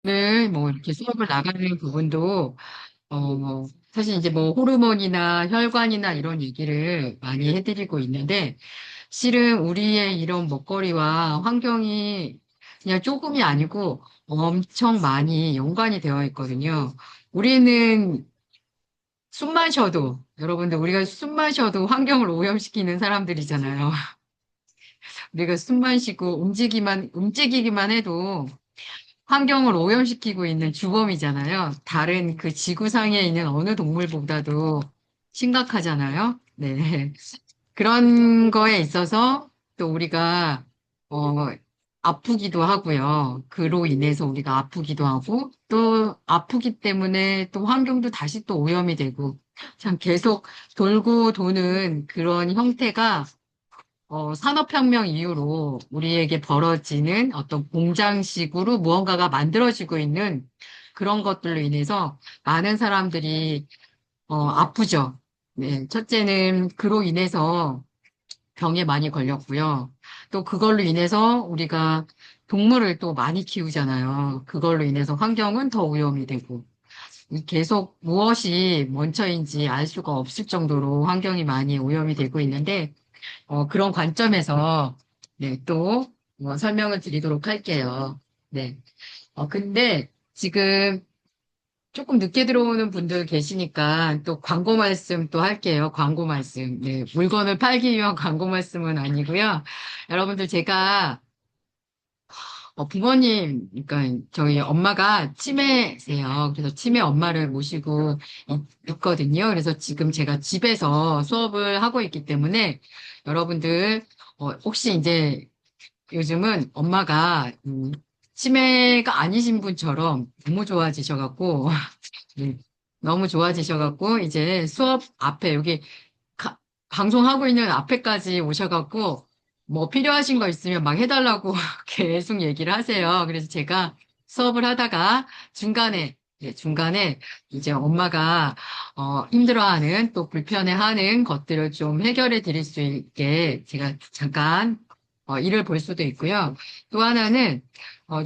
늘 뭐 이렇게 수업을 나가는 부분도 사실 이제 뭐 호르몬이나 혈관이나 이런 얘기를 많이 해드리고 있는데 실은 우리의 이런 먹거리와 환경이 그냥 조금이 아니고 엄청 많이 연관이 되어 있거든요. 우리는 숨만 쉬어도 여러분들 우리가 숨만 쉬어도 환경을 오염시키는 사람들이잖아요. 우리가 숨만 쉬고 움직이기만 해도 환경을 오염시키고 있는 주범이잖아요. 다른 그 지구상에 있는 어느 동물보다도 심각하잖아요. 네. 그런 거에 있어서 또 우리가, 어, 아프기도 하고요. 그로 인해서 우리가 아프기도 하고, 또 아프기 때문에 또 환경도 다시 또 오염이 되고, 참 계속 돌고 도는 그런 형태가 산업혁명 이후로 우리에게 벌어지는 어떤 공장식으로 무언가가 만들어지고 있는 그런 것들로 인해서 많은 사람들이 아프죠. 네, 첫째는 그로 인해서 병에 많이 걸렸고요. 또 그걸로 인해서 우리가 동물을 또 많이 키우잖아요. 그걸로 인해서 환경은 더 오염이 되고 계속 무엇이 먼저인지 알 수가 없을 정도로 환경이 많이 오염이 되고 있는데 그런 관점에서, 네, 또, 설명을 드리도록 할게요. 네. 근데 지금 조금 늦게 들어오는 분들 계시니까 또 광고 말씀 또 할게요. 광고 말씀. 네. 물건을 팔기 위한 광고 말씀은 아니고요. 여러분들 제가, 부모님, 그러니까 저희 엄마가 치매세요. 그래서 치매 엄마를 모시고 있거든요. 그래서 지금 제가 집에서 수업을 하고 있기 때문에 여러분들, 혹시 이제 요즘은 엄마가 치매가 아니신 분처럼 너무 좋아지셔갖고 네, 너무 좋아지셔갖고 이제 수업 앞에 여기 가- 방송하고 있는 앞에까지 오셔갖고 뭐 필요하신 거 있으면 막 해달라고 계속 얘기를 하세요. 그래서 제가 수업을 하다가 중간에 이제 엄마가 힘들어하는 또 불편해하는 것들을 좀 해결해 드릴 수 있게 제가 잠깐 일을 볼 수도 있고요. 또 하나는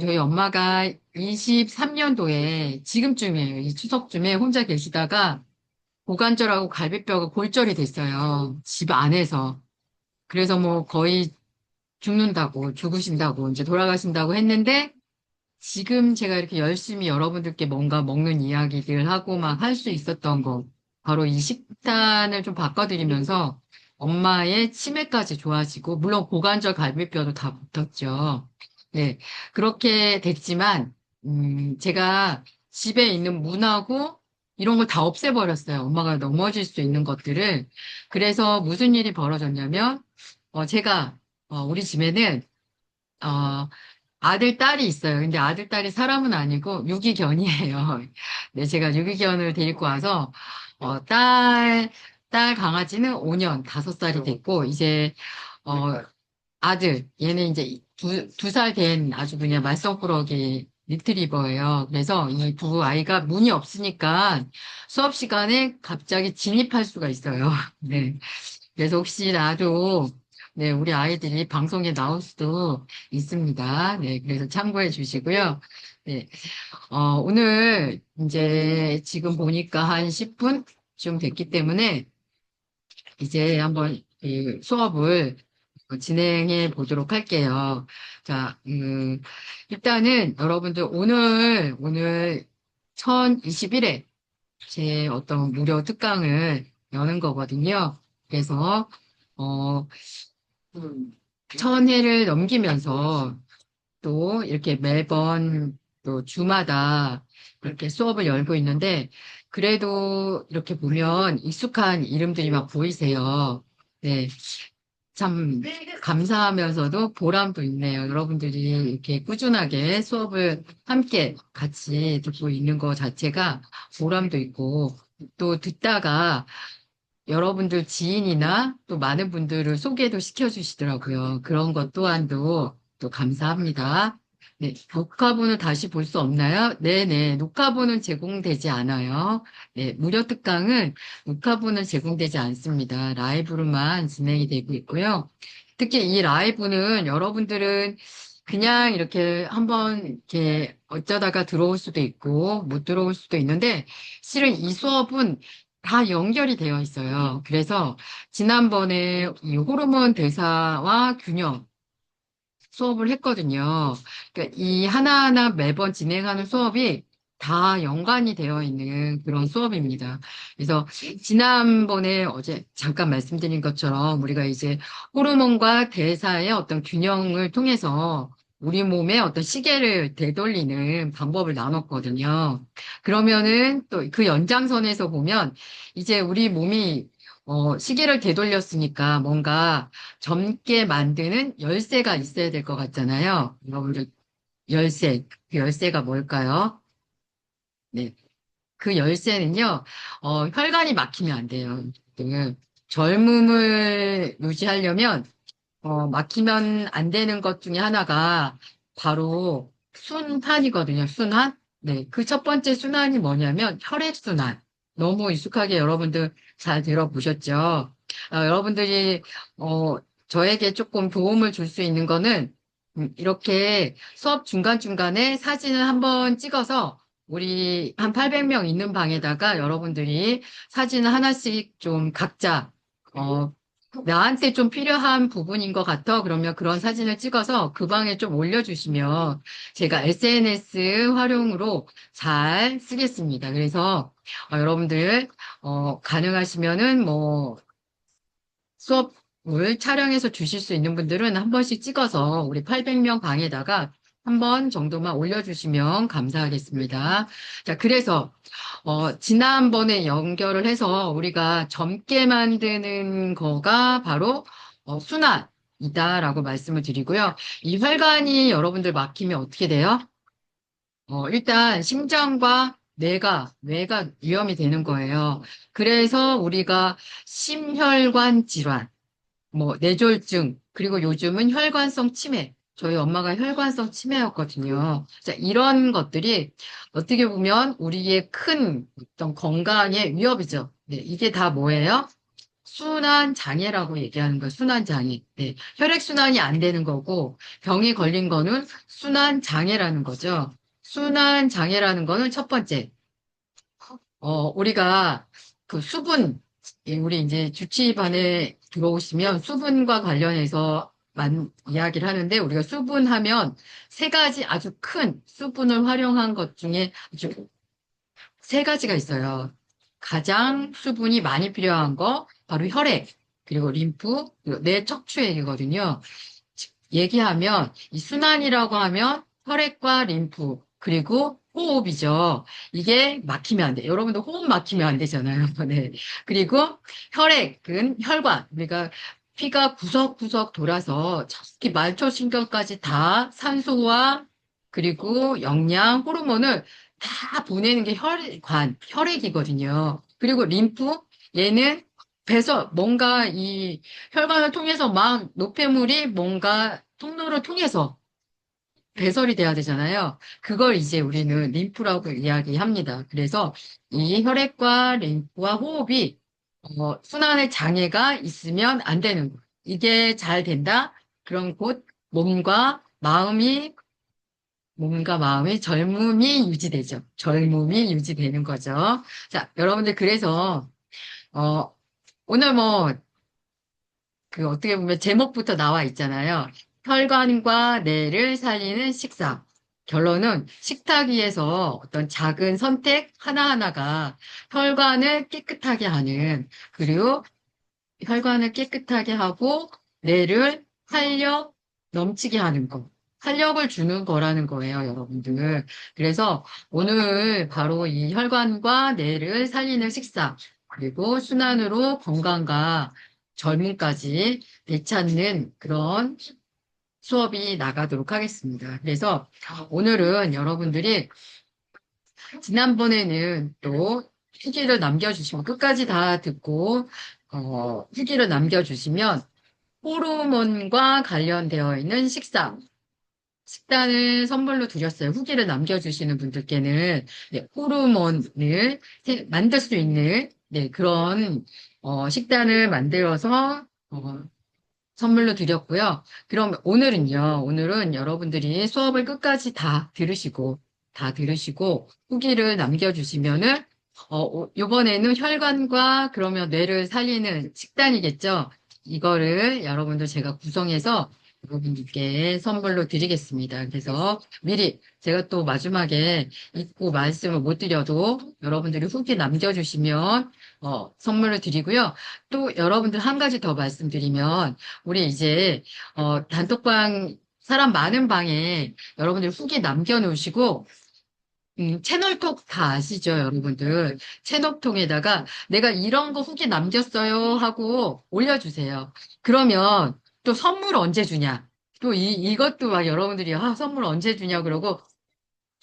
저희 엄마가 23년도에 지금쯤이에요. 이 추석쯤에 혼자 계시다가 고관절하고 갈비뼈가 골절이 됐어요. 집 안에서. 그래서 뭐 거의 죽으신다고, 이제 돌아가신다고 했는데, 지금 제가 이렇게 열심히 여러분들께 뭔가 먹는 이야기들 하고 막 할 수 있었던 거, 바로 이 식단을 좀 바꿔드리면서 엄마의 치매까지 좋아지고, 물론 고관절 갈비뼈도 다 붙었죠. 네. 그렇게 됐지만, 제가 집에 있는 문하고 이런 걸 다 없애버렸어요. 엄마가 넘어질 수 있는 것들을. 그래서 무슨 일이 벌어졌냐면, 제가, 우리 집에는, 어, 아들, 딸이 있어요. 근데 아들, 딸이 사람은 아니고 유기견이에요. 네, 제가 유기견을 데리고 와서, 딸 강아지는 5년, 5살이 됐고, 이제, 어, 얘는 이제 두 살 된 아주 그냥 말썽꾸러기 리트리버예요. 그래서 이 두 아이가 문이 없으니까 수업 시간에 갑자기 진입할 수가 있어요. 네. 그래서 혹시라도 네, 우리 아이들이 방송에 나올 수도 있습니다. 네, 그래서 참고해 주시고요. 네, 오늘 이제 지금 보니까 한 10분쯤 됐기 때문에 이제 한번 이 수업을 진행해 보도록 할게요. 자, 일단은 여러분들 오늘 1021회 제 어떤 무료 특강을 여는 거거든요. 그래서, 어, 음, 1000회를 넘기면서 또 이렇게 매번 또 주마다 이렇게 수업을 열고 있는데 그래도 이렇게 보면 익숙한 이름들이 막 보이세요. 네. 참 감사하면서도 보람도 있네요. 여러분들이 이렇게 꾸준하게 수업을 함께 같이 듣고 있는 것 자체가 보람도 있고 또 듣다가 여러분들 지인이나 또 많은 분들을 소개도 시켜주시더라고요. 그런 것 또한도 또 감사합니다. 네, 녹화본을 다시 볼 수 없나요? 네네, 녹화본은 제공되지 않아요. 네, 무료 특강은 녹화본은 제공되지 않습니다. 라이브로만 진행이 되고 있고요. 특히 이 라이브는 여러분들은 그냥 이렇게 한번 이렇게 어쩌다가 들어올 수도 있고 못 들어올 수도 있는데 실은 이 수업은 다 연결이 되어 있어요. 그래서 지난번에 이 호르몬 대사와 균형 수업을 했거든요. 그러니까 이 하나하나 매번 진행하는 수업이 다 연관이 되어 있는 그런 수업입니다. 그래서 지난번에 어제 잠깐 말씀드린 것처럼 우리가 이제 호르몬과 대사의 어떤 균형을 통해서 우리 몸의 어떤 시계를 되돌리는 방법을 나눴거든요. 그러면은 또 그 연장선에서 보면 이제 우리 몸이 시계를 되돌렸으니까 뭔가 젊게 만드는 열쇠가 있어야 될 것 같잖아요. 여러분들, 열쇠. 그 열쇠가 뭘까요? 네. 그 열쇠는요, 혈관이 막히면 안 돼요. 그 젊음을 유지하려면, 막히면 안 되는 것 중에 하나가 바로 순환이거든요. 순환? 네. 그 첫 번째 순환이 뭐냐면 혈액순환. 너무 익숙하게 여러분들 잘 들어보셨죠? 여러분들이, 어, 저에게 조금 도움을 줄 수 있는 거는 이렇게 수업 중간중간에 사진을 한번 찍어서 우리 한 800명 있는 방에다가 여러분들이 사진을 하나씩 좀 각자 어, 나한테 좀 필요한 부분인 것 같아. 그러면 그런 사진을 찍어서 그 방에 좀 올려주시면 제가 SNS 활용으로 잘 쓰겠습니다. 그래서 여러분들 가능하시면은 뭐 수업을 촬영해서 주실 수 있는 분들은 한 번씩 찍어서 우리 800명 방에다가 한 번 정도만 올려주시면 감사하겠습니다. 자, 그래서 지난번에 연결을 해서 우리가 젊게 만드는 거가 바로 순환이다라고 말씀을 드리고요. 이 혈관이 여러분들 막히면 어떻게 돼요? 일단 심장과 뇌가 위험이 되는 거예요. 그래서 우리가 심혈관 질환, 뭐 뇌졸중, 그리고 요즘은 혈관성 치매. 저희 엄마가 혈관성 치매였거든요. 자, 이런 것들이 어떻게 보면 우리의 큰 어떤 건강에 위협이죠. 네, 이게 다 뭐예요? 순환 장애라고 얘기하는 거예요. 순환 장애. 네, 혈액 순환이 안 되는 거고 병이 걸린 거는 순환 장애라는 거죠. 순환 장애라는 거는 첫 번째. 우리가 그 수분, 우리 이제 주치반에 들어오시면 수분과 관련해서 이야기를 하는데 우리가 수분하면 세 가지 아주 큰 수분을 활용한 것 중에 아주 세 가지가 있어요. 가장 수분이 많이 필요한 거, 바로 혈액, 그리고 림프, 그리고 뇌 척추액이거든요. 얘기하면 이 순환이라고 하면 혈액과 림프 그리고 호흡이죠. 이게 막히면 안 돼. 여러분도 호흡 막히면 안 되잖아요. 네. 그리고 혈액은 혈관. 우리가 피가 구석구석 돌아서 저기 말초신경까지 다 산소와 그리고 영양, 호르몬을 다 보내는 게 혈액이거든요. 그리고 림프, 얘는 배서 뭔가 이 혈관을 통해서 막 노폐물이 뭔가 통로를 통해서 배설이 돼야 되잖아요. 그걸 이제 우리는 림프라고 이야기합니다. 그래서 이 혈액과 림프와 호흡이 순환의 장애가 있으면 안 되는 거예요. 이게 잘 된다? 그럼 곧 몸과 마음이 젊음이 유지되죠. 젊음이 유지되는 거죠. 자, 여러분들 그래서 어, 오늘 뭐 그 어떻게 보면 제목부터 나와 있잖아요. 혈관과 뇌를 살리는 식사. 결론은 식탁 위에서 어떤 작은 선택 하나하나가 혈관을 깨끗하게 하는, 그리고 혈관을 깨끗하게 하고 뇌를 활력 넘치게 하는 거. 활력을 주는 거라는 거예요, 여러분들. 그래서 오늘 바로 이 혈관과 뇌를 살리는 식사, 그리고 순환으로 건강과 젊음까지 되찾는 그런 수업이 나가도록 하겠습니다. 그래서 오늘은 여러분들이 지난번에는 또 후기를 남겨주시면 끝까지 다 듣고 후기를 남겨주시면 호르몬과 관련되어 있는 식단을 선물로 드렸어요. 후기를 남겨주시는 분들께는 네, 호르몬을 만들 수 있는 네, 그런 식단을 만들어서 선물로 드렸고요. 그럼 오늘은 여러분들이 수업을 끝까지 다 들으시고 후기를 남겨주시면은, 요번에는 혈관과 그러면 뇌를 살리는 식단이겠죠. 이거를 여러분들 제가 구성해서 여러분들께 선물로 드리겠습니다. 그래서 미리 제가 또 마지막에 잊고 말씀을 못 드려도 여러분들이 후기 남겨주시면 선물로 드리고요. 또 여러분들 한 가지 더 말씀드리면 우리 이제 단톡방 사람 많은 방에 여러분들 후기 남겨놓으시고 채널톡 다 아시죠, 여러분들? 채널톡에다가 내가 이런 거 후기 남겼어요 하고 올려주세요. 그러면 또 선물 언제 주냐? 또 이것도 막 여러분들이, 선물 언제 주냐 그러고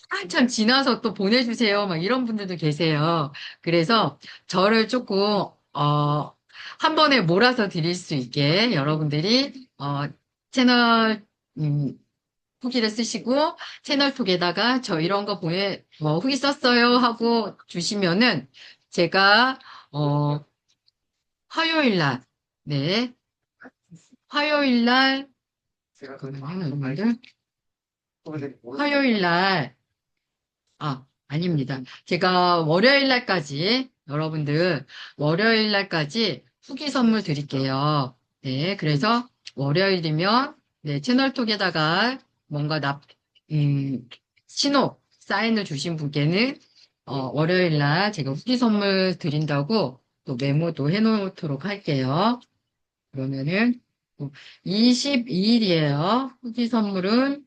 한참 지나서 또 보내주세요. 막 이런 분들도 계세요. 그래서 저를 조금, 한 번에 몰아서 드릴 수 있게 여러분들이, 채널, 음, 후기를 쓰시고 채널톡에다가 저 이런 거 후기 썼어요 하고 주시면은 제가, 화요일 날, 네, 화요일 날, 여러분들, 화요일 날, 아닙니다. 제가 월요일 날까지, 여러분들, 월요일 날까지 후기 선물 드릴게요. 네, 그래서 월요일이면, 네, 채널톡에다가 뭔가 신호, 사인을 주신 분께는, 월요일 날 제가 후기 선물 드린다고 또 메모도 해놓도록 할게요. 그러면은, 22일이에요. 후기 선물은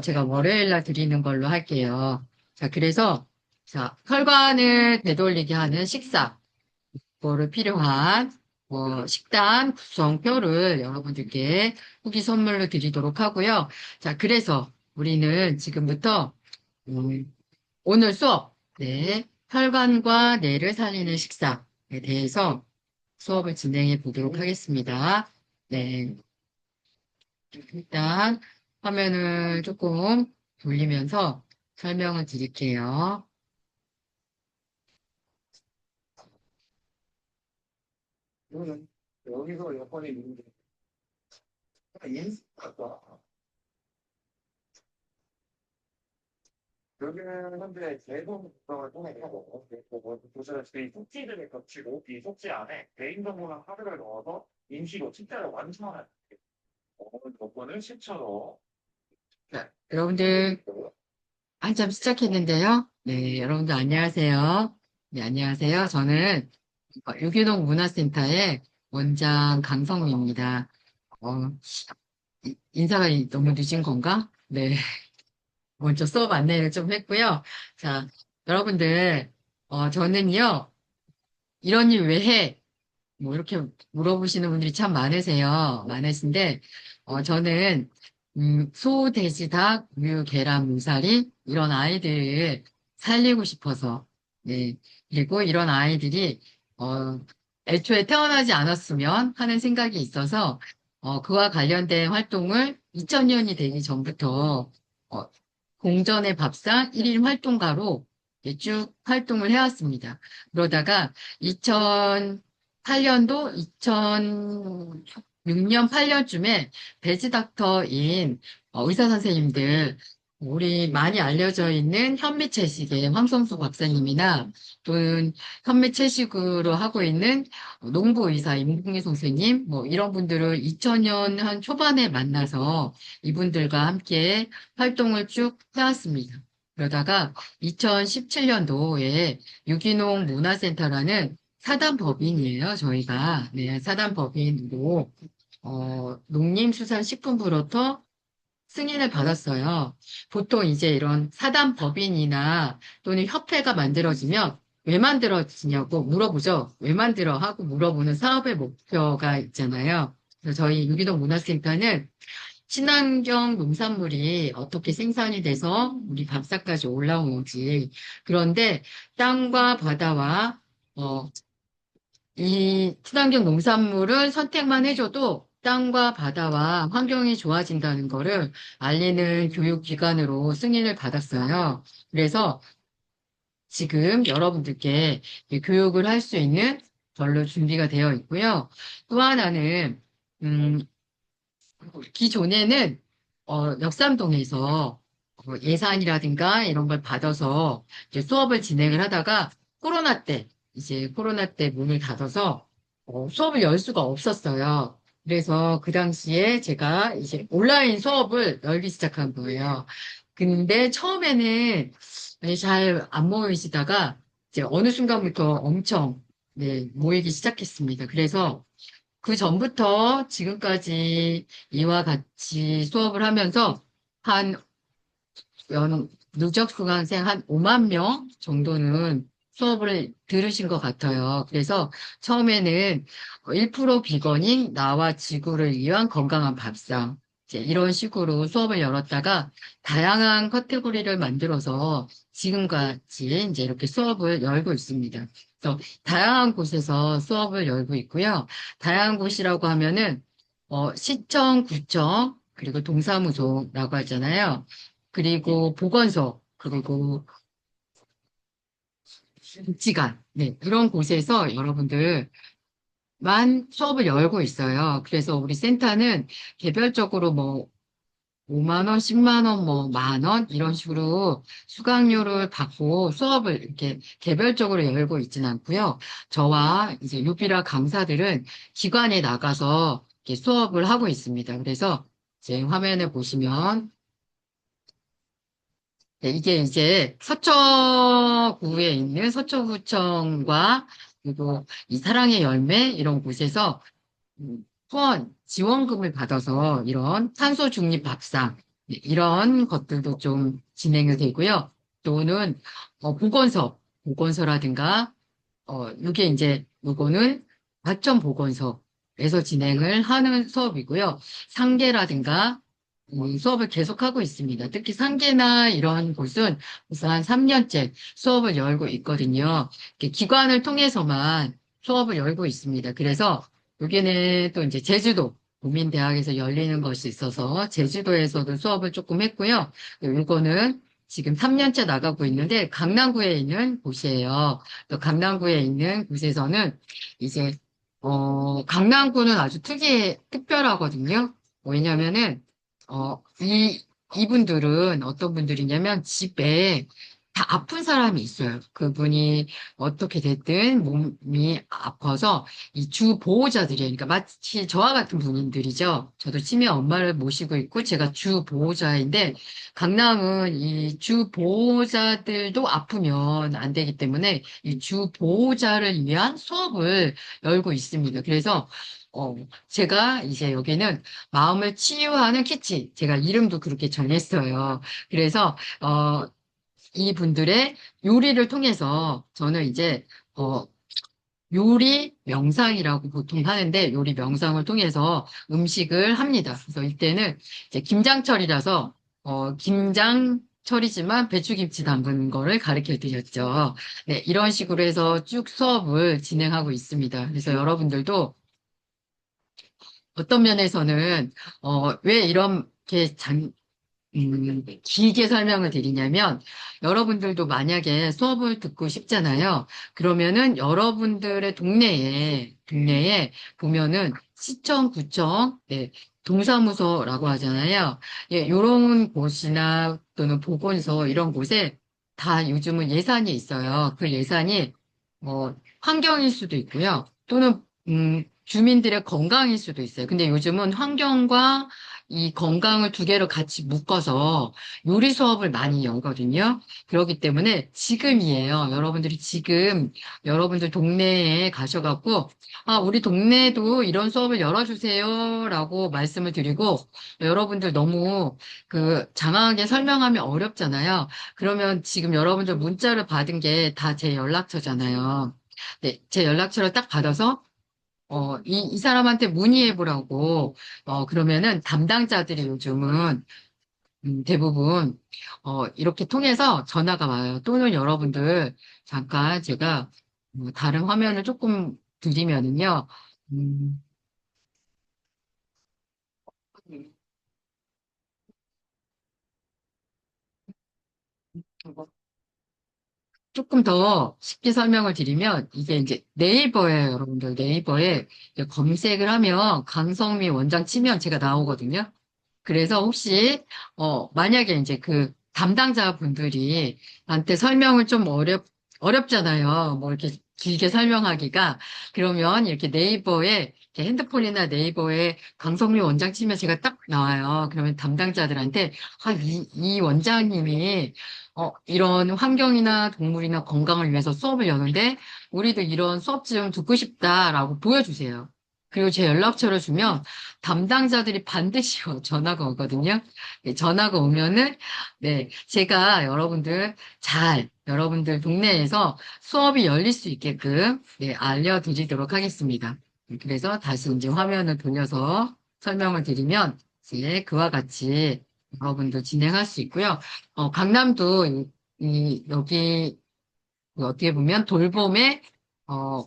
제가 월요일 날 드리는 걸로 할게요. 자, 그래서, 자, 혈관을 되돌리게 하는 식사, 그거를 필요한, 식단 구성표를 여러분들께 후기 선물로 드리도록 하고요. 자, 그래서 우리는 지금부터, 오늘 수업, 네, 혈관과 뇌를 살리는 식사에 대해서 수업을 진행해 보도록 하겠습니다. 네. 일단 화면을 조금 돌리면서 설명을 드릴게요. 여기서 여건이 있는데 인스타가 여기는 현재 개성 구성을 통해서 보시다시피 속지들을 겹치고 이 속지 안에 개인정보나 카드를 넣어서 임시로 책자를 완성하는 요건을 실처로 자, 여러분들 한참 시작했는데요. 네, 여러분들 안녕하세요. 네, 안녕하세요. 저는 유기농 문화센터의 원장 강성미입니다. 어, 인사가 너무 늦은 건가? 네, 먼저 수업 안내를 좀 했고요. 자, 여러분들, 저는요, 이런 일 왜 해? 뭐 이렇게 물어보시는 분들이 참 많으신데, 저는, 소, 돼지, 닭, 유, 계란, 물살이 이런 아이들을 살리고 싶어서, 네. 그리고 이런 아이들이, 어, 애초에 태어나지 않았으면 하는 생각이 있어서, 그와 관련된 활동을 2000년이 되기 전부터, 어, 공전의 밥상 1인 활동가로 이렇게 쭉 활동을 해왔습니다. 그러다가 2008년도, 2006년, 8년쯤에 배지닥터인 의사 선생님들, 우리 많이 알려져 있는 현미채식의 황성수 박사님이나 또는 현미채식으로 하고 있는 농부의사 임국희 선생님, 뭐 이런 분들을 2000년 한 초반에 만나서 이분들과 함께 활동을 쭉 해왔습니다. 그러다가 2017년도에 유기농 문화센터라는 사단법인이에요, 저희가. 네, 사단법인으로, 농림수산식품부로부터 승인을 받았어요. 보통 이제 이런 사단법인이나 또는 협회가 만들어지면 왜 만들어지냐고 물어보죠. 왜 만들어? 하고 물어보는 사업의 목표가 있잖아요. 그래서 저희 유기농 문화센터는 친환경 농산물이 어떻게 생산이 돼서 우리 밥상까지 올라오는지. 그런데 땅과 바다와 이 친환경 농산물을 선택만 해줘도 땅과 바다와 환경이 좋아진다는 거를 알리는 교육기관으로 승인을 받았어요. 그래서 지금 여러분들께 이 교육을 할 수 있는 걸로 준비가 되어 있고요. 또 하나는, 기존에는 역삼동에서 예산이라든가 이런 걸 받아서 이제 수업을 진행을 하다가 코로나 때 문을 닫아서 수업을 열 수가 없었어요. 그래서 그 당시에 제가 이제 온라인 수업을 열기 시작한 거예요. 근데 처음에는 잘 안 모이시다가 이제 어느 순간부터 엄청 네, 모이기 시작했습니다. 그래서 그 전부터 지금까지 이와 같이 수업을 하면서 한 누적 수강생 한 5만 명 정도는 수업을 들으신 것 같아요. 그래서 처음에는 1% 비건인 나와 지구를 위한 건강한 밥상. 이제 이런 식으로 수업을 열었다가 다양한 카테고리를 만들어서 지금같이 이제 이렇게 수업을 열고 있습니다. 그래서 다양한 곳에서 수업을 열고 있고요. 다양한 곳이라고 하면은 시청, 구청, 그리고 동사무소라고 하잖아요. 그리고 보건소, 그리고 복지관, 네, 이런 곳에서 여러분들만 수업을 열고 있어요. 그래서 우리 센터는 개별적으로 뭐 5만 원, 10만 원, 뭐 만 원, 이런 식으로 수강료를 받고 수업을 이렇게 개별적으로 열고 있지는 않고요. 저와 이제 유비라 강사들은 기관에 나가서 이렇게 수업을 하고 있습니다. 그래서 이제 화면에 보시면 네, 이게 이제 서초구에 있는 서초구청과 그리고 이 사랑의 열매 이런 곳에서 후원 지원금을 받아서 이런 탄소 중립 밥상 네, 이런 것들도 좀 진행이 되고요. 또는 보건소라든가 이게 이제 요거는 과천 보건소에서 진행을 하는 수업이고요. 상계라든가 수업을 계속하고 있습니다. 특히 상계나 이런 곳은 벌써 한 3년째 수업을 열고 있거든요. 이렇게 기관을 통해서만 수업을 열고 있습니다. 그래서 여기는 또 이제 제주도 국민대학에서 열리는 것이 있어서 제주도에서도 수업을 조금 했고요. 이거는 지금 3년째 나가고 있는데 강남구에 있는 곳이에요. 또 강남구에 있는 곳에서는 이제 강남구는 아주 특별하거든요. 왜냐면은 이분들은 어떤 분들이냐면 집에 다 아픈 사람이 있어요. 그분이 어떻게 됐든 몸이 아파서 이 주 보호자들이에요. 그러니까 마치 저와 같은 분들이죠. 저도 치매 엄마를 모시고 있고 제가 주 보호자인데 강남은 이 주 보호자들도 아프면 안 되기 때문에 이 주 보호자를 위한 수업을 열고 있습니다. 그래서 어, 제가 이제 여기는 마음을 치유하는 키치. 제가 이름도 그렇게 정했어요. 그래서, 이분들의 요리를 통해서 저는 이제, 요리 명상이라고 보통 하는데, 요리 명상을 통해서 음식을 합니다. 그래서 이때는 이제 김장철이라서, 김장철이지만 배추김치 담근 거를 가르쳐 드렸죠. 네, 이런 식으로 해서 쭉 수업을 진행하고 있습니다. 그래서 여러분들도 어떤 면에서는 왜 이렇게 길게 설명을 드리냐면 여러분들도 만약에 수업을 듣고 싶잖아요. 그러면은 여러분들의 동네에 보면은 시청, 구청, 네, 동사무소라고 하잖아요. 예, 이런 곳이나 또는 보건소 이런 곳에 다 요즘은 예산이 있어요. 그 예산이 환경일 수도 있고요. 또는 주민들의 건강일 수도 있어요. 근데 요즘은 환경과 이 건강을 두 개를 같이 묶어서 요리 수업을 많이 열거든요. 그렇기 때문에 지금이에요. 여러분들이 지금 여러분들 동네에 가셔갖고 우리 동네에도 이런 수업을 열어주세요라고 말씀을 드리고 여러분들 너무 장황하게 설명하면 어렵잖아요. 그러면 지금 여러분들 문자를 받은 게 다 제 연락처잖아요. 네, 제 연락처를 딱 받아서 이 사람한테 문의해보라고, 그러면은 담당자들이 요즘은, 대부분, 이렇게 통해서 전화가 와요. 또는 여러분들, 잠깐 제가, 다른 화면을 조금 드리면은요, 음, 조금 더 쉽게 설명을 드리면 이게 이제 네이버에 여러분들 네이버에 이제 검색을 하면 강성미 원장 치면 제가 나오거든요. 그래서 혹시 만약에 이제 그 담당자 분들이 한테 설명을 좀 어렵잖아요. 뭐 이렇게 길게 설명하기가. 그러면 이렇게 네이버에 이렇게 핸드폰이나 네이버에 강성미 원장 치면 제가 딱 나와요. 그러면 담당자들한테 이 원장님이 이런 환경이나 동물이나 건강을 위해서 수업을 여는데 우리도 이런 수업 좀 듣고 싶다라고 보여주세요. 그리고 제 연락처를 주면 담당자들이 반드시 전화가 오거든요. 네, 전화가 오면은, 네, 제가 여러분들 동네에서 수업이 열릴 수 있게끔, 네, 알려드리도록 하겠습니다. 그래서 다시 이제 화면을 돌려서 설명을 드리면, 이제 그와 같이 여러분들 진행할 수 있고요. 강남도 여기 어떻게 보면 돌봄의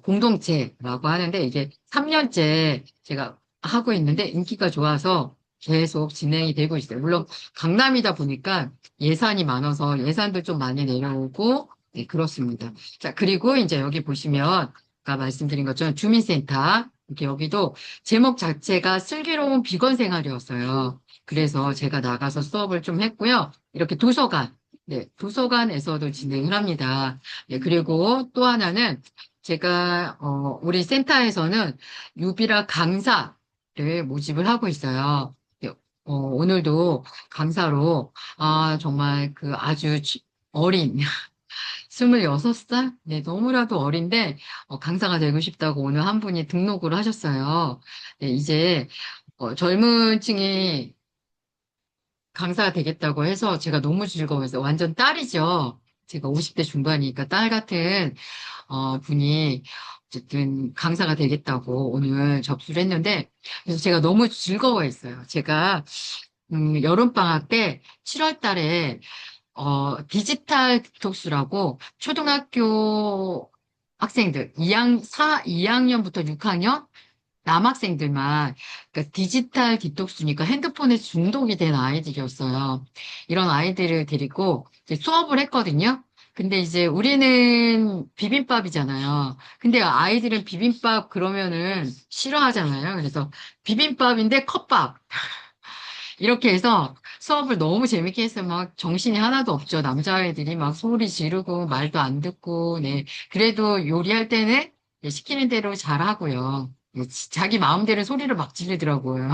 공동체라고 하는데 이게 3년째 제가 하고 있는데 인기가 좋아서 계속 진행이 되고 있어요. 물론 강남이다 보니까 예산이 많아서 예산도 좀 많이 내려오고 네, 그렇습니다. 자, 그리고 이제 여기 보시면 아까 말씀드린 것처럼 주민센터 이렇게 여기도 제목 자체가 슬기로운 비건 생활이었어요. 그래서 제가 나가서 수업을 좀 했고요. 이렇게 도서관, 네, 도서관에서도 진행을 합니다. 네, 그리고 또 하나는 제가, 우리 센터에서는 유비라 강사를 모집을 하고 있어요. 네, 오늘도 강사로, 정말 그 아주 어린, 26살? 네, 너무나도 어린데, 강사가 되고 싶다고 오늘 한 분이 등록을 하셨어요. 네, 이제, 젊은 층이 강사가 되겠다고 해서 제가 너무 즐거워서 완전 딸이죠. 제가 50대 중반이니까 딸 같은 분이 어쨌든 강사가 되겠다고 오늘 접수를 했는데 그래서 제가 너무 즐거워했어요. 제가 여름방학 때 7월 달에 디지털 디톡스라고 초등학교 학생들 2학년부터 6학년 남학생들만 그러니까 디지털 디톡스니까 핸드폰에 중독이 된 아이들이었어요. 이런 아이들을 데리고 이제 수업을 했거든요. 근데 이제 우리는 비빔밥이잖아요. 근데 아이들은 비빔밥 그러면은 싫어하잖아요. 그래서 비빔밥인데 컵밥. 이렇게 해서 수업을 너무 재밌게 했어요. 막 정신이 하나도 없죠. 남자애들이 막 소리 지르고 말도 안 듣고, 네. 그래도 요리할 때는 네, 시키는 대로 잘하고요. 네, 자기 마음대로 소리를 막 지르더라고요.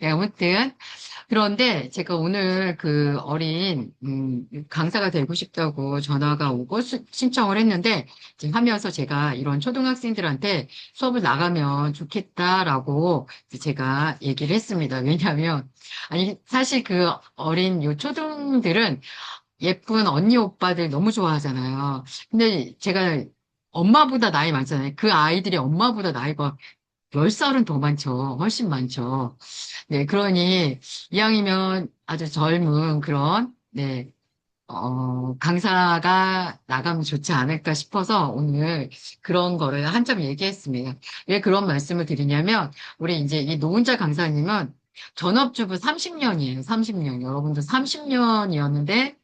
네, 아무튼 그런데 제가 오늘 그 어린 강사가 되고 싶다고 전화가 오고 신청을 했는데 지금 하면서 제가 이런 초등학생들한테 수업을 나가면 좋겠다라고 제가 얘기를 했습니다. 왜냐하면 아니 사실 그 어린 요 초등들은 예쁜 언니 오빠들 너무 좋아하잖아요. 근데 제가 엄마보다 나이 많잖아요. 그 아이들이 엄마보다 나이가 10살은 더 많죠. 훨씬 많죠. 네, 그러니 이왕이면 아주 젊은 그런, 네, 강사가 나가면 좋지 않을까 싶어서 오늘 그런 거를 한점 얘기했습니다. 왜 그런 말씀을 드리냐면, 우리 이제 이 노은자 강사님은 전업주부 30년이에요. 30년. 여러분들 30년이었는데,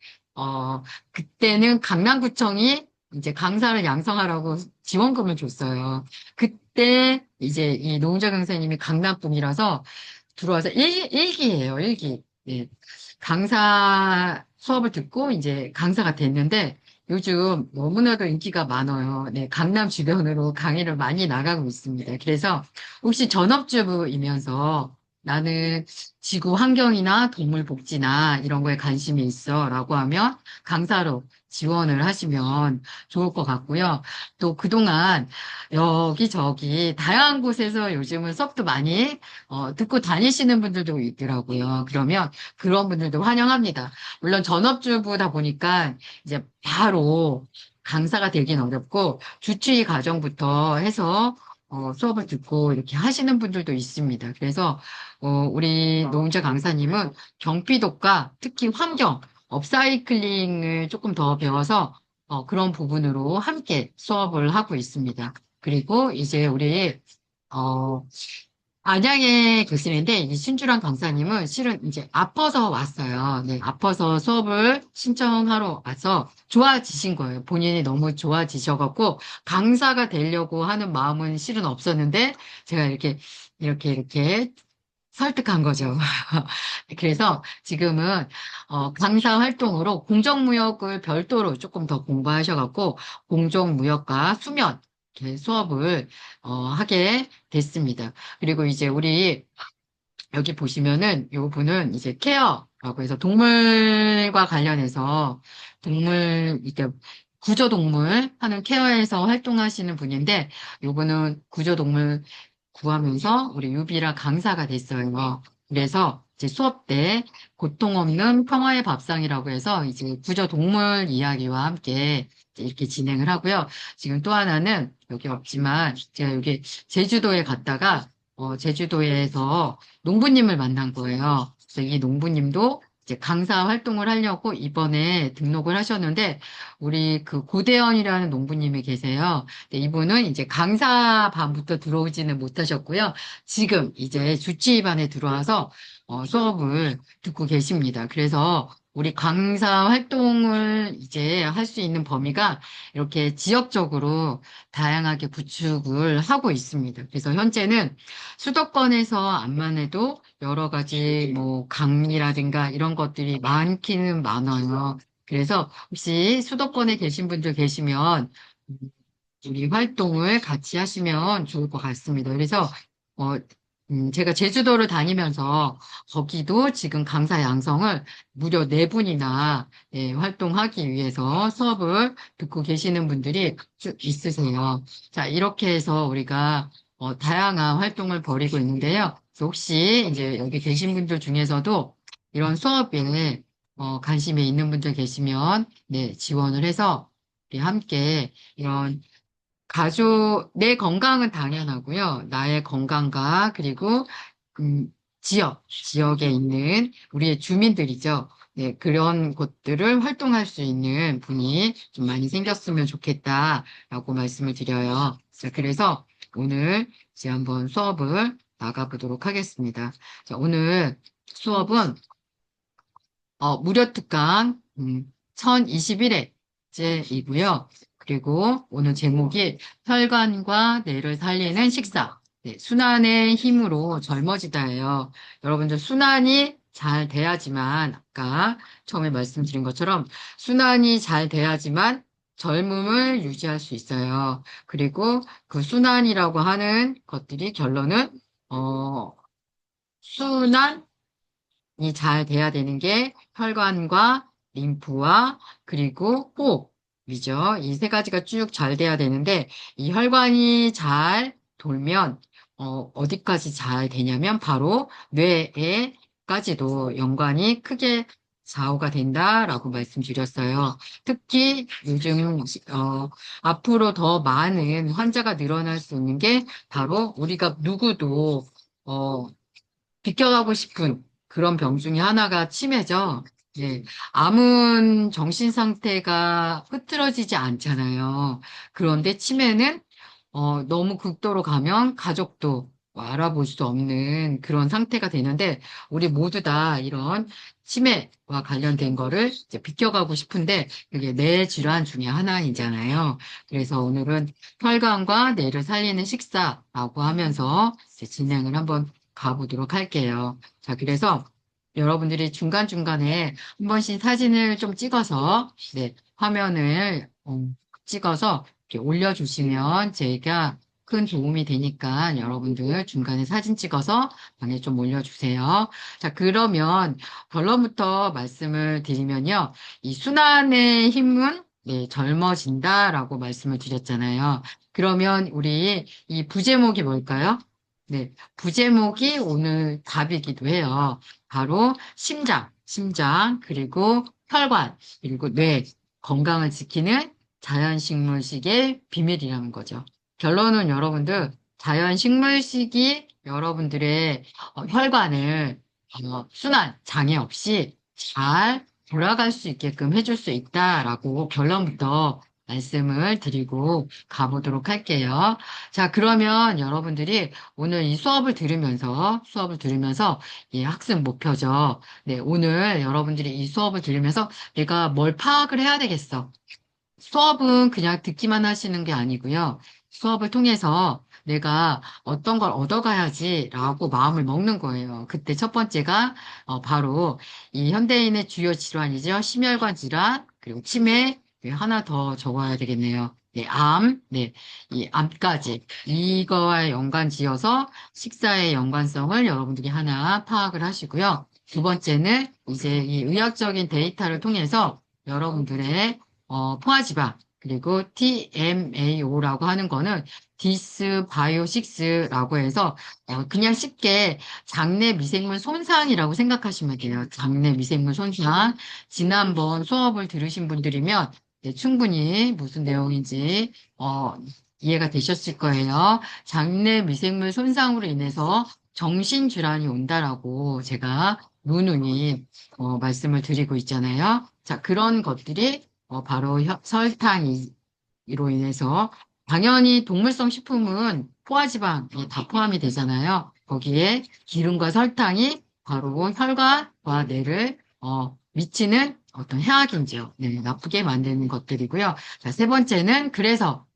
그때는 강남구청이 이제 강사를 양성하라고 지원금을 줬어요. 그때 이제 이 노은자 강사님이 강남 분이라서 들어와서 일기예요, 일기. 예. 강사 수업을 듣고 이제 강사가 됐는데 요즘 너무나도 인기가 많아요. 네, 강남 주변으로 강의를 많이 나가고 있습니다. 그래서 혹시 전업주부이면서 나는 지구 환경이나 동물 복지나 이런 거에 관심이 있어 라고 하면 강사로 지원을 하시면 좋을 것 같고요. 또 그동안 여기저기 다양한 곳에서 요즘은 수업도 많이 듣고 다니시는 분들도 있더라고요. 그러면 그런 분들도 환영합니다. 물론 전업주부다 보니까 이제 바로 강사가 되긴 어렵고 주치의 과정부터 해서 수업을 듣고 이렇게 하시는 분들도 있습니다. 그래서 우리 노은자 강사님은 경피독과 특히 환경, 업사이클링을 조금 더 배워서 그런 부분으로 함께 수업을 하고 있습니다. 그리고 이제 우리 어, 안양에 계시는데 이 신주란 강사님은 실은 이제 아파서 왔어요. 네, 아파서 수업을 신청하러 와서 좋아지신 거예요. 본인이 너무 좋아지셔갖고 강사가 되려고 하는 마음은 실은 없었는데 제가 이렇게 설득한 거죠. 그래서 지금은 강사 활동으로 공정무역을 별도로 조금 더 공부하셔갖고 공정무역과 수면 이렇게 수업을 하게 됐습니다. 그리고 이제 우리 여기 보시면은 요 분은 이제 케어라고 해서 동물과 관련해서 이렇게 구조동물 하는 케어에서 활동하시는 분인데 요분은 구조동물 구하면서 우리 유비라 강사가 됐어요. 그래서 이제 수업 때 고통 없는 평화의 밥상이라고 해서 이제 구조동물 이야기와 함께 이제 이렇게 진행을 하고요. 지금 또 하나는 여기 없지만 제가 여기 제주도에 갔다가 제주도에서 농부님을 만난 거예요. 그래서 이 농부님도 이제 강사 활동을 하려고 이번에 등록을 하셨는데, 우리 그 고대현이라는 농부님이 계세요. 근데 이분은 이제 강사반부터 들어오지는 못하셨고요. 지금 이제 주치의반에 들어와서 수업을 듣고 계십니다. 그래서 우리 강사 활동을 이제 할 수 있는 범위가 이렇게 지역적으로 다양하게 구축을 하고 있습니다. 그래서 현재는 수도권에서 암만 해도 여러 가지 뭐 강이라든가 이런 것들이 많기는 많아요. 그래서 혹시 수도권에 계신 분들 계시면 음, 우리 활동을 같이 하시면 좋을 것 같습니다. 그래서 어, 제가 제주도를 다니면서 거기도 지금 강사 양성을 무려 네 분이나 예, 활동하기 위해서 수업을 듣고 계시는 분들이 쭉 있으세요. 자, 이렇게 해서 우리가 다양한 활동을 벌이고 있는데요. 그래서 혹시 이제 여기 계신 분들 중에서도 이런 수업에 관심이 있는 분들 계시면 네, 지원을 해서 우리 함께 이런 내 건강은 당연하고요. 나의 건강과 그리고 지역에 있는 우리의 주민들이죠. 네, 그런 곳들을 활동할 수 있는 분이 좀 많이 생겼으면 좋겠다라고 말씀을 드려요. 자, 그래서 오늘 이제 한번 수업을 나가보도록 하겠습니다. 자, 오늘 수업은 무료 특강 1021회째이고요. 그리고 오늘 제목이 혈관과 뇌를 살리는 식사. 네, 순환의 힘으로 젊어지다예요. 여러분들 순환이 잘 돼야지만 아까 처음에 말씀드린 것처럼 순환이 잘 돼야지만 젊음을 유지할 수 있어요. 그리고 그 순환이라고 하는 것들이 결론은 어, 순환 이 잘 돼야 되는 게 혈관과 림프와 그리고 호흡이죠. 이 세 가지가 쭉 잘 돼야 되는데 이 혈관이 잘 돌면 어디까지 잘 되냐면 바로 뇌에까지도 연관이 크게 좌우가 된다라고 말씀드렸어요. 특히 요즘 앞으로 더 많은 환자가 늘어날 수 있는 게 바로 우리가 누구도 어, 비껴가고 싶은 그런 병 중에 하나가 치매죠. 예. 암은 정신 상태가 흐트러지지 않잖아요. 그런데 치매는 너무 극도로 가면 가족도 알아볼 수 없는 그런 상태가 되는데 우리 모두 다 이런 치매와 관련된 거를 이제 비껴가고 싶은데 그게 뇌 질환 중에 하나이잖아요. 그래서 오늘은 혈관과 뇌를 살리는 식사라고 하면서 이제 진행을 한번 가보도록 할게요. 자, 그래서 여러분들이 중간중간에 한 번씩 사진을 좀 찍어서, 네, 화면을 찍어서 이렇게 올려주시면 제가 큰 도움이 되니까 여러분들 중간에 사진 찍어서 방에 좀 올려주세요. 자, 그러면 결론부터 말씀을 드리면요. 이 순환의 힘은 네, 젊어진다라고 말씀을 드렸잖아요. 그러면 우리 이 부제목이 뭘까요? 네, 부제목이 오늘 답이기도 해요. 바로 심장, 그리고 혈관, 그리고 뇌, 건강을 지키는 자연식물식의 비밀이라는 거죠. 결론은 여러분들, 자연식물식이 여러분들의 혈관을 순환, 장애 없이 잘 돌아갈 수 있게끔 해줄 수 있다라고 결론부터 말씀을 드리고 가보도록 할게요. 자, 그러면 여러분들이 오늘 이 수업을 들으면서 이 학습 목표죠. 네, 오늘 여러분들이 이 수업을 들으면서 내가 뭘 파악을 해야 되겠어. 수업은 그냥 듣기만 하시는 게 아니고요. 수업을 통해서 내가 어떤 걸 얻어가야지라고 마음을 먹는 거예요. 그때 첫 번째가 바로 이 현대인의 주요 질환이죠. 심혈관 질환, 그리고 치매, 네, 하나 더 적어야 되겠네요. 네, 암, 네, 이 암까지 이거와 연관 지어서 식사의 연관성을 여러분들이 하나 파악을 하시고요. 두 번째는 이제 이 의학적인 데이터를 통해서 여러분들의 포화지방, 그리고 TMAO라고 하는 거는 디스바이오식스라고 해서 그냥 쉽게 장내 미생물 손상이라고 생각하시면 돼요. 장내 미생물 손상. 지난번 수업을 들으신 분들이면 네, 충분히 무슨 내용인지 이해가 되셨을 거예요. 장내 미생물 손상으로 인해서 정신질환이 온다라고 제가 누누이 말씀을 드리고 있잖아요. 자, 그런 것들이 바로 설탕으로 인해서 당연히 동물성 식품은 포화지방이 다 포함이 되잖아요. 거기에 기름과 설탕이 바로 혈관과 뇌를 미치는 어떤 해악인지요. 네, 나쁘게 만드는 것들이고요. 자, 세 번째는 그래서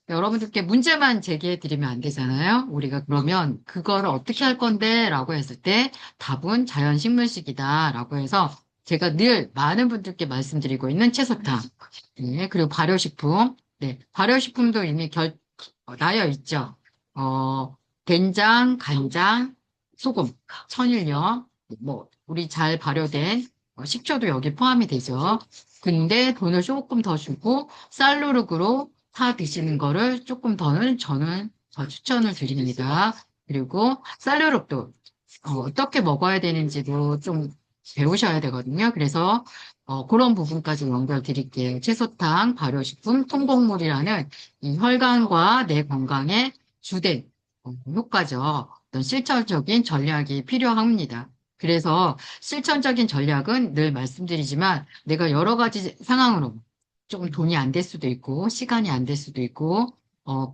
여러분들께 문제만 제기해 드리면 안 되잖아요. 우리가 그러면 그거를 어떻게 할 건데? 라고 했을 때 답은 자연식물식이다. 라고 해서 제가 늘 많은 분들께 말씀드리고 있는 채소탕, 네, 그리고 발효식품, 네, 발효식품도 이미 나여 있죠. 된장, 간장, 소금, 천일염, 뭐, 우리 잘 발효된 식초도 여기 포함이 되죠. 근데 돈을 조금 더 주고 쌀누룩으로 사 드시는 거를 조금 더는 저는 더 추천을 드립니다. 그리고 쌀누룩도 어떻게 먹어야 되는지도 좀 배우셔야 되거든요. 그래서 그런 부분까지 연결 드릴게요. 채소탕, 발효식품, 통곡물이라는 이 혈관과 내 건강에 주된 효과죠. 어떤 실천적인 전략이 필요합니다. 그래서 실천적인 전략은 늘 말씀드리지만 내가 여러 가지 상황으로 조금 돈이 안 될 수도 있고 시간이 안 될 수도 있고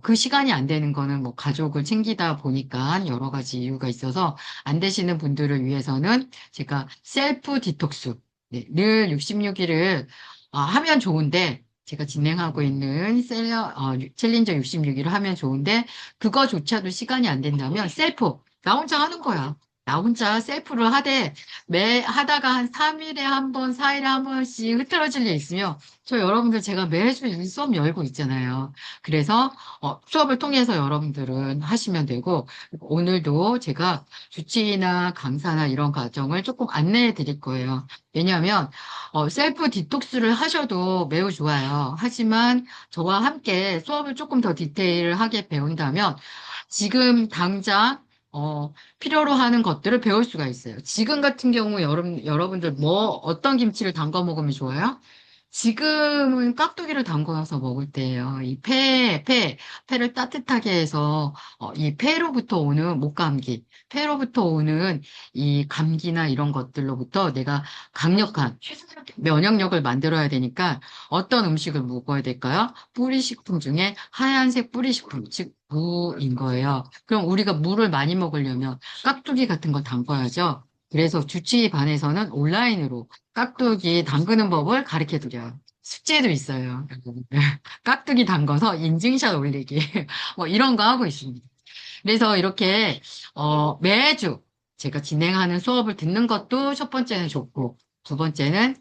그 시간이 안 되는 거는 뭐 가족을 챙기다 보니까 여러 가지 이유가 있어서 안 되시는 분들을 위해서는 제가 셀프 디톡스 네, 늘 66일을 하면 좋은데 제가 진행하고 있는 챌린저 66일을 하면 좋은데 그거조차도 시간이 안 된다면 셀프 나 혼자 하는 거야. 나 혼자 셀프를 하다가 한 3일에 한 번, 4일에 한 번씩 흐트러질 일 있으면 저 여러분들 제가 매주 이 수업 열고 있잖아요. 그래서 수업을 통해서 여러분들은 하시면 되고 오늘도 제가 주치의나 강사나 이런 과정을 조금 안내해 드릴 거예요. 왜냐하면 셀프 디톡스를 하셔도 매우 좋아요. 하지만 저와 함께 수업을 조금 더 디테일하게 배운다면 지금 당장 필요로 하는 것들을 배울 수가 있어요. 지금 같은 경우 여러분들 어떤 김치를 담가 먹으면 좋아요? 지금은 깍두기를 담궈서 먹을 때예요. 폐를 따뜻하게 해서 이 폐로부터 오는 목감기, 폐로부터 오는 이 감기나 이런 것들로부터 내가 강력한 면역력을 만들어야 되니까 어떤 음식을 먹어야 될까요? 뿌리식품 중에 하얀색 뿌리식품, 즉 무인 거예요. 그럼 우리가 무를 많이 먹으려면 깍두기 같은 거 담궈야죠. 그래서 주치의 반에서는 온라인으로 깍두기 담그는 법을 가르쳐 드려요. 숙제도 있어요. 깍두기 담궈서 인증샷 올리기. 뭐 이런 거 하고 있습니다. 그래서 이렇게 매주 제가 진행하는 수업을 듣는 것도 첫 번째는 좋고 두 번째는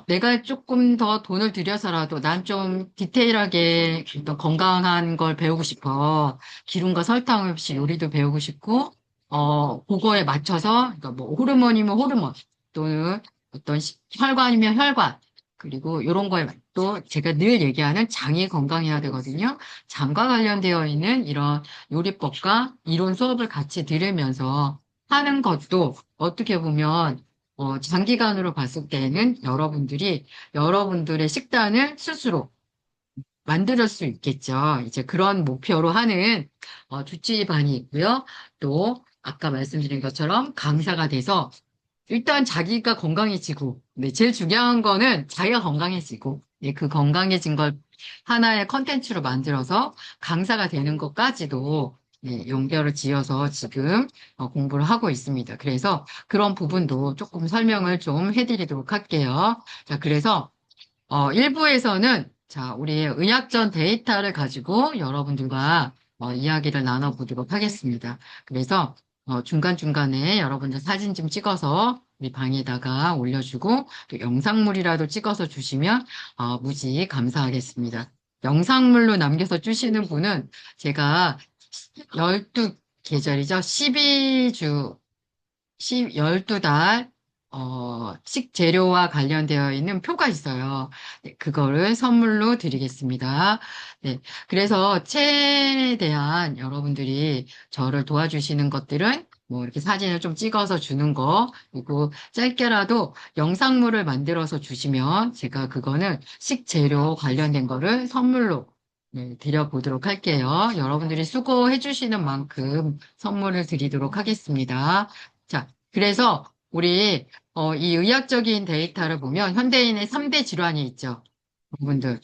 내가 조금 더 돈을 들여서라도 난 좀 디테일하게 어떤 건강한 걸 배우고 싶어. 기름과 설탕 없이 요리도 배우고 싶고 그거에 맞춰서 그러니까 뭐 호르몬이면 호르몬 또는 혈관이면 혈관 그리고 이런 거에 또 제가 늘 얘기하는 장이 건강해야 되거든요. 장과 관련되어 있는 이런 요리법과 이론 수업을 같이 들으면서 하는 것도 어떻게 보면 장기간으로 봤을 때는 여러분들의 식단을 스스로 만들 수 있겠죠. 이제 그런 목표로 하는 주치의반이 있고요. 또 아까 말씀드린 것처럼 강사가 돼서 일단 자기가 건강해지고, 네, 제일 중요한 거는 자기가 건강해지고, 예, 그 건강해진 걸 하나의 컨텐츠로 만들어서 강사가 되는 것까지도 예, 연결을 지어서 지금 공부를 하고 있습니다. 그래서 그런 부분도 조금 설명을 좀 해드리도록 할게요. 자, 그래서 1부에서는 자, 우리의 의학전 데이터를 가지고 여러분들과 이야기를 나눠보도록 하겠습니다. 그래서 중간중간에 여러분들 사진 좀 찍어서 우리 방에다가 올려주고 또 영상물이라도 찍어서 주시면 무지 감사하겠습니다. 영상물로 남겨서 주시는 분은 제가 12계절이죠. 12주 12달, 식재료와 관련되어 있는 표가 있어요. 네, 그거를 선물로 드리겠습니다. 네. 그래서 최대한 여러분들이 저를 도와주시는 것들은 뭐 이렇게 사진을 좀 찍어서 주는 거, 그리고 짧게라도 영상물을 만들어서 주시면 제가 그거는 식재료 관련된 거를 선물로 네, 드려보도록 할게요. 여러분들이 수고해 주시는 만큼 선물을 드리도록 하겠습니다. 자, 그래서 우리 이 의학적인 데이터를 보면 현대인의 3대 질환이 있죠. 여러분들,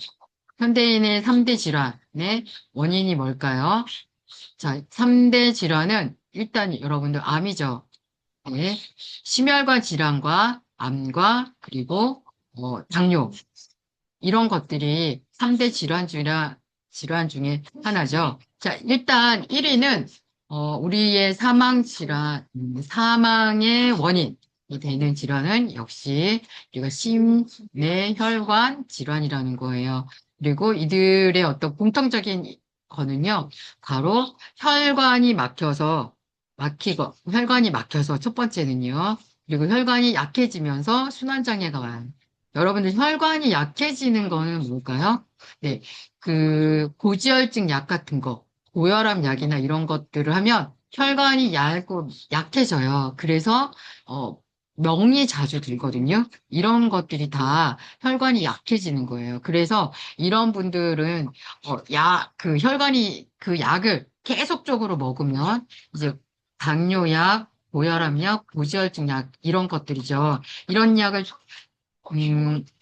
현대인의 3대 질환의 원인이 뭘까요? 자, 3대 질환은 일단 여러분들 암이죠. 네. 심혈관 질환과 암과 그리고 당뇨 이런 것들이 3대 질환 중에 하나죠. 자, 일단 1위는 우리의 사망의 원인이 되는 질환은 역시 우리가 심뇌혈관 질환이라는 거예요. 그리고 이들의 어떤 공통적인 거는요, 바로 혈관이 막혀서 첫 번째는요, 그리고 혈관이 약해지면서 순환장애가 와요. 여러분들 혈관이 약해지는 거는 뭘까요? 네, 그 고지혈증 약 같은 거, 고혈압 약이나 이런 것들을 하면 혈관이 얇고 약해져요. 그래서 명이 자주 들거든요. 이런 것들이 다 혈관이 약해지는 거예요. 그래서 이런 분들은 그 혈관이 그 약을 계속적으로 먹으면 이제 당뇨약, 고혈압약, 고지혈증 약 이런 것들이죠. 이런 약을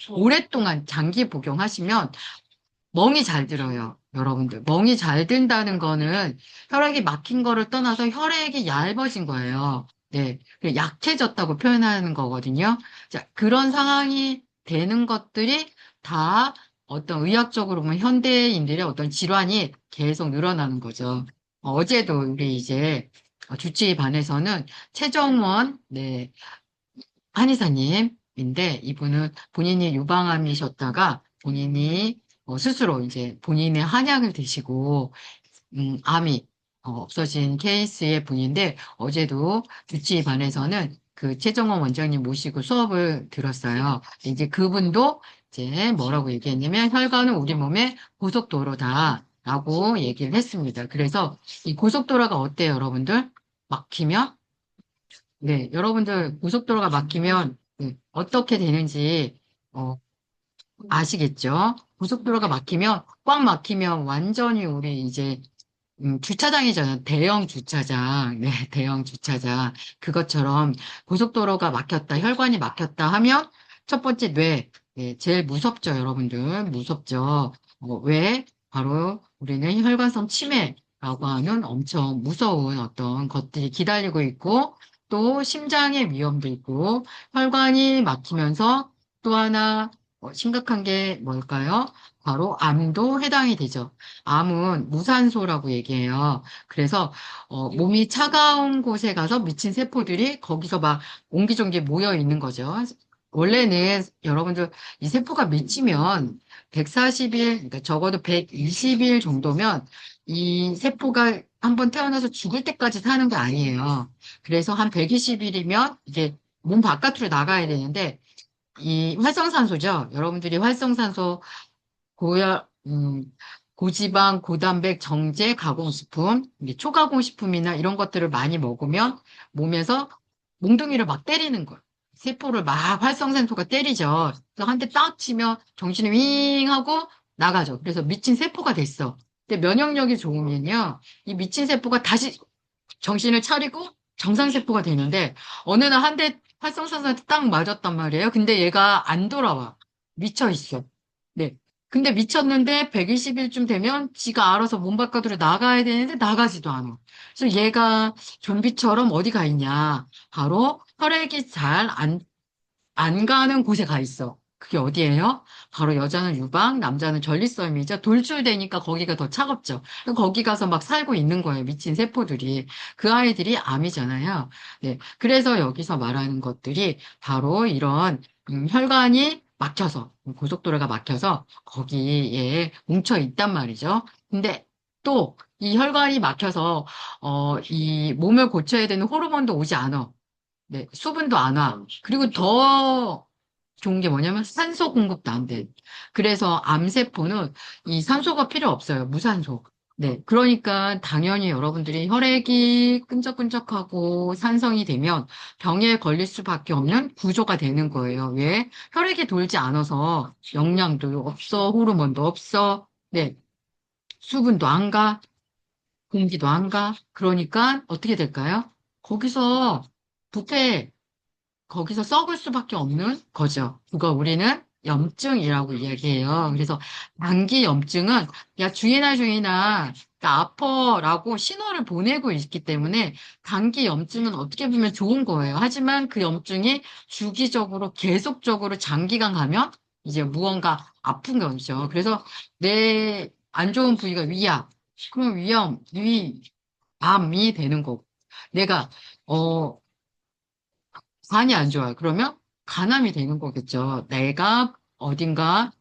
오랫동안 장기 복용하시면 멍이 잘 들어요. 여러분들. 멍이 잘 든다는 거는 혈액이 막힌 거를 떠나서 혈액이 얇아진 거예요. 네. 약해졌다고 표현하는 거거든요. 자, 그런 상황이 되는 것들이 다 어떤 의학적으로 보면 현대인들의 어떤 질환이 계속 늘어나는 거죠. 어제도 우리 이제 주치의 반에서는 최정원, 네, 한의사님인데 이분은 본인이 유방암이셨다가 본인이 스스로 이제 본인의 한약을 드시고 암이 없어진 케이스의 분인데 어제도 주치의반에서는 그 최정원 원장님 모시고 수업을 들었어요. 이제 그분도 이제 뭐라고 얘기했냐면 혈관은 우리 몸의 고속도로다라고 얘기를 했습니다. 그래서 이 고속도로가 어때요, 여러분들? 막히면 네, 여러분들 고속도로가 막히면 어떻게 되는지 어, 아시겠죠? 고속도로가 막히면 꽉 막히면 완전히 우리 이제 주차장이잖아요. 대형 주차장. 네, 대형 주차장. 그것처럼 고속도로가 막혔다, 혈관이 막혔다 하면 첫 번째 뇌. 네, 제일 무섭죠, 여러분들. 무섭죠. 왜? 바로 우리는 혈관성 치매라고 하는 엄청 무서운 어떤 것들이 기다리고 있고 또 심장의 위험도 있고 혈관이 막히면서 또 하나 심각한 게 뭘까요? 바로 암도 해당이 되죠. 암은 무산소라고 얘기해요. 그래서 몸이 차가운 곳에 가서 미친 세포들이 거기서 막 옹기종기 모여 있는 거죠. 원래는 여러분들 이 세포가 미치면 140일, 그러니까 적어도 120일 정도면 이 세포가 한번 태어나서 죽을 때까지 사는 게 아니에요. 그래서 한 120일이면 이제 몸 바깥으로 나가야 되는데 이 활성산소죠. 여러분들이 활성산소 고열, 고지방, 고단백, 정제, 가공식품, 이게 초가공식품이나 이런 것들을 많이 먹으면 몸에서 몽둥이를 막 때리는 거예요. 세포를 막 활성산소가 때리죠. 그래서 한 대 딱 치면 정신이 윙 하고 나가죠. 그래서 미친 세포가 됐어. 근데 면역력이 좋으면요. 이 미친 세포가 다시 정신을 차리고 정상세포가 되는데 어느 날 한 대 활성산소한테 딱 맞았단 말이에요. 근데 얘가 안 돌아와. 미쳐 있어. 네. 근데 미쳤는데 120일쯤 되면 지가 알아서 몸 바깥으로 나가야 되는데 나가지도 않아. 그래서 얘가 좀비처럼 어디 가 있냐. 바로 혈액이 잘 안 가는 곳에 가 있어. 그게 어디예요? 바로 여자는 유방, 남자는 전립선이죠. 돌출되니까 거기가 더 차갑죠. 거기 가서 막 살고 있는 거예요. 미친 세포들이. 그 아이들이 암이잖아요. 네. 그래서 여기서 말하는 것들이 바로 이런 혈관이 막혀서, 고속도로가 막혀서 거기에 뭉쳐 있단 말이죠. 근데 또 이 혈관이 막혀서 이 몸을 고쳐야 되는 호르몬도 오지 않아. 네, 수분도 안 와. 그리고 더 좋은 게 뭐냐면 산소 공급도 안 돼. 그래서 암세포는 이 산소가 필요 없어요. 무산소. 네, 그러니까 당연히 여러분들이 혈액이 끈적끈적하고 산성이 되면 병에 걸릴 수밖에 없는 구조가 되는 거예요. 왜? 혈액이 돌지 않아서 영양도 없어, 호르몬도 없어, 네, 수분도 안 가, 공기도 안 가. 그러니까 어떻게 될까요? 거기서 부패 거기서 썩을 수밖에 없는 거죠. 그거 우리는 염증이라고 이야기해요. 그래서 단기 염증은 야 주인아 주인아 나 아파라고 신호를 보내고 있기 때문에 단기 염증은 어떻게 보면 좋은 거예요. 하지만 그 염증이 주기적으로 계속적으로 장기간 가면 이제 무언가 아픈 거죠. 그래서 내 안 좋은 부위가 위야. 그럼 암이 되는 거고. 내가 어 간이 안 좋아요. 그러면 간암이 되는 거겠죠. 내가 어딘가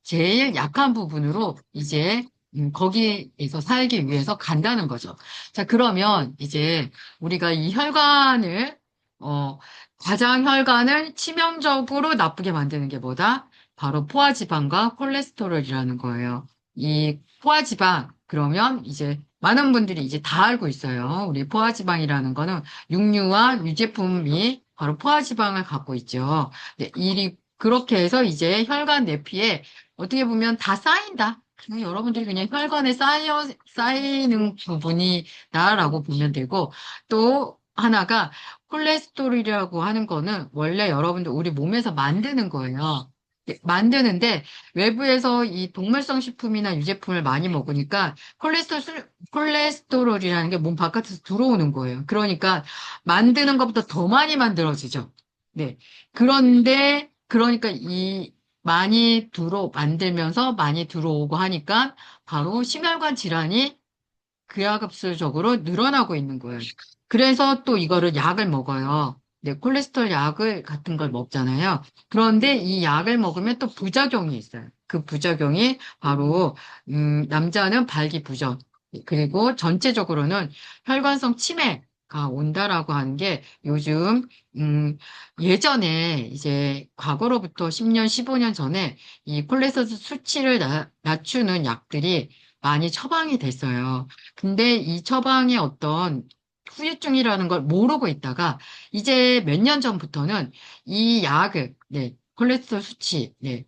제일 약한 부분으로 이제 거기에서 살기 위해서 간다는 거죠. 자, 그러면 이제 우리가 이 혈관을 어, 가장 혈관을 치명적으로 나쁘게 만드는 게 뭐다? 바로 포화지방과 콜레스테롤이라는 거예요. 이 포화지방 그러면 이제 많은 분들이 이제 다 알고 있어요. 우리 포화지방이라는 거는 육류와 유제품이 바로 포화지방을 갖고 있죠. 네, 그렇게 해서 이제 혈관 내피에 어떻게 보면 다 쌓인다. 그냥 여러분들이 그냥 혈관에 쌓이는 부분이다라고 보면 되고, 또 하나가 콜레스테롤이라고 하는 거는 원래 여러분들 우리 몸에서 만드는 거예요. 네, 만드는데 외부에서 이 동물성 식품이나 유제품을 많이 먹으니까 콜레스테롤이라는 게 몸 바깥에서 들어오는 거예요. 그러니까 만드는 것보다 더 많이 만들어지죠. 네. 그런데 그러니까 만들면서 많이 들어오고 하니까 바로 심혈관 질환이 기하급수적으로 늘어나고 있는 거예요. 그래서 또 이거를 약을 먹어요. 네, 콜레스테롤 약을 같은 걸 먹잖아요. 그런데 이 약을 먹으면 또 부작용이 있어요. 그 부작용이 바로 남자는 발기부전 그리고 전체적으로는 혈관성 치매가 온다라고 하는 게 요즘 예전에 이제 과거로부터 10년, 15년 전에 이 콜레스테롤 수치를 낮추는 약들이 많이 처방이 됐어요. 근데 이 처방의 어떤 후유증이라는 걸 모르고 있다가 이제 몇 년 전부터는 이 약을, 네, 콜레스테롤 수치, 네,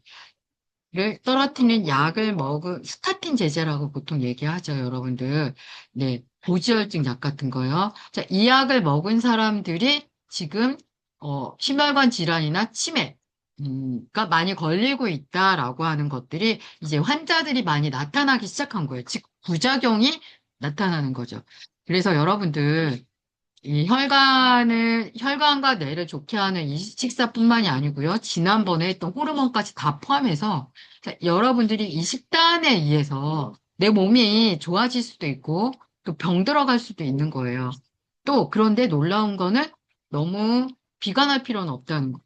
를 떨어뜨리는 약을 먹은 스타틴 제제라고 보통 얘기하죠, 여러분들. 네, 고지혈증 약 같은 거요. 자, 이 약을 먹은 사람들이 지금 심혈관 질환이나 치매 가 많이 걸리고 있다라고 하는 것들이 이제 환자들이 많이 나타나기 시작한 거예요. 즉 부작용이 나타나는 거죠. 그래서 여러분들 이 혈관과 뇌를 좋게 하는 이 식사뿐만이 아니고요. 지난번에 했던 호르몬까지 다 포함해서 자, 여러분들이 이 식단에 의해서 내 몸이 좋아질 수도 있고 또 병 들어갈 수도 있는 거예요. 또 그런데 놀라운 거는 너무 비관할 필요는 없다는 거.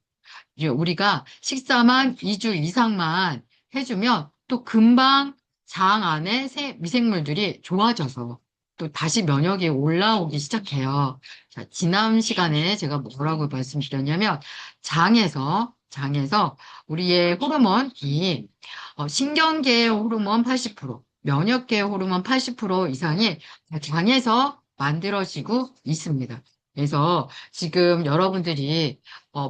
이제 우리가 식사만 2주 이상만 해주면 또 금방 장 안에 미생물들이 좋아져서 또 다시 면역이 올라오기 시작해요. 자, 지난 시간에 제가 뭐라고 말씀드렸냐면 장에서 우리의 호르몬이 신경계의 호르몬 80%, 면역계의 호르몬 80% 이상이 장에서 만들어지고 있습니다. 그래서 지금 여러분들이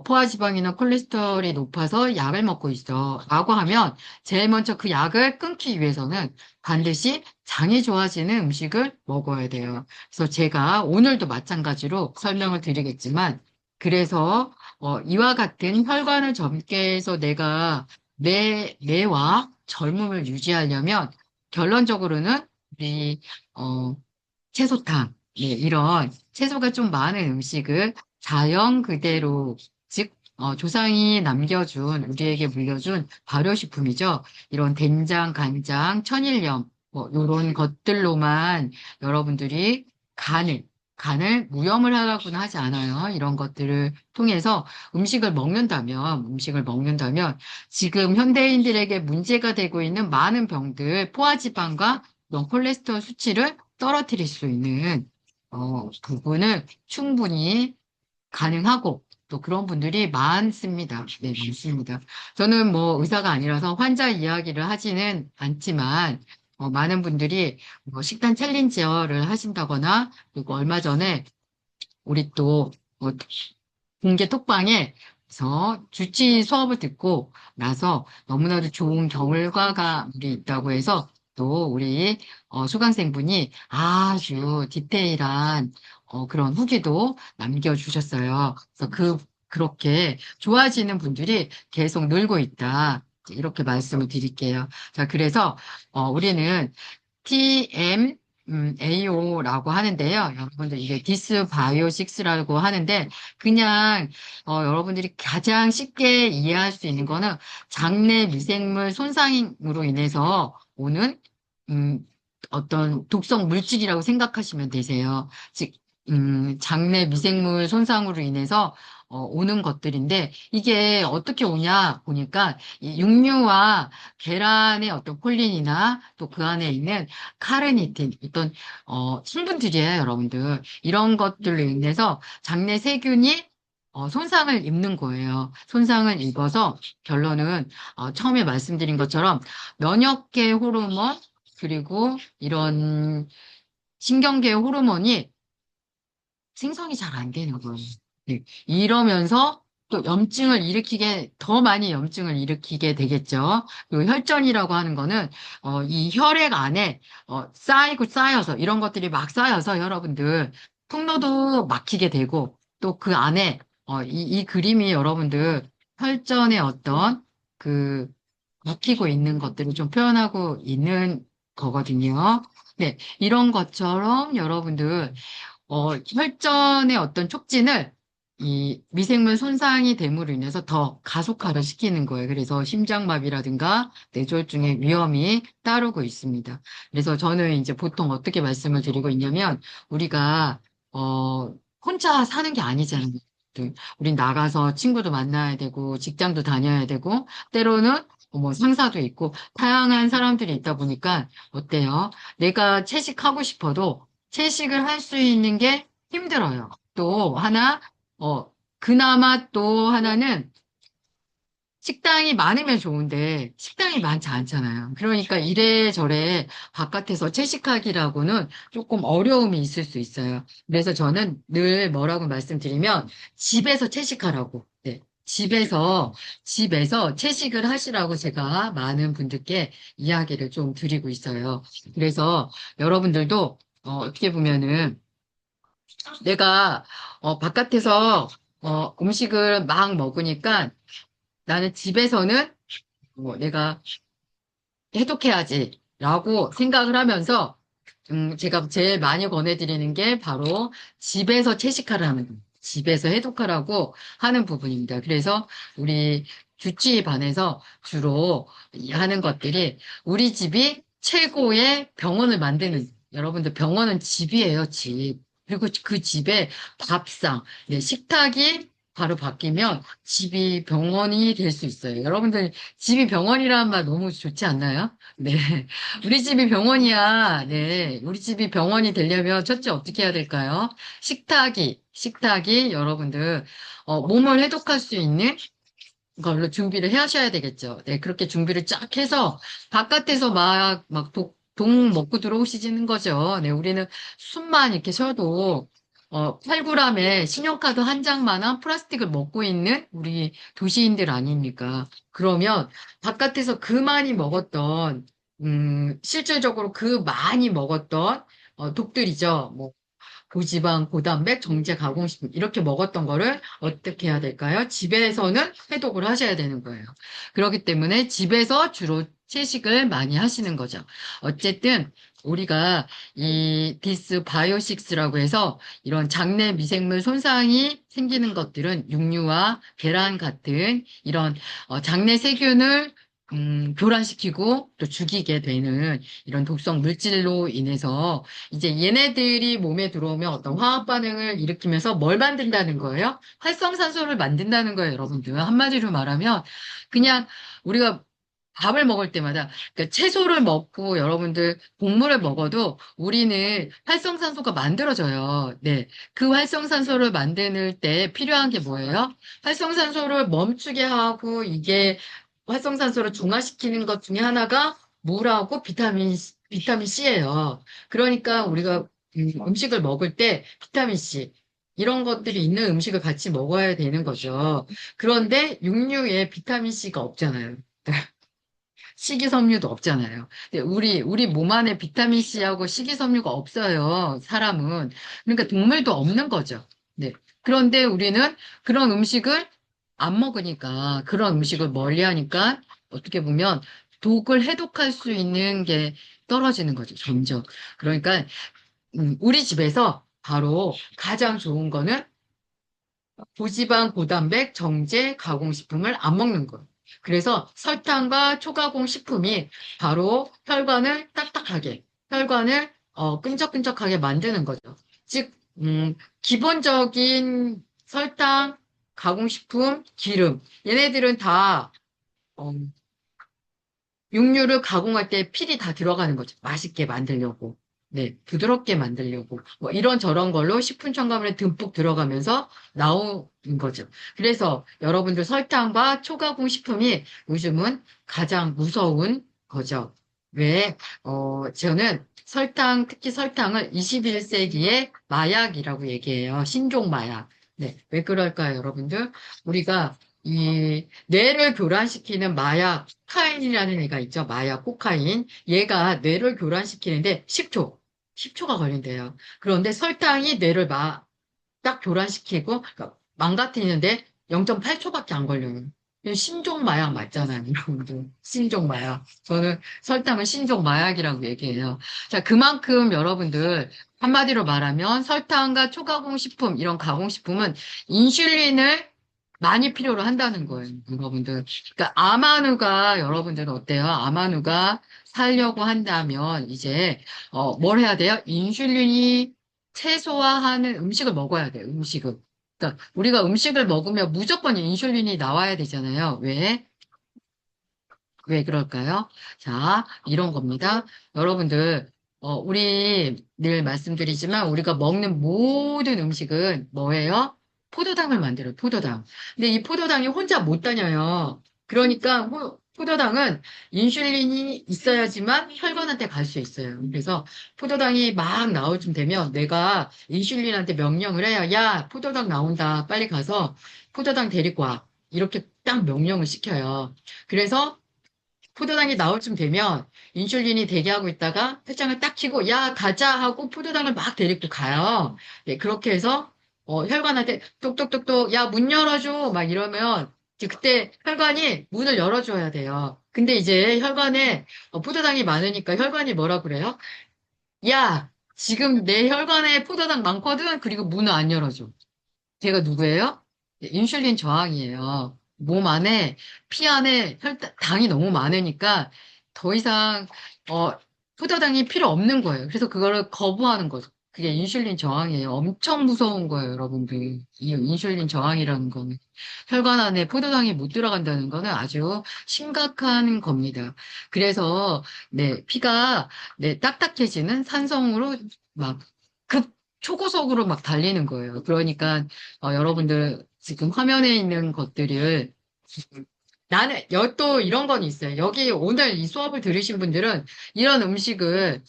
포화지방이나 콜레스테롤이 높아서 약을 먹고 있어 라고 하면 제일 먼저 그 약을 끊기 위해서는 반드시 장이 좋아지는 음식을 먹어야 돼요. 그래서 제가 오늘도 마찬가지로 설명을 드리겠지만 그래서 이와 같은 혈관을 젊게 해서 뇌와 젊음을 유지하려면 결론적으로는 우리 채소탕, 예, 이런 채소가 좀 많은 음식을 자연 그대로, 즉, 조상이 남겨준, 우리에게 물려준 발효식품이죠. 이런 된장, 간장, 천일염, 뭐, 요런 것들로만 여러분들이 간을, 간을 무염을 하라고는 하지 않아요. 이런 것들을 통해서 음식을 먹는다면, 지금 현대인들에게 문제가 되고 있는 많은 병들, 포화지방과 이런 콜레스테롤 수치를 떨어뜨릴 수 있는 부분을 충분히 가능하고 또 그런 분들이 많습니다. 네, 많습니다. 저는 뭐 의사가 아니라서 환자 이야기를 하지는 않지만 많은 분들이 뭐 식단 챌린저를 하신다거나 그리고 얼마 전에 우리 또 공개 톡방에서 주치 수업을 듣고 나서 너무나도 좋은 결과가 우리 있다고 해서 또 우리 수강생분이 아주 디테일한 그런 후기도 남겨주셨어요. 그래서 그렇게 좋아지는 분들이 계속 늘고 있다. 이렇게 말씀을 드릴게요. 자, 그래서 우리는 TMAO라고 하는데요. 여러분들 이게 디스바이오식스라고 하는데 그냥 여러분들이 가장 쉽게 이해할 수 있는 거는 장내 미생물 손상으로 인해서 오는 음, 어떤 독성 물질이라고 생각하시면 되세요. 즉 장내 미생물 손상으로 인해서 오는 것들인데 이게 어떻게 오냐 보니까 이 육류와 계란의 어떤 콜린이나 또 그 안에 있는 카르니틴, 어떤, 성분들이에요, 여러분들. 이런 것들로 인해서 장내 세균이 손상을 입는 거예요. 손상을 입어서 결론은 처음에 말씀드린 것처럼 면역계 호르몬, 그리고 이런 신경계 호르몬이 생성이 잘 안 되는 거예요. 네. 이러면서 또 더 많이 염증을 일으키게 되겠죠. 그리고 혈전이라고 하는 거는, 이 혈액 안에, 쌓여서, 이런 것들이 막 쌓여서 여러분들, 통로도 막히게 되고, 또 그 안에, 이 그림이 여러분들, 혈전의 어떤, 그, 막히고 있는 것들을 좀 표현하고 있는 거거든요. 네. 이런 것처럼 여러분들, 혈전의 어떤 촉진을 이 미생물 손상이 됨으로 인해서 더 가속화를 시키는 거예요. 그래서 심장마비라든가 뇌졸중의 위험이 따르고 있습니다. 그래서 저는 이제 보통 어떻게 말씀을 드리고 있냐면 우리가 어, 혼자 사는 게 아니잖아요. 우린 나가서 친구도 만나야 되고 직장도 다녀야 되고 때로는 뭐 상사도 있고 다양한 사람들이 있다 보니까 어때요? 내가 채식하고 싶어도 채식을 할 수 있는 게 힘들어요. 또 하나, 어, 그나마 또 하나는 식당이 많으면 좋은데 식당이 많지 않잖아요. 그러니까 이래저래 바깥에서 채식하기라고는 조금 어려움이 있을 수 있어요. 그래서 저는 늘 뭐라고 말씀드리면 집에서 채식하라고. 네. 집에서 채식을 하시라고 제가 많은 분들께 이야기를 좀 드리고 있어요. 그래서 여러분들도 어떻게 보면은 내가 바깥에서 음식을 막 먹으니까 나는 집에서는 내가 해독해야지라고 생각을 하면서 제가 제일 많이 권해드리는 게 바로 집에서 채식하라는 거예요. 집에서 해독하라고 하는 부분입니다. 그래서 우리 주치의 반에서 주로 하는 것들이 우리 집이 최고의 병원을 만드는 여러분들 병원은 집이에요, 집. 그리고 그 집에 밥상, 네, 식탁이 바로 바뀌면 집이 병원이 될 수 있어요. 여러분들 집이 병원이라는 말 너무 좋지 않나요? 네. 우리 집이 병원이야. 네. 우리 집이 병원이 되려면 첫째 어떻게 해야 될까요? 식탁이 여러분들, 몸을 해독할 수 있는 걸로 준비를 해 하셔야 되겠죠. 네. 그렇게 준비를 쫙 해서 바깥에서 독 먹고 들어오시는 거죠. 네. 우리는 숨만 이렇게 쉬어도 8g의 신용카드 한 장만한 플라스틱을 먹고 있는 우리 도시인들 아닙니까? 그러면 바깥에서 그 많이 먹었던 실질적으로 그 많이 먹었던 독들이죠. 뭐 고지방, 고단백, 정제 가공식품 이렇게 먹었던 거를 어떻게 해야 될까요? 집에서는 해독을 하셔야 되는 거예요. 그렇기 때문에 집에서 주로 채식을 많이 하시는 거죠. 어쨌든 우리가 이 디스바이오식스라고 해서 이런 장내 미생물 손상이 생기는 것들은 육류와 계란 같은 이런 장내 세균을 교란시키고 또 죽이게 되는 이런 독성 물질로 인해서 이제 얘네들이 몸에 들어오면 어떤 화학 반응을 일으키면서 뭘 만든다는 거예요? 활성산소를 만든다는 거예요, 여러분들. 한마디로 말하면 그냥 우리가 밥을 먹을 때마다 그러니까 채소를 먹고 여러분들 곡물을 먹어도 우리는 활성산소가 만들어져요. 네. 그 활성산소를 만드는 때 필요한 게 뭐예요? 활성산소를 멈추게 하고 이게 활성산소를 중화시키는 것 중에 하나가 물하고 비타민 C예요. 그러니까 우리가 음식을 먹을 때 비타민 C 이런 것들이 있는 음식을 같이 먹어야 되는 거죠. 그런데 육류에 비타민 C가 없잖아요. 식이섬유도 없잖아요. 근데 우리 몸 안에 비타민 C하고 식이섬유가 없어요. 사람은. 그러니까 동물도 없는 거죠. 네. 그런데 우리는 그런 음식을 안 먹으니까, 그런 음식을 멀리 하니까, 어떻게 보면 독을 해독할 수 있는 게 떨어지는 거죠. 점점. 그러니까, 우리 집에서 바로 가장 좋은 거는 고지방, 고단백, 정제, 가공식품을 안 먹는 거예요. 그래서 설탕과 초가공 식품이 바로 혈관을 딱딱하게, 혈관을 끈적끈적하게 만드는 거죠. 즉, 기본적인 설탕, 가공식품, 기름, 얘네들은 다 어, 육류를 가공할 때 필이 다 들어가는 거죠. 맛있게 만들려고. 네, 부드럽게 만들려고. 뭐 이런 저런 걸로 식품 첨가물에 듬뿍 들어가면서 나오는 거죠. 그래서 여러분들 설탕과 초가공 식품이 요즘은 가장 무서운 거죠. 왜? 저는 설탕, 특히 설탕을 21세기의 마약이라고 얘기해요. 신종 마약. 네, 왜 그럴까요, 여러분들? 우리가 이 뇌를 교란시키는 마약 코카인이라는 애가 있죠. 마약 코카인. 얘가 뇌를 교란시키는데 10초가 걸린대요. 그런데 설탕이 뇌를 딱 교란시키고 그러니까 망가뜨리는데 0.8초밖에 안 걸려요. 신종 마약 맞잖아요, 여러분들. 신종 마약. 저는 설탕은 신종 마약이라고 얘기해요. 자, 그만큼 여러분들 한마디로 말하면 설탕과 초가공 식품, 이런 가공식품은 인슐린을 많이 필요로 한다는 거예요, 여러분들. 그러니까 아마누가 여러분들은 어때요? 아마누가 살려고 한다면 이제 뭘 해야 돼요? 인슐린이 최소화하는 음식을 먹어야 돼요, 음식을. 그러니까 우리가 음식을 먹으면 무조건 인슐린이 나와야 되잖아요. 왜? 왜 그럴까요? 자, 이런 겁니다. 여러분들, 우리 늘 말씀드리지만 우리가 먹는 모든 음식은 뭐예요? 포도당을 만들어요, 포도당. 근데 이 포도당이 혼자 못 다녀요. 그러니까 포도당은 인슐린이 있어야지만 혈관한테 갈 수 있어요. 그래서 포도당이 막 나올 쯤 되면 내가 인슐린한테 명령을 해요. 야, 포도당 나온다. 빨리 가서 포도당 데리고 와. 이렇게 딱 명령을 시켜요. 그래서 포도당이 나올 쯤 되면 인슐린이 대기하고 있다가 폐장을 딱 켜고 야 가자 하고 포도당을 막 데리고 가요. 네, 그렇게 해서 혈관한테 똑똑똑똑 야 문 열어줘 막 이러면 이제 그때 혈관이 문을 열어줘야 돼요. 근데 이제 혈관에 포도당이 많으니까 혈관이 뭐라 그래요? 야 지금 내 혈관에 포도당 많거든. 그리고 문을 안 열어줘. 걔가 누구예요? 네, 인슐린 저항이에요. 몸 안에, 피 안에 당이 너무 많으니까 더 이상, 어, 포도당이 필요 없는 거예요. 그래서 그거를 거부하는 거죠. 그게 인슐린 저항이에요. 엄청 무서운 거예요, 여러분들. 이 인슐린 저항이라는 거는. 혈관 안에 포도당이 못 들어간다는 거는 아주 심각한 겁니다. 그래서, 네, 피가, 네, 딱딱해지는 산성으로 막 초고속으로 막 달리는 거예요. 그러니까 여러분들 지금 화면에 있는 것들을 나는 또 이런 건 있어요. 여기 오늘 이 수업을 들으신 분들은 이런 음식을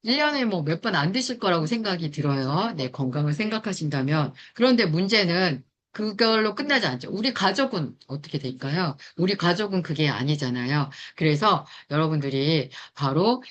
1년에 뭐 몇 번 안 드실 거라고 생각이 들어요. 네, 건강을 생각하신다면. 그런데 문제는 그걸로 끝나지 않죠. 우리 가족은 어떻게 될까요? 우리 가족은 그게 아니잖아요. 그래서 여러분들이 바로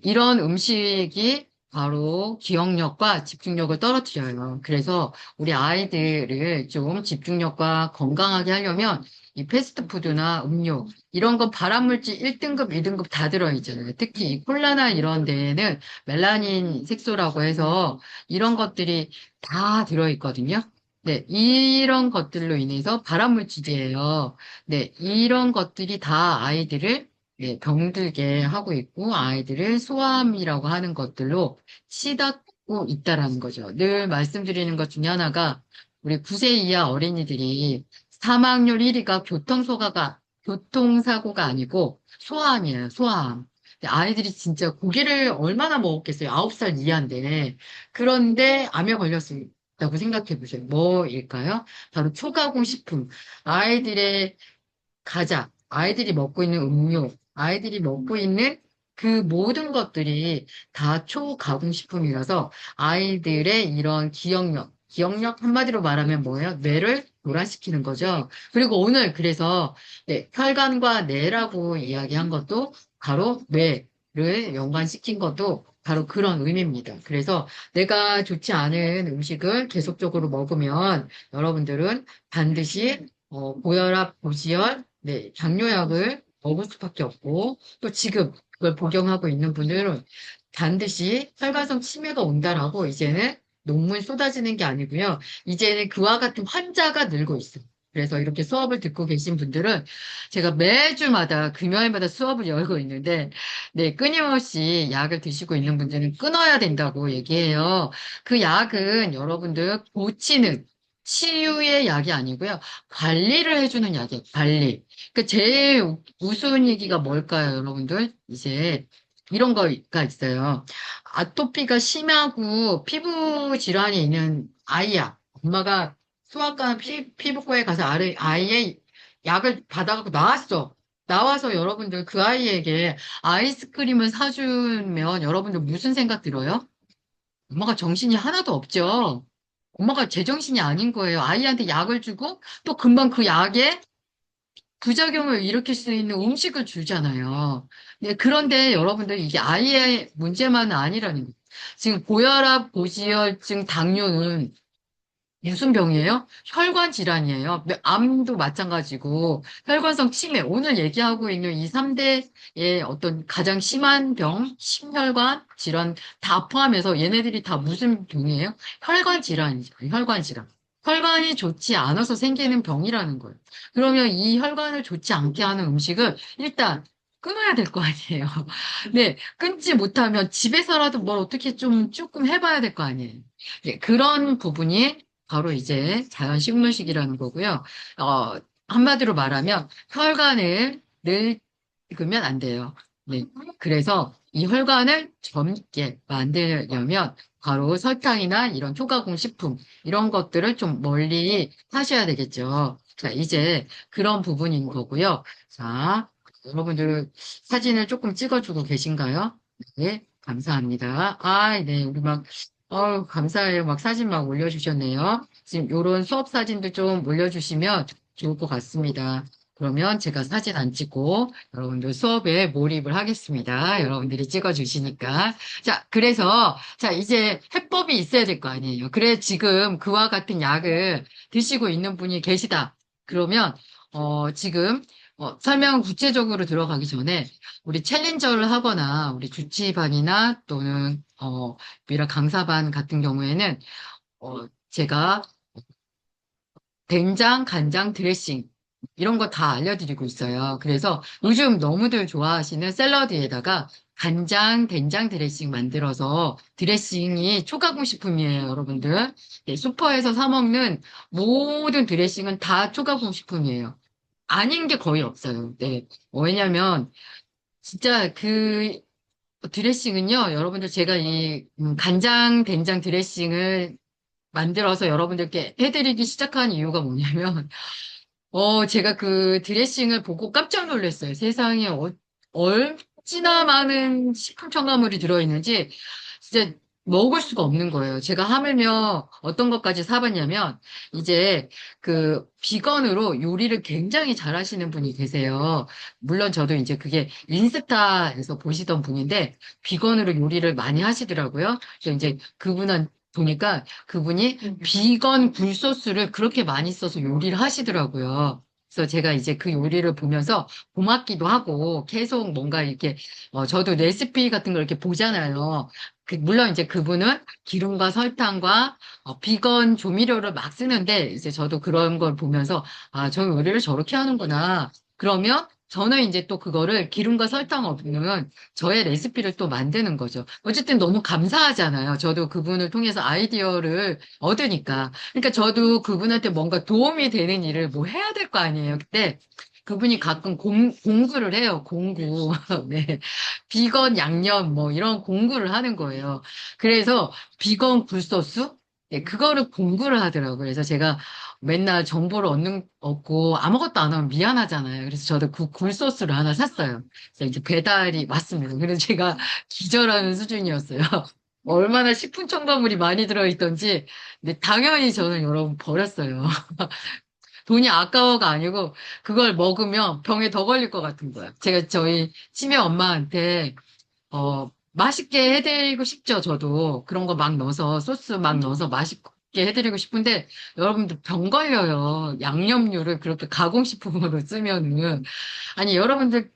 이런 음식이 바로 기억력과 집중력을 떨어뜨려요. 그래서 우리 아이들을 좀 집중력과 건강하게 하려면 이 패스트푸드나 음료, 이런 거 발암물질 1등급, 2등급 다 들어있잖아요. 특히 이 콜라나 이런 데에는 멜라닌 색소라고 해서 이런 것들이 다 들어있거든요. 네, 이런 것들로 인해서 발암물질이에요. 네, 이런 것들이 다 아이들을 네, 병들게 하고 있고 아이들을 소아암이라고 하는 것들로 치닫고 있다라는 거죠. 늘 말씀드리는 것 중에 하나가 우리 9세 이하 어린이들이 사망률 1위가 교통사고가 아니고 소아암이에요, 소아암. 근데 아이들이 진짜 고기를 얼마나 먹었겠어요? 9살 이하인데. 그런데 암에 걸렸다고 생각해 보세요. 뭐일까요? 바로 초가공 식품. 아이들의 과자, 아이들이 먹고 있는 음료, 아이들이 먹고 있는 그 모든 것들이 다 초가공식품이라서 아이들의 이런 기억력 한마디로 말하면 뭐예요? 뇌를 노란시키는 거죠. 그리고 오늘 그래서 네, 혈관과 뇌라고 이야기한 것도 바로 뇌를 연관시킨 것도 바로 그런 의미입니다. 그래서 내가 좋지 않은 음식을 계속적으로 먹으면 여러분들은 반드시 고혈압, 고지혈, 네, 당뇨약을 먹을 수밖에 없고, 또 지금 그걸 복용하고 있는 분들은 반드시 혈관성 치매가 온다라고 이제는 논문 쏟아지는 게 아니고요. 이제는 그와 같은 환자가 늘고 있어요. 그래서 이렇게 수업을 듣고 계신 분들은 제가 매주마다 금요일마다 수업을 열고 있는데, 네, 끊임없이 약을 드시고 있는 분들은 끊어야 된다고 얘기해요. 그 약은 여러분들 고치는 치유의 약이 아니고요. 관리를 해주는 약이에요. 관리. 그 제일 우스운 얘기가 뭘까요, 여러분들? 이제 이런 거가 있어요. 아토피가 심하고 피부 질환이 있는 아이야. 엄마가 소아과 피부과에 가서 아이의 약을 받아갖고 나왔어. 나와서 여러분들 그 아이에게 아이스크림을 사주면 여러분들 무슨 생각 들어요? 엄마가 정신이 하나도 없죠. 엄마가 제정신이 아닌 거예요. 아이한테 약을 주고 또 금방 그 약에 부작용을 일으킬 수 있는 음식을 주잖아요. 네, 그런데 여러분들 이게 아이의 문제만은 아니라는 거예요. 지금 고혈압, 고지혈증, 당뇨는 무슨 병이에요? 혈관 질환이에요. 암도 마찬가지고 혈관성 치매. 오늘 얘기하고 있는 이 3대의 어떤 가장 심한 병, 심혈관 질환 다 포함해서 얘네들이 다 무슨 병이에요? 혈관 질환이죠. 혈관 질환. 혈관이 좋지 않아서 생기는 병이라는 거예요. 그러면 이 혈관을 좋지 않게 하는 음식을 일단 끊어야 될 거 아니에요. 네, 끊지 못하면 집에서라도 뭘 어떻게 좀 조금 해봐야 될 거 아니에요. 네, 그런 부분이 바로 이제 자연식물식이라는 거고요. 한마디로 말하면 혈관을 늙으면 안 돼요. 네. 그래서 이 혈관을 젊게 만들려면 바로 설탕이나 이런 초가공 식품, 이런 것들을 좀 멀리 하셔야 되겠죠. 자, 이제 그런 부분인 거고요. 자, 여러분들 사진을 조금 찍어주고 계신가요? 네, 감사합니다. 아, 네, 우리 막 감사해요. 막 사진 막 올려주셨네요. 지금 요런 수업 사진도 좀 올려주시면 좋을 것 같습니다. 그러면 제가 사진 안 찍고 여러분들 수업에 몰입을 하겠습니다. 여러분들이 찍어주시니까. 자, 그래서, 자, 이제 해법이 있어야 될 거 아니에요. 그래, 지금 그와 같은 약을 드시고 있는 분이 계시다. 그러면, 지금, 설명 구체적으로 들어가기 전에 우리 챌린저를 하거나 우리 주치반이나 또는, 미라 강사반 같은 경우에는 제가 된장, 간장, 드레싱 이런 거 다 알려드리고 있어요. 그래서 요즘 너무들 좋아하시는 샐러드에다가 간장, 된장 드레싱 만들어서 드레싱이 초가공 식품이에요, 여러분들. 네, 슈퍼에서 사 먹는 모든 드레싱은 다 초가공 식품이에요. 아닌 게 거의 없어요. 네. 왜냐면 진짜 그 드레싱은요, 여러분들 제가 이 간장, 된장 드레싱을 만들어서 여러분들께 해드리기 시작한 이유가 뭐냐면, 제가 그 드레싱을 보고 깜짝 놀랐어요. 세상에 얼마나 많은 식품 첨가물이 들어있는지 진짜 먹을 수가 없는 거예요. 제가 하물며 어떤 것까지 사봤냐면 이제 그 비건으로 요리를 굉장히 잘하시는 분이 계세요. 물론 저도 이제 그게 인스타에서 보시던 분인데 비건으로 요리를 많이 하시더라고요. 그래서 이제 그분은 보니까 그분이 비건 굴소스를 그렇게 많이 써서 요리를 하시더라고요. 그래서 제가 이제 그 요리를 보면서 고맙기도 하고 계속 뭔가 이렇게 저도 레시피 같은 걸 이렇게 보잖아요. 물론 이제 그분은 기름과 설탕과 비건 조미료를 막 쓰는데 이제 저도 그런 걸 보면서 아, 저 요리를 저렇게 하는구나. 그러면 저는 이제 또 그거를 기름과 설탕 없는 저의 레시피를 또 만드는 거죠. 어쨌든 너무 감사하잖아요. 저도 그분을 통해서 아이디어를 얻으니까. 그러니까 저도 그분한테 뭔가 도움이 되는 일을 뭐 해야 될 거 아니에요. 근데 그분이 가끔 공구를 해요. 공구. 네. 비건 양념 뭐 이런 공구를 하는 거예요. 그래서 비건 굴소스? 네, 그거를 공구를 하더라고요. 그래서 제가 맨날 정보를 얻고 아무것도 안 하면 미안하잖아요. 그래서 저도 그 굴소스를 하나 샀어요. 그래서 이제 배달이 왔습니다. 그래서 제가 기절하는 수준이었어요. 얼마나 식품 첨가물이 많이 들어있던지. 근데 당연히 저는 여러분 버렸어요. 돈이 아까워가 아니고 그걸 먹으면 병에 더 걸릴 것 같은 거예요. 제가 저희 치매 엄마한테 맛있게 해드리고 싶죠, 저도. 그런 거 막 넣어서, 소스 막 넣어서 맛있게 해드리고 싶은데, 여러분들 병 걸려요. 양념류를 그렇게 가공식품으로 쓰면은. 아니, 여러분들,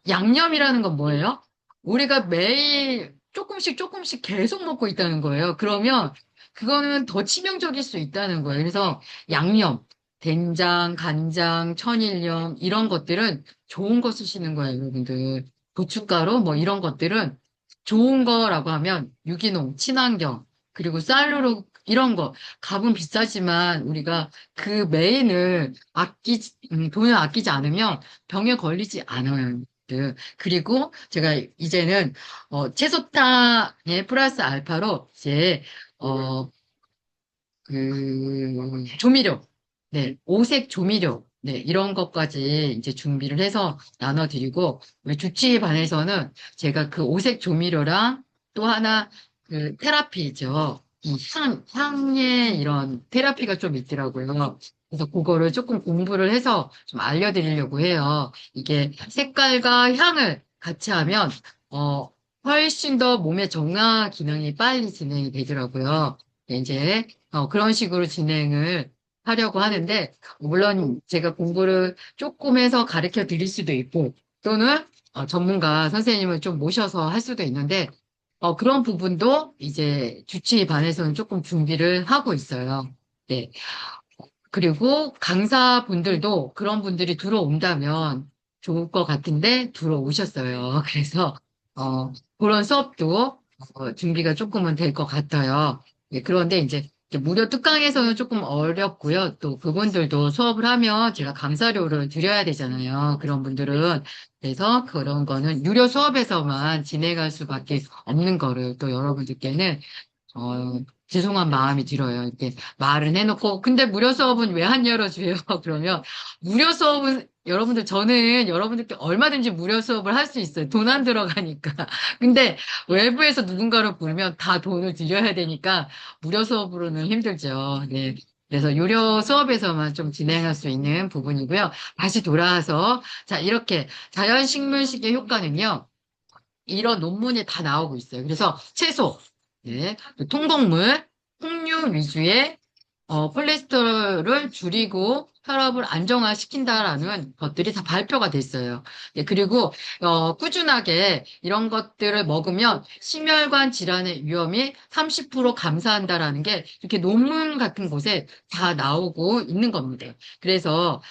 양념이라는 건 뭐예요? 우리가 매일 조금씩 조금씩 계속 먹고 있다는 거예요. 그러면, 그거는 더 치명적일 수 있다는 거예요. 그래서, 양념, 된장, 간장, 천일염, 이런 것들은 좋은 거 쓰시는 거예요, 여러분들. 고춧가루 뭐 이런 것들은 좋은 거라고 하면 유기농, 친환경, 그리고 쌀로로 이런 거 값은 비싸지만 우리가 그 메인을 돈을 아끼지 않으면 병에 걸리지 않아요. 그리고 제가 이제는 채소탕에 플러스 알파로 이제 어, 조미료, 네, 오색 조미료, 네, 이런 것까지 이제 준비를 해서 나눠드리고, 왜 주치의 반에서는 제가 그 오색 조미료랑 또 하나, 테라피죠. 이 향의 이런 테라피가 좀 있더라고요. 그래서 그거를 조금 공부를 해서 좀 알려드리려고 해요. 이게 색깔과 향을 같이 하면, 어, 훨씬 더 몸의 정화 기능이 빨리 진행이 되더라고요. 네, 이제 그런 식으로 진행을 하려고 하는데, 물론 제가 공부를 조금 해서 가르쳐 드릴 수도 있고, 또는 전문가 선생님을 좀 모셔서 할 수도 있는데, 그런 부분도 이제 주치의 반에서는 조금 준비를 하고 있어요. 네. 그리고 강사분들도 그런 분들이 들어온다면 좋을 것 같은데 들어오셨어요. 그래서, 그런 수업도 준비가 조금은 될 것 같아요. 예, 그런데 이제 무료 특강에서는 조금 어렵고요. 또 그분들도 수업을 하면 제가 강사료를 드려야 되잖아요. 그런 분들은. 그래서 그런 거는 유료 수업에서만 진행할 수밖에 없는 거를 또 여러분들께는 죄송한 마음이 들어요. 이렇게 말은 해놓고, 근데 무료 수업은 왜 안 열어줘요? 그러면, 무료 수업은, 여러분들, 저는 여러분들께 얼마든지 무료 수업을 할 수 있어요. 돈 안 들어가니까. 근데 외부에서 누군가를 부르면 다 돈을 들여야 되니까, 무료 수업으로는 힘들죠. 네. 그래서 유료 수업에서만 좀 진행할 수 있는 부분이고요. 다시 돌아와서, 자, 이렇게 자연식물식의 효과는요, 이런 논문이 다 나오고 있어요. 그래서 채소, 네, 통곡물, 풍류 위주의 콜레스테롤을 줄이고 혈압을 안정화시킨다라는 것들이 다 발표가 됐어요. 네, 그리고 꾸준하게 이런 것들을 먹으면 심혈관 질환의 위험이 30% 감소한다라는 게 이렇게 논문 같은 곳에 다 나오고 있는 겁니다. 그래서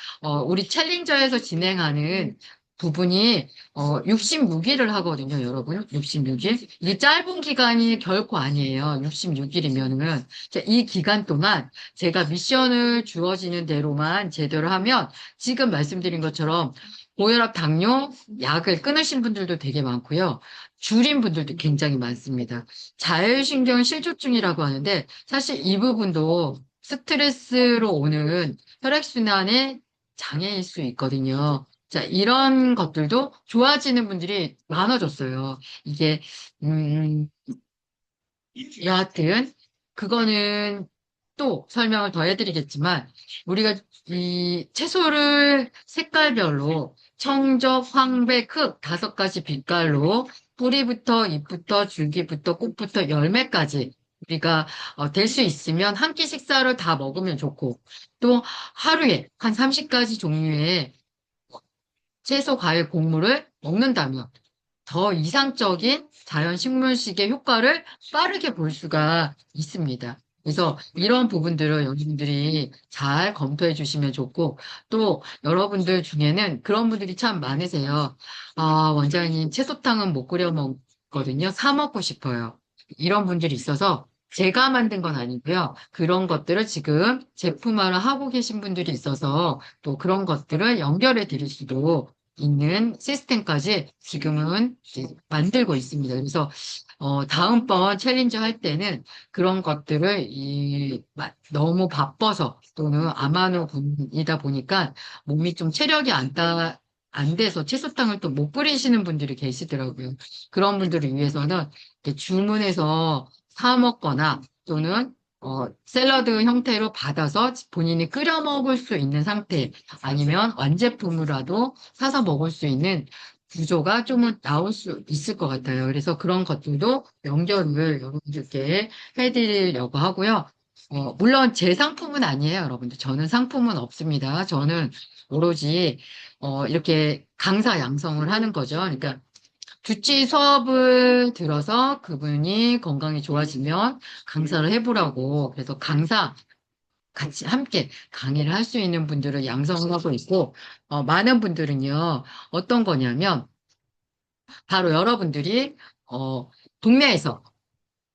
우리 챌린저에서 진행하는 부분이 66일을 하거든요, 여러분. 66일. 이게 짧은 기간이 결코 아니에요. 66일이면은. 이 기간 동안 제가 미션을 주어지는 대로만 제대로 하면 지금 말씀드린 것처럼 고혈압, 당뇨, 약을 끊으신 분들도 되게 많고요. 줄인 분들도 굉장히 많습니다. 자율신경 실조증이라고 하는데 사실 이 부분도 스트레스로 오는 혈액순환의 장애일 수 있거든요. 자, 이런 것들도 좋아지는 분들이 많아졌어요. 이게, 음, 여하튼, 그거는 또 설명을 더 해드리겠지만, 우리가 이 채소를 색깔별로 청적, 황백, 흑 5가지 빛깔로 뿌리부터 잎부터 줄기부터 꽃부터 열매까지 우리가 될 수 있으면 한 끼 식사를 다 먹으면 좋고 또 하루에 한 30가지 종류의 채소, 과일, 곡물을 먹는다면 더 이상적인 자연 식물식의 효과를 빠르게 볼 수가 있습니다. 그래서 이런 부분들을 여러분들이 잘 검토해 주시면 좋고, 또 여러분들 중에는 그런 분들이 참 많으세요. 아, 원장님, 채소탕은 못 끓여 먹거든요. 사 먹고 싶어요. 이런 분들이 있어서 제가 만든 건 아니고요. 그런 것들을 지금 제품화를 하고 계신 분들이 있어서 또 그런 것들을 연결해 드릴 수도 있는 시스템까지 지금은 이제 만들고 있습니다. 그래서 다음번 챌린지 할 때는 그런 것들을 너무 바빠서 또는 아마노 분이다 보니까 몸이 좀 체력이 안 돼서 채소탕을 또 못 끓이시는 분들이 계시더라고요. 그런 분들을 위해서는 이렇게 주문해서 사 먹거나 또는 샐러드 형태로 받아서 본인이 끓여 먹을 수 있는 상태 아니면 완제품으로라도 사서 먹을 수 있는 구조가 좀 나올 수 있을 것 같아요. 그래서 그런 것들도 연결을 여러분들께 해드리려고 하고요. 물론 제 상품은 아니에요, 여러분들. 저는 상품은 없습니다. 저는 오로지 이렇게 강사 양성을 하는 거죠. 그러니까 주치 수업을 들어서 그분이 건강이 좋아지면 강사를 해보라고. 그래서 강사 같이 함께 강의를 할 수 있는 분들을 양성을 하고 있고, 많은 분들은요, 어떤 거냐면, 바로 여러분들이, 동네에서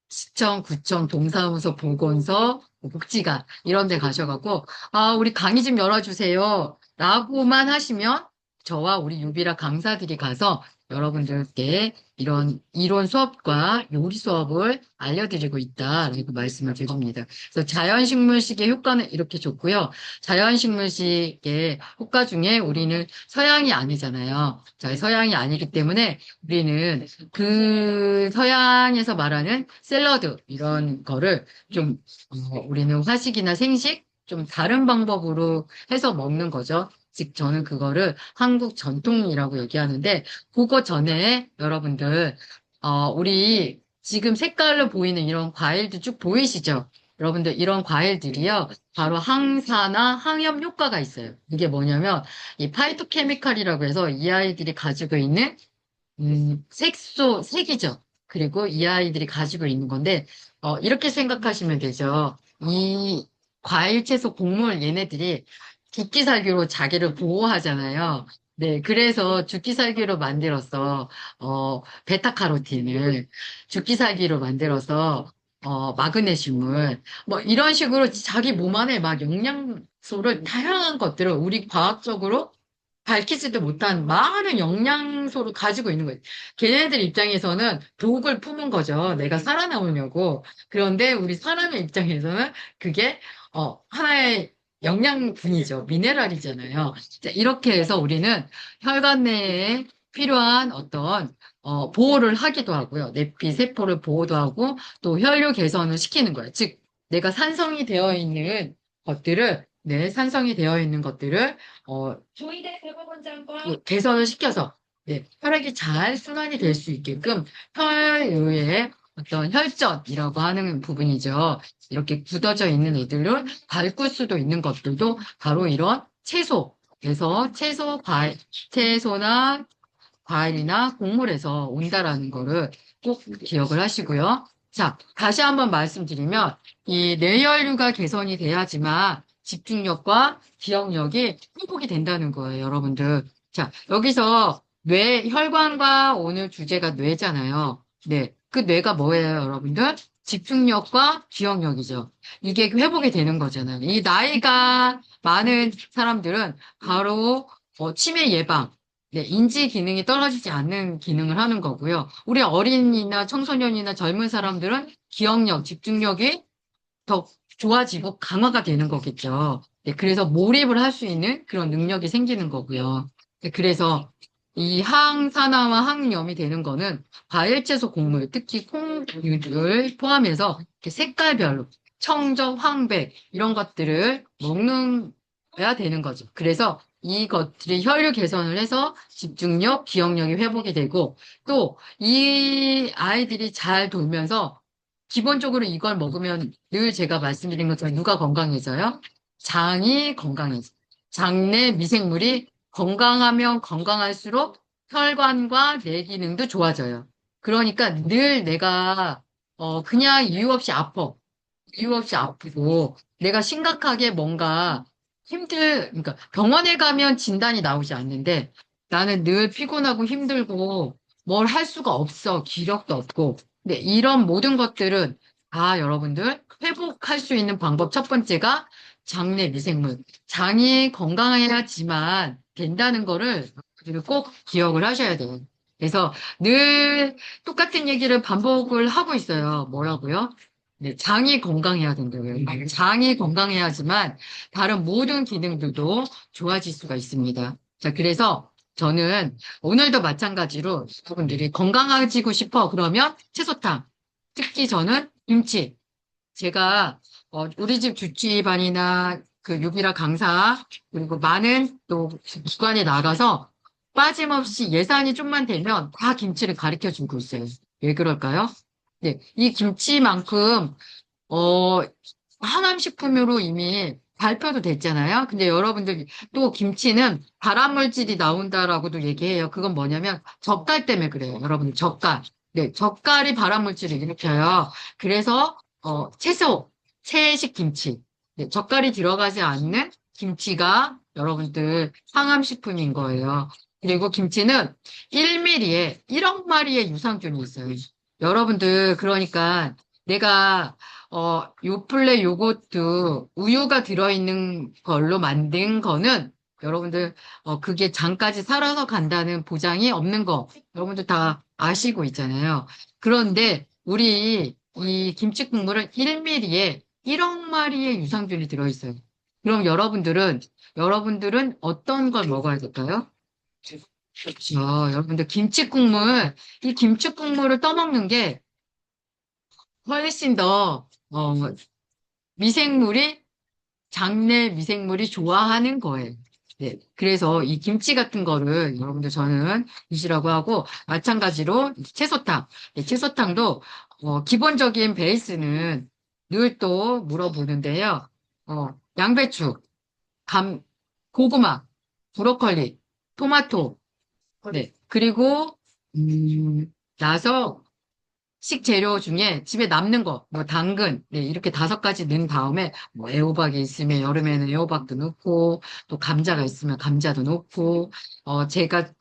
시청, 구청, 동사무소, 보건소, 복지관 이런 데 가셔갖고 아, 우리 강의 좀 열어주세요. 라고만 하시면 저와 우리 유비라 강사들이 가서 여러분들께 이런 이론 수업과 요리 수업을 알려드리고 있다라고 말씀을 드립니다. 그래서 자연식물식의 효과는 이렇게 좋고요. 자연식물식의 효과 중에 우리는 서양이 아니잖아요. 자, 서양이 아니기 때문에 우리는 그 서양에서 말하는 샐러드 이런 거를 좀 우리는 화식이나 생식 좀 다른 방법으로 해서 먹는 거죠. 즉 저는 그거를 한국 전통이라고 얘기하는데 그거 전에 여러분들 우리 지금 색깔로 보이는 이런 과일도 쭉 보이시죠? 여러분들 이런 과일들이요 바로 항산화 항염 효과가 있어요. 이게 뭐냐면 이 파이토케미칼이라고 해서 이 아이들이 가지고 있는 색이죠. 그리고 이 아이들이 가지고 있는 건데, 이렇게 생각하시면 되죠. 이 과일, 채소, 곡물 얘네들이 죽기살기로 자기를 보호하잖아요. 네, 그래서 죽기살기로 만들어서, 베타카로틴을 죽기살기로 만들어서, 마그네슘을, 뭐, 이런 식으로 자기 몸 안에 막 영양소를, 다양한 것들을 우리 과학적으로 밝히지도 못한 많은 영양소를 가지고 있는 거예요. 걔네들 입장에서는 독을 품은 거죠. 내가 살아남으려고. 그런데 우리 사람의 입장에서는 그게 하나의 영양분이죠. 미네랄이잖아요. 자, 이렇게 해서 우리는 혈관 내에 필요한 어떤 보호를 하기도 하고요. 내피 세포를 보호도 하고 또 혈류 개선을 시키는 거예요. 즉 내가 산성이 되어 있는 것들을 산성이 되어 있는 것들을 조이대 대법원장과 개선을 시켜서 혈액이 잘 순환이 될 수 있게끔 혈류의 어떤 혈전이라고 하는 부분이죠. 이렇게 굳어져 있는 애들을 바꿀 수도 있는 것들도 바로 이런 채소에서 채소나 과일이나 곡물에서 온다라는 거를 꼭 기억을 하시고요. 자, 다시 한번 말씀드리면 이 뇌혈류가 개선이 돼야지만 집중력과 기억력이 회복이 된다는 거예요, 여러분들. 자, 여기서 혈관과 오늘 주제가 뇌잖아요. 네. 그 뇌가 뭐예요, 여러분들? 집중력과 기억력이죠. 이게 회복이 되는 거잖아요. 이 나이가 많은 사람들은 바로 치매 예방, 인지 기능이 떨어지지 않는 기능을 하는 거고요. 우리 어린이나 청소년이나 젊은 사람들은 기억력, 집중력이 더 좋아지고 강화가 되는 거겠죠. 그래서 몰입을 할 수 있는 그런 능력이 생기는 거고요. 그래서 이 항산화와 항염이 되는 거는 과일, 채소, 곡물, 특히 콩류를 포함해서 이렇게 색깔별로 청정, 황백 이런 것들을 먹는야 되는 거죠. 그래서 이것들이 혈류 개선을 해서 집중력, 기억력이 회복이 되고 또 이 아이들이 잘 돌면서 기본적으로 이걸 먹으면 늘 제가 말씀드린 것처럼 누가 건강해져요? 장이 건강해져. 장내 미생물이 건강하면 건강할수록 혈관과 뇌 기능도 좋아져요. 그러니까 늘 내가 그냥 이유 없이 아파. 이유 없이 아프고 내가 심각하게 뭔가 그러니까 병원에 가면 진단이 나오지 않는데 나는 늘 피곤하고 힘들고 뭘 할 수가 없어. 기력도 없고. 근데 이런 모든 것들은 다 여러분들 회복할 수 있는 방법 첫 번째가 장내 미생물. 장이 건강해야지만 된다는 거를 여러분들이 꼭 기억을 하셔야 돼요. 그래서 늘 똑같은 얘기를 반복을 하고 있어요. 뭐라고요? 네, 장이 건강해야 된다고요. 장이 건강해야지만 다른 모든 기능들도 좋아질 수가 있습니다. 자, 그래서 저는 오늘도 마찬가지로 여러분들이 건강해지고 싶어 그러면 채소탕, 특히 저는 김치. 제가 우리 집 주치의반이나 그 유기라 강사 그리고 많은 또 기관에 나가서 빠짐없이 예산이 좀만 되면 다 김치를 가르쳐 주고 있어요. 왜 그럴까요? 네, 이 김치만큼 어, 항암식품으로 이미 발표도 됐잖아요. 근데 여러분들 또 김치는 발암물질이 나온다라고도 얘기해요. 그건 뭐냐면 젓갈 때문에 그래요. 여러분들 젓갈. 네, 젓갈이 발암물질을 일으켜요. 그래서 채식 김치. 네, 젓갈이 들어가지 않는 김치가 여러분들 항암식품인 거예요. 그리고 김치는 1ml에 1억 마리의 유산균이 있어요. 여러분들 그러니까 내가 요플레 요거트 우유가 들어있는 걸로 만든 거는 여러분들 그게 장까지 살아서 간다는 보장이 없는 거 여러분들 다 아시고 있잖아요. 그런데 우리 이 김치 국물은 1ml에 1억 마리의 유산균이 들어있어요. 그럼 여러분들은 어떤 걸 먹어야 될까요? 그렇죠. 여러분들 이 김치 국물을 떠먹는 게 훨씬 더 미생물이 장내 미생물이 좋아하는 거예요. 네. 그래서 이 김치 같은 거를 여러분들 저는 드시라고 하고 마찬가지로 채소탕. 네, 채소탕도 기본적인 베이스는 늘 또 물어보는데요. 양배추, 감, 고구마, 브로콜리, 토마토, 네. 그리고 나서 식재료 중에 집에 남는 거, 뭐 당근, 네, 이렇게 5가지 넣은 다음에 뭐 애호박이 있으면 여름에는 애호박도 넣고 또 감자가 있으면 감자도 넣고 제가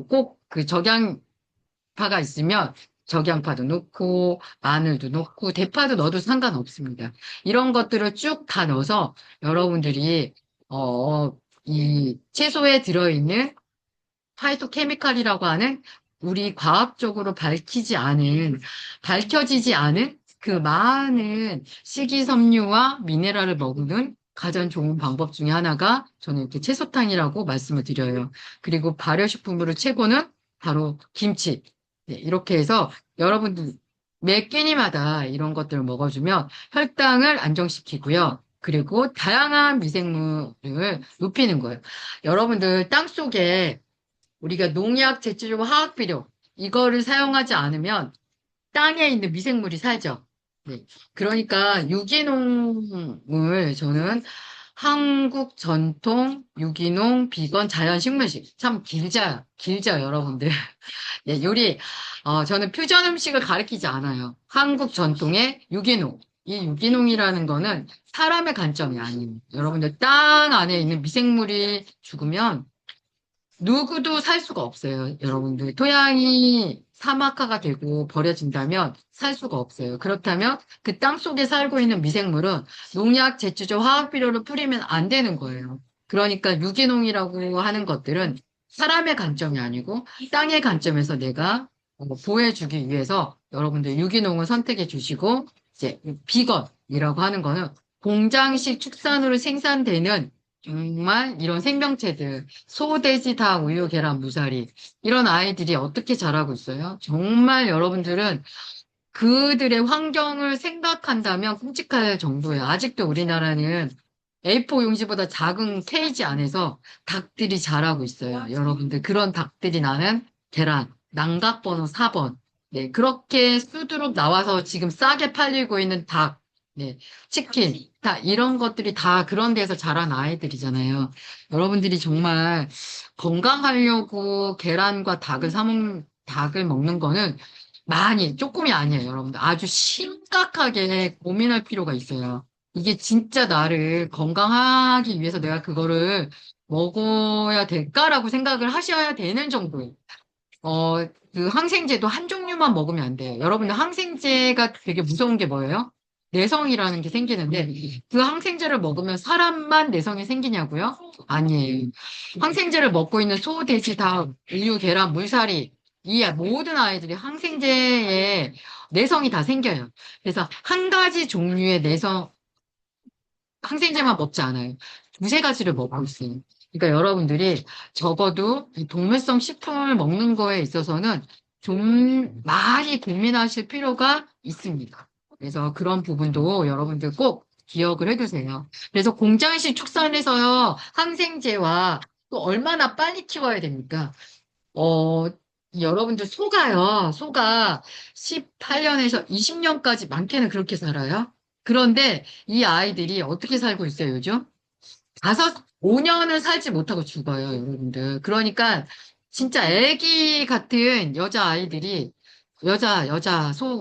꼭 그 적양파가 있으면 적양파도 넣고 마늘도 넣고 대파도 넣어도 상관없습니다. 이런 것들을 쭉 다 넣어서 여러분들이 이 채소에 들어있는 파이토케미칼이라고 하는 우리 과학적으로 밝혀지지 않은 그 많은 식이섬유와 미네랄을 먹는 가장 좋은 방법 중에 하나가 저는 이렇게 채소탕이라고 말씀을 드려요. 그리고 발효식품으로 최고는 바로 김치. 네, 이렇게 해서 여러분들 매 끼니마다 이런 것들을 먹어주면 혈당을 안정시키고요. 그리고 다양한 미생물을 높이는 거예요. 여러분들 땅속에 우리가 농약, 제초제와 화학비료 이거를 사용하지 않으면 땅에 있는 미생물이 살죠. 네. 그러니까 유기농을 저는 한국 전통 유기농 비건 자연식물식 참 길죠 여러분들. 네, 저는 퓨전 음식을 가리키지 않아요. 한국 전통의 유기농. 이 유기농이라는 거는 사람의 관점이 아니에요. 여러분들 땅 안에 있는 미생물이 죽으면 누구도 살 수가 없어요, 여러분들. 토양이 사막화가 되고 버려진다면 살 수가 없어요. 그렇다면 그 땅 속에 살고 있는 미생물은 농약, 제초제, 화학비료를 뿌리면 안 되는 거예요. 그러니까 유기농이라고 하는 것들은 사람의 관점이 아니고 땅의 관점에서 내가 보호해주기 위해서 여러분들 유기농을 선택해 주시고 이제 비건이라고 하는 거는 공장식 축산으로 생산되는 정말 이런 생명체들, 소, 돼지, 닭, 우유, 계란, 무사리 이런 아이들이 어떻게 자라고 있어요? 정말 여러분들은 그들의 환경을 생각한다면 끔찍할 정도예요. 아직도 우리나라는 A4 용지보다 작은 케이지 안에서 닭들이 자라고 있어요. 여러분들 그런 닭들이 나는 계란, 난각번호 4번. 네, 그렇게 수두룩 나와서 지금 싸게 팔리고 있는 닭, 네, 치킨, 다 이런 것들이 다 그런 데서 자란 아이들이잖아요. 여러분들이 정말 건강하려고 계란과 닭을 먹는 거는 많이, 조금이 아니에요, 여러분들. 아주 심각하게 고민할 필요가 있어요. 이게 진짜 나를 건강하기 위해서 내가 그거를 먹어야 될까라고 생각을 하셔야 되는 정도예요. 그 항생제도 한 종류만 먹으면 안 돼요. 여러분들 항생제가 되게 무서운 게 뭐예요? 내성이라는 게 생기는데 그 항생제를 먹으면 사람만 내성이 생기냐고요? 아니에요. 항생제를 먹고 있는 소, 돼지, 닭, 우유, 계란, 물사리 이 모든 아이들이 항생제에 내성이 다 생겨요. 그래서 한 가지 종류의 항생제만 먹지 않아요. 두세 가지를 먹고 있어요. 그러니까 여러분들이 적어도 이 동물성 식품을 먹는 거에 있어서는 좀 많이 고민하실 필요가 있습니다. 그래서 그런 부분도 여러분들 꼭 기억을 해두세요. 그래서 공장식 축산에서요, 항생제와 또 얼마나 빨리 키워야 됩니까? 어, 여러분들 소가 18년에서 20년까지 많게는 그렇게 살아요. 그런데 이 아이들이 어떻게 살고 있어요, 요즘? 5년은 살지 못하고 죽어요, 여러분들. 그러니까 진짜 애기 같은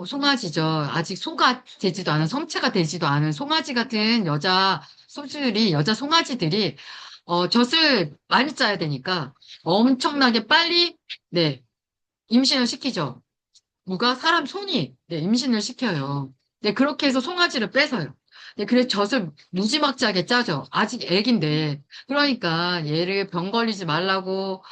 송아지죠. 아직 소가 되지도 않은, 성체가 되지도 않은 송아지 같은 여자 송아지들이, 젖을 많이 짜야 되니까 엄청나게 빨리, 네, 임신을 시키죠. 사람 손이, 네, 임신을 시켜요. 네, 그렇게 해서 송아지를 뺏어요. 네, 그래서 젖을 무지막지하게 짜죠. 아직 애긴데. 그러니까 얘를 병 걸리지 말라고,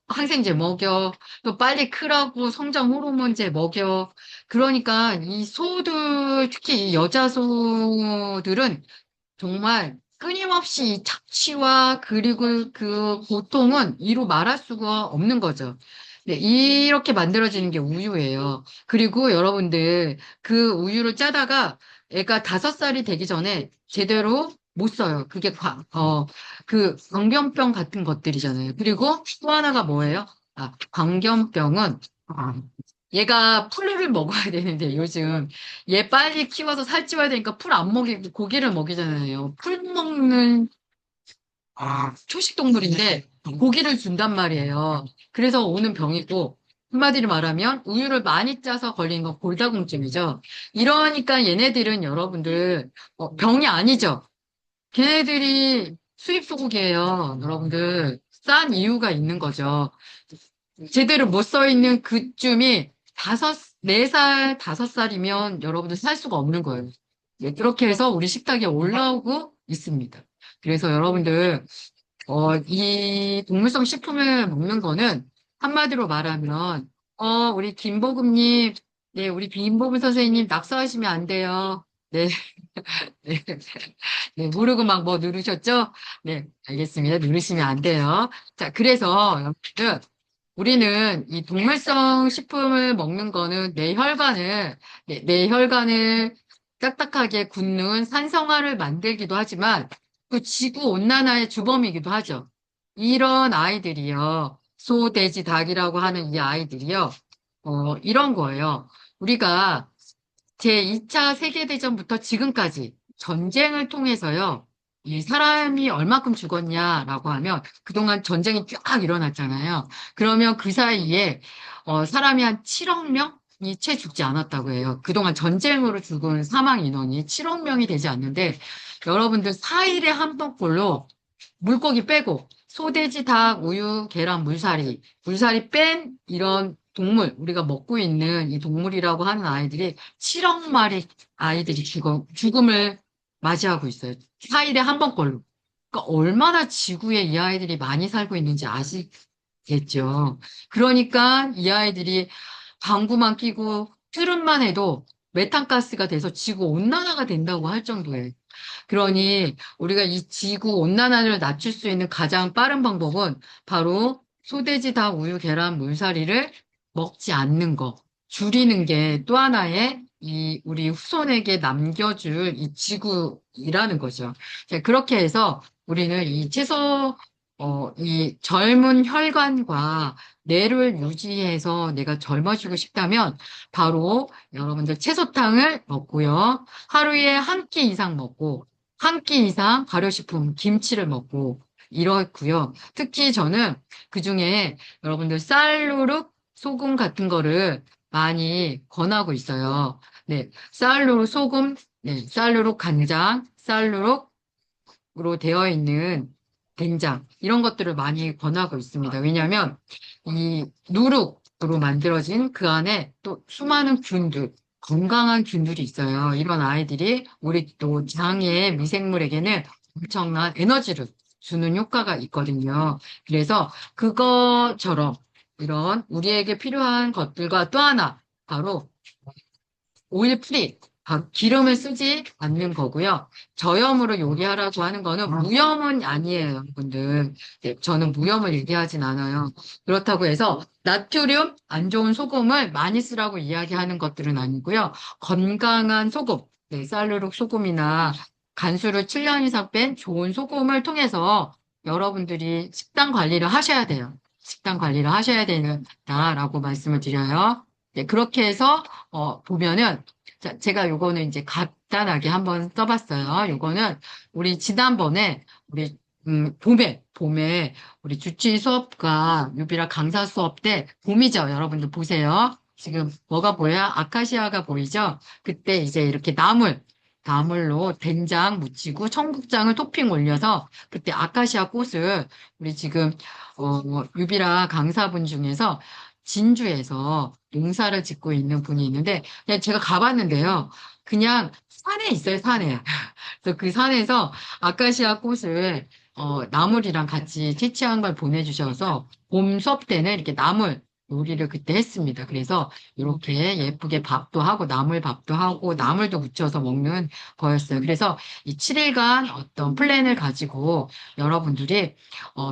항생제 먹여. 또 빨리 크라고 성장 호르몬제 먹여. 그러니까 이 소들, 특히 이 여자 소들은 정말 끊임없이 이 착취와 그리고 그 고통은 이루 말할 수가 없는 거죠. 네, 이렇게 만들어지는 게 우유예요. 그리고 여러분들 그 우유를 짜다가 애가 5살이 되기 전에 제대로 못 써요. 그 광견병 같은 것들이잖아요. 그리고 또 하나가 뭐예요? 광견병은 얘가 풀을 먹어야 되는데 요즘 얘 빨리 키워서 살찌워야 되니까 풀 안 먹이고 고기를 먹이잖아요. 풀 먹는 초식 동물인데 고기를 준단 말이에요. 그래서 오는 병이고 한마디로 말하면 우유를 많이 짜서 걸리는 건 골다공증이죠. 이러니까 얘네들은 여러분들 병이 아니죠. 걔네들이 수입 소고기예요. 여러분들 싼 이유가 있는 거죠. 제대로 못 써 있는 그쯤이 4살, 5살이면 여러분들 살 수가 없는 거예요. 예, 그렇게 해서 우리 식탁에 올라오고 있습니다. 그래서 여러분들, 이 동물성 식품을 먹는 거는 한마디로 말하면, 우리 김보금님, 네, 우리 김보금 선생님 낙서하시면 안 돼요. 네, 네, 네, 모르고 막 뭐 누르셨죠? 네, 알겠습니다. 누르시면 안 돼요. 자, 그래서 여러분들, 우리는 이 동물성 식품을 먹는 거는 내 혈관을 딱딱하게 굳는 산성화를 만들기도 하지만 또 지구 온난화의 주범이기도 하죠. 이런 아이들이요. 소, 돼지, 닭이라고 하는 이 아이들이요. 이런 거예요. 우리가 제2차 세계대전부터 지금까지 전쟁을 통해서요, 이 사람이 얼마큼 죽었냐라고 하면 그동안 전쟁이 쫙 일어났잖아요. 그러면 그 사이에 사람이 한 7억 명이 채 죽지 않았다고 해요. 그동안 전쟁으로 죽은 사망 인원이 7억 명이 되지 않는데 여러분들 4일에 한 번꼴로 물고기 빼고 소돼지, 닭, 우유, 계란, 물살이 뺀 이런 동물, 우리가 먹고 있는 이 동물이라고 하는 아이들이 7억 마리 아이들이 죽음을 맞이하고 있어요. 4일에 한 번꼴로. 그러니까 얼마나 지구에 이 아이들이 많이 살고 있는지 아시겠죠. 그러니까 이 아이들이 방구만 끼고 트름만 해도 메탄가스가 돼서 지구 온난화가 된다고 할 정도예요. 그러니 우리가 이 지구 온난화를 낮출 수 있는 가장 빠른 방법은 바로 소돼지, 닭, 우유, 계란, 물사리를 먹지 않는 거, 줄이는 게 또 하나의 우리 후손에게 남겨줄 이 지구이라는 거죠. 자, 그렇게 해서 우리는 이 채소 이 젊은 혈관과 뇌를 유지해서 내가 젊어지고 싶다면 바로 여러분들 채소탕을 먹고요. 하루에 한 끼 이상 먹고 한 끼 이상 발효식품 김치를 먹고 이렇고요. 특히 저는 그중에 여러분들 쌀누룩 소금 같은 거를 많이 권하고 있어요. 네, 쌀누룩 소금, 네, 쌀누룩 간장, 쌀누룩 으로 되어 있는 된장 이런 것들을 많이 권하고 있습니다. 왜냐하면 이 누룩으로 만들어진 그 안에 또 수많은 균들, 건강한 균들이 있어요. 이런 아이들이 우리 또 장의 미생물에게는 엄청난 에너지를 주는 효과가 있거든요. 그래서 그것처럼 이런 우리에게 필요한 것들과 또 하나 바로 오일 프리, 기름을 쓰지 않는 거고요. 저염으로 요리하라고 하는 거는 무염은 아니에요, 여러분들. 네, 저는 무염을 얘기하진 않아요. 그렇다고 해서 나트륨 안 좋은 소금을 많이 쓰라고 이야기하는 것들은 아니고요. 건강한 소금, 네, 쌀누룩 소금이나 간수를 7년 이상 뺀 좋은 소금을 통해서 여러분들이 식단 관리를 하셔야 돼요. 식단 관리를 하셔야 된다라고 말씀을 드려요. 네, 그렇게 해서 보면은, 자, 제가 요거는 이제 간단하게 한번 써봤어요. 요거는 우리 지난번에, 우리, 봄에, 우리 주치 수업과 유비라 강사 수업 때, 봄이죠. 여러분들 보세요. 지금 뭐가 보여요? 아카시아가 보이죠? 그때 이제 이렇게 나물로 된장 묻히고 청국장을 토핑 올려서 그때 아카시아 꽃을 우리 지금, 유비라 강사분 중에서 진주에서 농사를 짓고 있는 분이 있는데, 그냥 제가 가봤는데요. 그냥 산에 있어요, 산에. 그래서 그 산에서 아카시아 꽃을, 나물이랑 같이 채취한 걸 보내주셔서, 봄 수업 때는 이렇게 나물 요리를 그때 했습니다. 그래서 이렇게 예쁘게 밥도 하고, 나물 밥도 하고, 나물도 무쳐서 먹는 거였어요. 그래서 이 7일간 어떤 플랜을 가지고 여러분들이,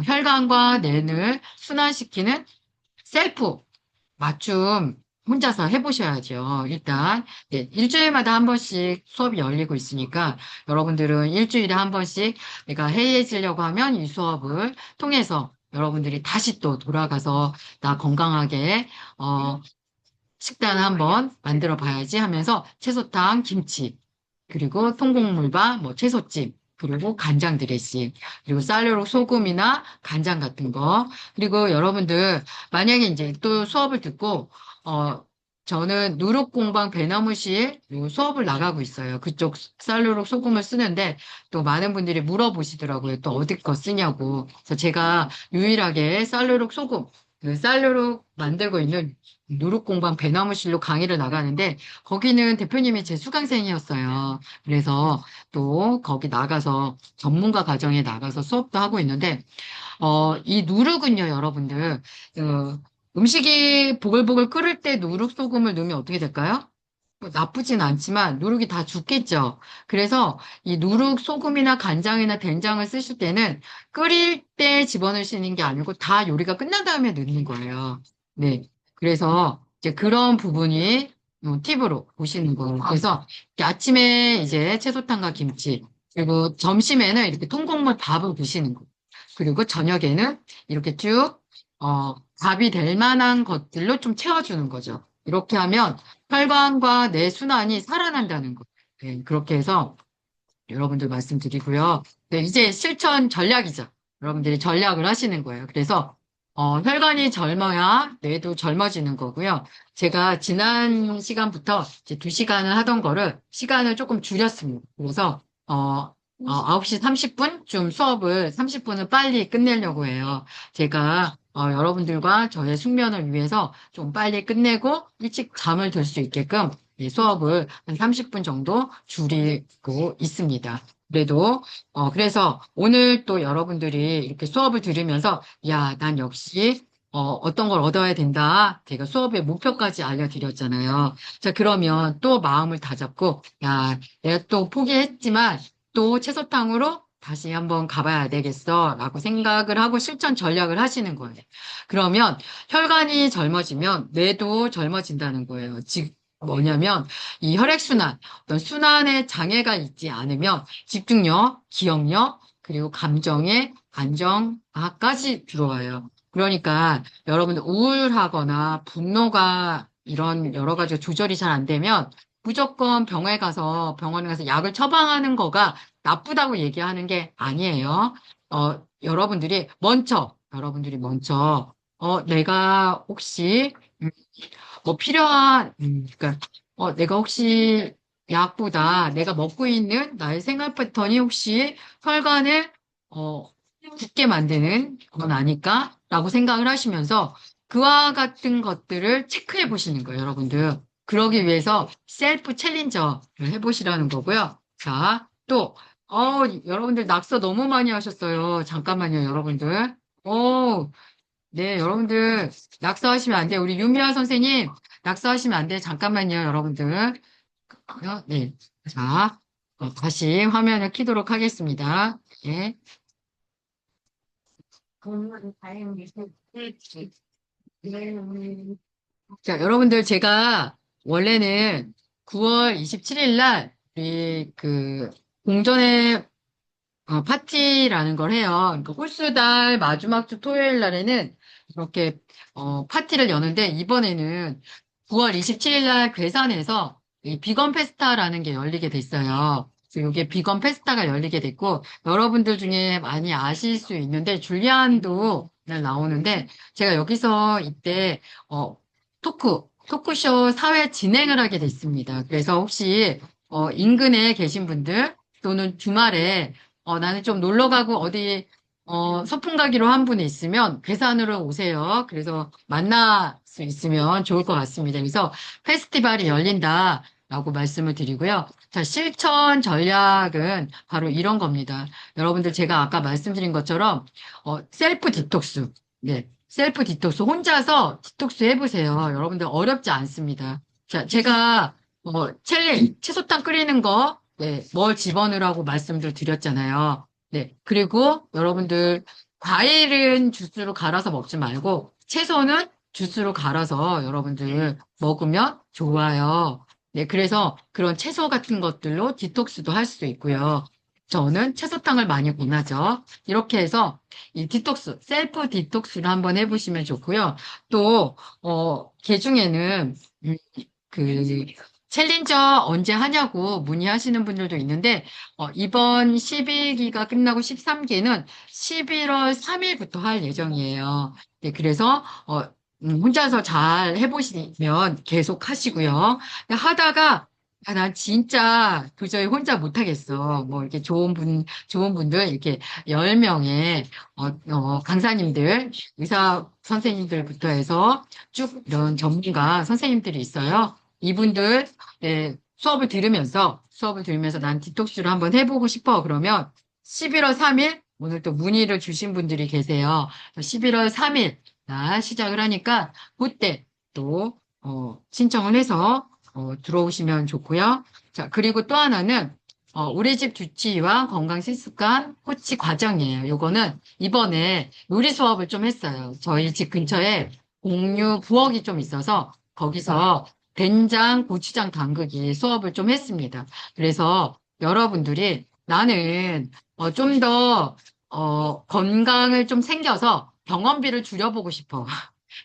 혈관과 뇌를 순환시키는 셀프 맞춤 혼자서 해보셔야죠. 일단, 네, 일주일마다 한 번씩 수업이 열리고 있으니까 여러분들은 일주일에 한 번씩 내가 해이해지려고 하면 이 수업을 통해서 여러분들이 다시 또 돌아가서 나 건강하게, 식단 한번 만들어 봐야지 하면서 채소탕, 김치, 그리고 통곡물밥, 뭐 채소찜, 그리고 간장 드레싱, 그리고 쌀로록 소금이나 간장 같은 거. 그리고 여러분들 만약에 이제 또 수업을 듣고 저는 누룩공방 배나무실 요 수업을 나가고 있어요. 그쪽 쌀로록 소금을 쓰는데 또 많은 분들이 물어보시더라고요. 또 어디 거 쓰냐고. 그래서 제가 유일하게 쌀로록 소금, 그 쌀로록 만들고 있는 누룩공방 배나무실로 강의를 나가는데 거기는 대표님이 제 수강생이었어요. 그래서 또 거기 나가서 전문가 과정에 나가서 수업도 하고 있는데, 이 누룩은요, 여러분들, 음식이 보글보글 끓을 때 누룩 소금을 넣으면 어떻게 될까요? 뭐 나쁘진 않지만 누룩이 다 죽겠죠. 그래서 이 누룩 소금이나 간장이나 된장을 쓰실 때는 끓일 때 집어넣으시는 게 아니고 다 요리가 끝난 다음에 넣는 거예요. 네. 그래서 이제 그런 부분이 팁으로 보시는 거예요. 그래서 이렇게 아침에 이제 채소탕과 김치, 그리고 점심에는 이렇게 통곡물 밥을 드시는 거예요. 그리고 저녁에는 이렇게 쭉, 밥이 될 만한 것들로 좀 채워주는 거죠. 이렇게 하면 혈관과 뇌 순환이 살아난다는 거. 네, 그렇게 해서 여러분들 말씀드리고요. 네, 이제 실천 전략이죠. 여러분들이 전략을 하시는 거예요. 그래서 혈관이 젊어야 뇌도 젊어지는 거고요. 제가 지난 시간부터 이제 2시간을 하던 거를 시간을 조금 줄였습니다. 그래서 9시 30분쯤 수업을 30분을 빨리 끝내려고 해요. 제가 여러분들과 저의 숙면을 위해서 좀 빨리 끝내고 일찍 잠을 들 수 있게끔 이 수업을 한 30분 정도 줄이고 있습니다. 그래서 오늘 또 여러분들이 이렇게 수업을 들으면서, 야, 난 역시, 어떤 걸 얻어야 된다. 제가 수업의 목표까지 알려드렸잖아요. 자, 그러면 또 마음을 다잡고, 야, 내가 또 포기했지만, 또 채소탕으로 다시 한번 가봐야 되겠어. 라고 생각을 하고 실천 전략을 하시는 거예요. 그러면 혈관이 젊어지면 뇌도 젊어진다는 거예요. 즉, 뭐냐면, 이 혈액순환, 어떤 순환에 장애가 있지 않으면 집중력, 기억력, 그리고 감정의 안정화까지 들어와요. 그러니까 여러분들 우울하거나 분노가 이런 여러 가지 조절이 잘 안 되면 무조건 병원에 가서 약을 처방하는 거가 나쁘다고 얘기하는 게 아니에요. 여러분들이 먼저, 내가 혹시, 뭐 필요한, 그러니까, 내가 혹시 약보다 내가 먹고 있는 나의 생활 패턴이 혹시 혈관을, 어, 붓게 만드는 건 아닐까? 라고 생각을 하시면서 그와 같은 것들을 체크해 보시는 거예요, 여러분들. 그러기 위해서 셀프 챌린저를 해보시라는 거고요. 자, 또, 여러분들 낙서 너무 많이 하셨어요. 잠깐만요, 여러분들. 네, 여러분들, 낙서하시면 안 돼요. 우리 유미아 선생님, 낙서하시면 안 돼요. 잠깐만요, 여러분들. 네. 자, 다시 화면을 켜도록 하겠습니다. 예. 자, 여러분들, 제가 원래는 9월 27일 날, 우리 공전의 파티라는 걸 해요. 그러니까 홀수달 마지막 주 토요일 날에는 이렇게 파티를 여는데 이번에는 9월 27일 날 괴산에서 이 비건 페스타라는 게 열리게 됐어요. 그래서 이게 비건 페스타가 열리게 됐고 여러분들 중에 많이 아실 수 있는데 줄리안도 날 나오는데 제가 여기서 이때 어, 토크쇼 사회 진행을 하게 됐습니다. 그래서 혹시 인근에 계신 분들 또는 주말에 나는 좀 놀러 가고 어디, 소풍 가기로 한 분이 있으면 괴산으로 오세요. 그래서 만날 수 있으면 좋을 것 같습니다. 그래서 페스티벌이 열린다라고 말씀을 드리고요. 자, 실천 전략은 바로 이런 겁니다. 여러분들 제가 아까 말씀드린 것처럼, 셀프 디톡스. 네. 셀프 디톡스. 혼자서 디톡스 해보세요. 여러분들 어렵지 않습니다. 자, 제가, 채소탕 끓이는 거, 네, 뭘 집어넣으라고 말씀들 드렸잖아요. 네. 그리고 여러분들, 과일은 주스로 갈아서 먹지 말고, 채소는 주스로 갈아서 여러분들 먹으면 좋아요. 네. 그래서 그런 채소 같은 것들로 디톡스도 할 수 있고요. 저는 채소탕을 많이 권하죠. 이렇게 해서 이 디톡스, 셀프 디톡스를 한번 해보시면 좋고요. 또, 개중에는, 그, 챌린저 언제 하냐고 문의하시는 분들도 있는데, 이번 12기가 끝나고 13기는 11월 3일부터 할 예정이에요. 네, 그래서, 혼자서 잘 해보시면 계속 하시고요. 근데 하다가, 난 진짜 도저히 혼자 못하겠어. 뭐, 이렇게 좋은 분들, 이렇게 10명의, 강사님들, 의사 선생님들부터 해서 쭉 이런 전문가 선생님들이 있어요. 이분들 네, 수업을 들으면서 난 디톡스를 한번 해보고 싶어. 그러면 11월 3일 오늘 또 문의를 주신 분들이 계세요. 11월 3일 날 시작을 하니까 그때 또 신청을 해서 들어오시면 좋고요. 자, 그리고 또 하나는 우리 집 주치의와 건강 실습관 코치 과정이에요. 요거는 이번에 요리 수업을 좀 했어요. 저희 집 근처에 공유 부엌이 좀 있어서 거기서 된장, 고추장 담그기 수업을 좀 했습니다. 그래서 여러분들이 나는 좀 더 건강을 좀 챙겨서 병원비를 줄여보고 싶어.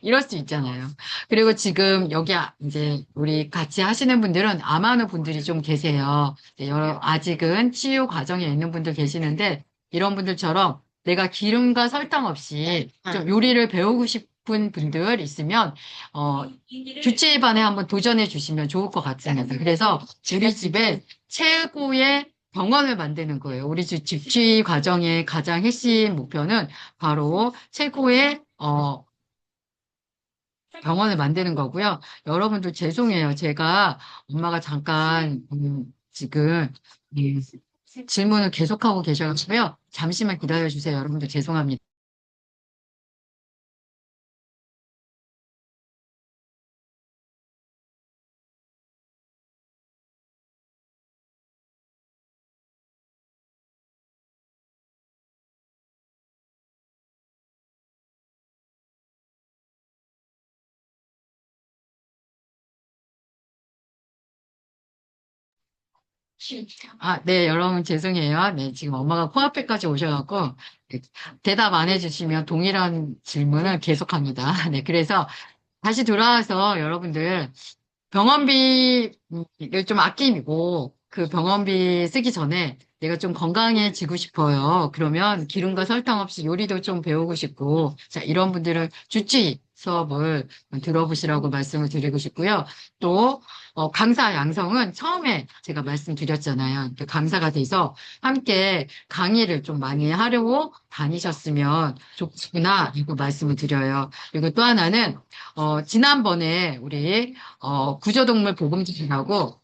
이럴 수 있잖아요. 그리고 지금 여기 이제 우리 같이 하시는 분들은 아마노 분들이 좀 계세요. 네, 아직은 치유 과정에 있는 분들 계시는데 이런 분들처럼 내가 기름과 설탕 없이 좀 요리를 배우고 싶은 분들 있으면 주치의반에 한번 도전해 주시면 좋을 것 같습니다. 그래서 우리 집에 최고의 병원을 만드는 거예요. 우리 집 집주의 과정의 가장 핵심 목표는 바로 최고의 병원을 만드는 거고요. 여러분들 죄송해요. 제가 엄마가 잠깐 지금 이 질문을 계속하고 계셔가지고요. 잠시만 기다려 주세요. 여러분들 죄송합니다. 네, 여러분 죄송해요. 네, 지금 엄마가 코앞에까지 오셔갖고 네, 대답 안 해주시면 동일한 질문을 계속합니다. 네, 그래서 다시 돌아와서 여러분들 병원비를 좀 아끼고 그 병원비 쓰기 전에 내가 좀 건강해지고 싶어요. 그러면 기름과 설탕 없이 요리도 좀 배우고 싶고, 자, 이런 분들은 주치 수업을 들어보시라고 말씀을 드리고 싶고요. 또, 강사 양성은 처음에 제가 말씀드렸잖아요. 그 강사가 돼서 함께 강의를 좀 많이 하려고 다니셨으면 좋구나, 이거 말씀을 드려요. 그리고 또 하나는, 지난번에 우리 구조동물 보금자리라고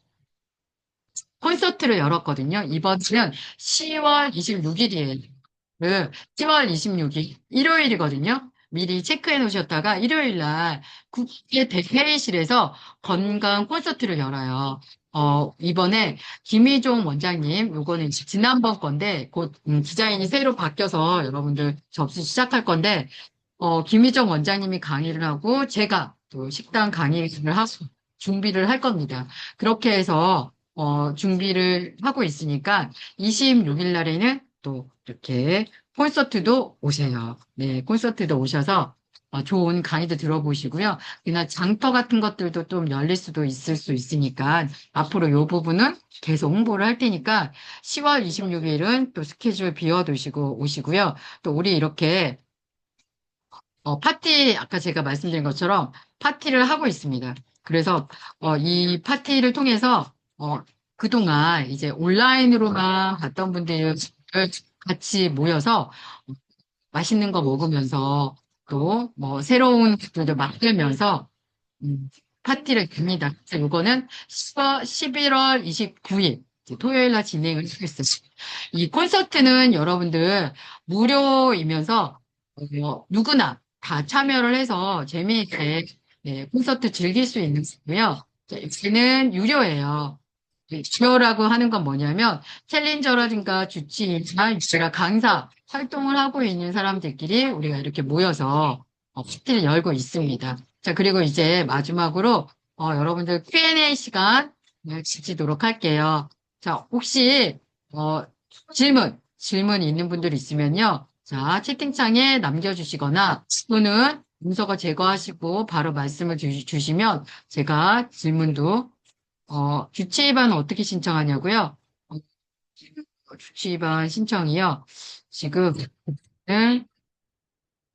콘서트를 열었거든요. 이번에는 10월 26일이에요. 10월 26일, 일요일이거든요. 미리 체크해 놓으셨다가 일요일 날 국회 대회의실에서 건강 콘서트를 열어요. 이번에 김희종 원장님, 요거는 지난번 건데, 곧 디자인이 새로 바뀌어서 여러분들 접수 시작할 건데, 김희정 원장님이 강의를 하고 제가 또 식당 강의를 하고 준비를 할 겁니다. 그렇게 해서 준비를 하고 있으니까 26일 날에는 또 이렇게 콘서트도 오세요. 네, 콘서트도 오셔서 좋은 강의도 들어보시고요. 그날 장터 같은 것들도 좀 열릴 수도 있을 수 있으니까 앞으로 이 부분은 계속 홍보를 할 테니까 10월 26일은 또 스케줄 비워두시고 오시고요. 또 우리 이렇게 파티, 아까 제가 말씀드린 것처럼 파티를 하고 있습니다. 그래서, 이 파티를 통해서, 그동안 이제 온라인으로만 봤던 분들 같이 모여서 맛있는 거 먹으면서 또 뭐 새로운 것들도 만들면서, 음, 파티를 깁니다. 그래서 이거는 11월 29일, 토요일 날 진행을 하겠습니다. 이 콘서트는 여러분들 무료이면서 누구나 다 참여를 해서 재미있게 네, 콘서트 즐길 수 있는 거고요. 이제는 유료예요. 유료라고 하는 건 뭐냐면 챌린저라든가 주치의나 제가 강사 활동을 하고 있는 사람들끼리 우리가 이렇게 모여서 파티를 열고 있습니다. 자, 그리고 이제 마지막으로 여러분들 Q&A 시간 지도록 할게요. 자, 혹시 어, 질문 있는 분들 있으면요. 자, 채팅창에 남겨주시거나 또는 문서가 제거하시고 바로 말씀을 주시면 제가 질문도, 주치의반 어떻게 신청하냐고요? 주치의반 신청이요. 지금, 네,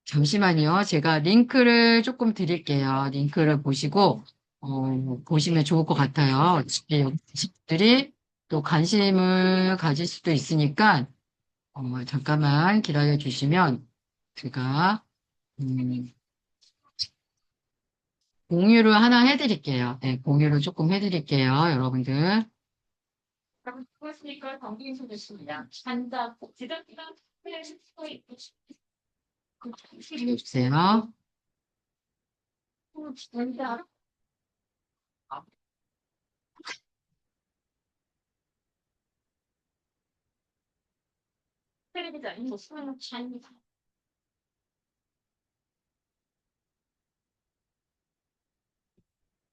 잠시만요. 제가 링크를 조금 드릴게요. 링크를 보시고, 보시면 좋을 것 같아요. 분들이 또 관심을 가질 수도 있으니까, 잠깐만 기다려 주시면 제가 음, 공유를 하나 해드릴게요. 네, 공유를 조금 해드릴게요, 여러분들. 그럼 그것이니까 정기인수 됐습니다. 환자 복지자기가 플래시 수도 있고 해주세요. 환자 텔레비전 뭐 수면 찬입니다.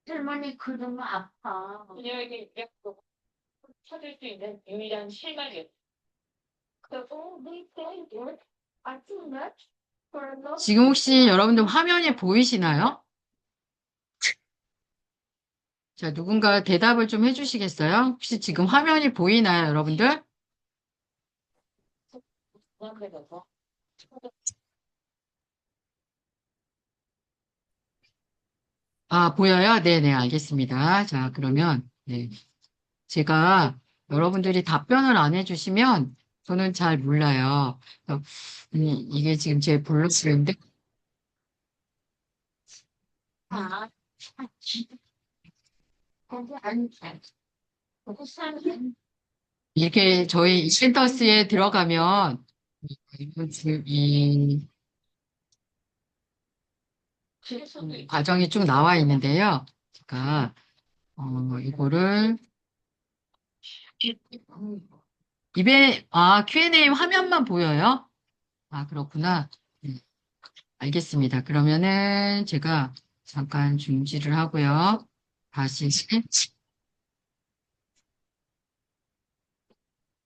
할머니 그러면 아파. 그녀에게 약도 찾을 수 있는 유일한 실마리. 그리고 we thank you. 아침에 그래서 지금 혹시 여러분들 화면이 보이시나요? 자, 누군가 대답을 좀 해주시겠어요? 혹시 지금 화면이 보이나요, 여러분들? 그래서 보여요? 네네, 알겠습니다. 자, 그러면, 네. 제가 여러분들이 답변을 안 해주시면 저는 잘 몰라요. 그래서, 이게 지금 제 블로그인데, 아, 거기 안 거기 사는 이렇게 저희 센터스에 들어가면 이 길에서도 있고 과정이 쭉 나와 있는데요. 제가 이거를 Q&A 화면만 보여요? 그렇구나. 네, 알겠습니다. 그러면은 제가 잠깐 중지를 하고요. 다시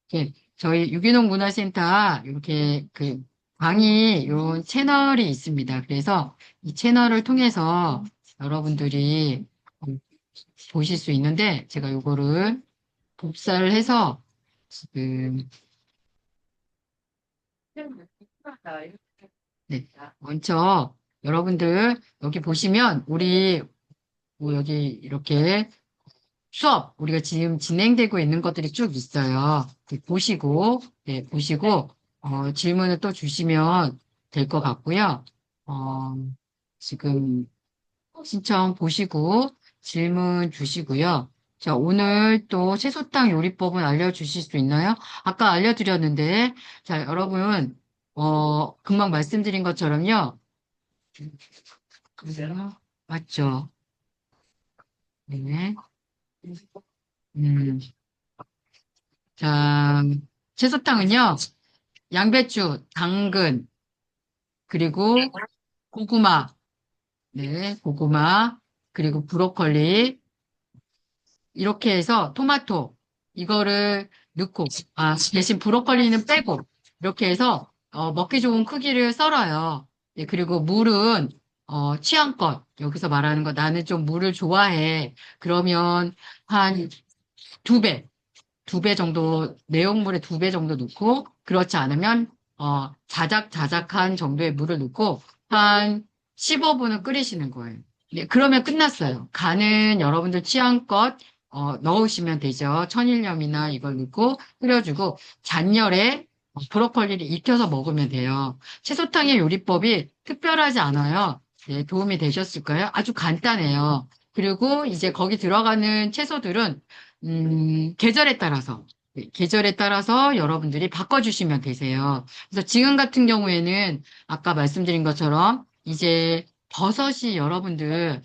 이렇게 저희 유기농 문화센터 이렇게 그 강의 이런 채널이 있습니다. 그래서 이 채널을 통해서 여러분들이 보실 수 있는데 제가 요거를 복사를 해서 지금 네, 먼저 여러분들 여기 보시면 우리 뭐 여기 이렇게 수업 우리가 지금 진행되고 있는 것들이 쭉 있어요. 보시고 보시고 질문을 또 주시면 될 것 같고요. 어, 지금 신청 보시고 질문 주시고요. 자, 오늘 또 채소탕 요리법은 알려주실 수 있나요? 아까 알려드렸는데, 자, 여러분, 금방 말씀드린 것처럼요. 그래요? 맞죠? 네. 음, 자, 채소탕은요, 양배추, 당근, 그리고 고구마, 네, 고구마, 그리고 브로콜리, 이렇게 해서 토마토 이거를 넣고 대신 브로콜리는 빼고 이렇게 해서 먹기 좋은 크기를 썰어요. 예, 그리고 물은 취향껏 여기서 말하는 거 나는 좀 물을 좋아해. 그러면 한 두 배, 두 배 정도 내용물의 두 배 정도 넣고 그렇지 않으면 자작자작한 정도의 물을 넣고 한 15분은 끓이시는 거예요. 네, 그러면 끝났어요. 간은 여러분들 취향껏 넣으시면 되죠. 천일염이나 이걸 넣고 끓여주고 잔열에 브로콜리를 익혀서 먹으면 돼요. 채소탕의 요리법이 특별하지 않아요. 네, 도움이 되셨을까요? 아주 간단해요. 그리고 이제 거기 들어가는 채소들은 계절에 따라서 계절에 따라서 여러분들이 바꿔주시면 되세요. 그래서 지금 같은 경우에는 아까 말씀드린 것처럼 이제 버섯이 여러분들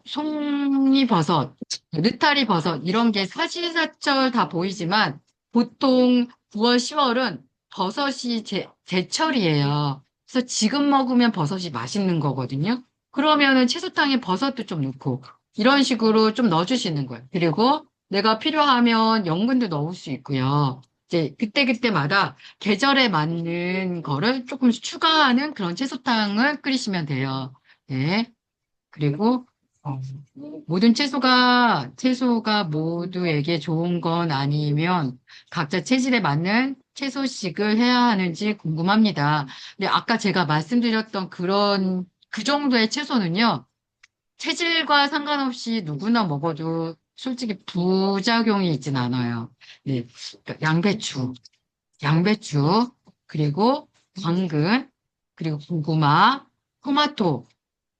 송이버섯, 느타리 버섯 이런 게 사시사철 다 보이지만 보통 9월, 10월은 버섯이 제철이에요. 그래서 지금 먹으면 버섯이 맛있는 거거든요. 그러면은 채소탕에 버섯도 좀 넣고 이런 식으로 좀 넣어주시는 거예요. 그리고 내가 필요하면 연근도 넣을 수 있고요. 이제 그때그때마다 계절에 맞는 거를 조금씩 추가하는 그런 채소탕을 끓이시면 돼요. 네. 그리고 어, 모든 채소가 모두에게 좋은 건 아니면 각자 체질에 맞는 채소식을 해야 하는지 궁금합니다. 근데 아까 제가 말씀드렸던 그 정도의 채소는요, 체질과 상관없이 누구나 먹어도 솔직히 부작용이 있진 않아요. 네. 그러니까 양배추, 그리고 당근, 그리고 고구마, 토마토,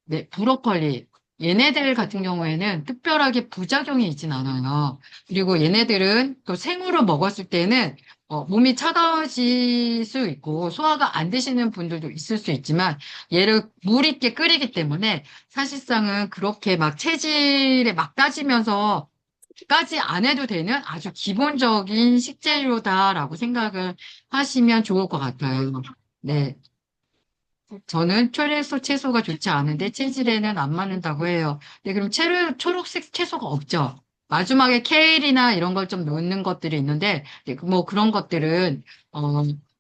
네, 브로콜리. 얘네들 같은 경우에는 특별하게 부작용이 있진 않아요. 그리고 얘네들은 또 생으로 먹었을 때는 몸이 차가워질 수 있고 소화가 안 되시는 분들도 있을 수 있지만 얘를 물 있게 끓이기 때문에 사실상은 그렇게 막 체질에 막 따지면서 까지 안 해도 되는 아주 기본적인 식재료다라고 생각을 하시면 좋을 것 같아요. 네. 저는 채소가 좋지 않은데 체질에는 안 맞는다고 해요. 네, 그럼 초록색 채소가 없죠. 마지막에 케일이나 이런 걸 좀 넣는 것들이 있는데, 네, 뭐 그런 것들은,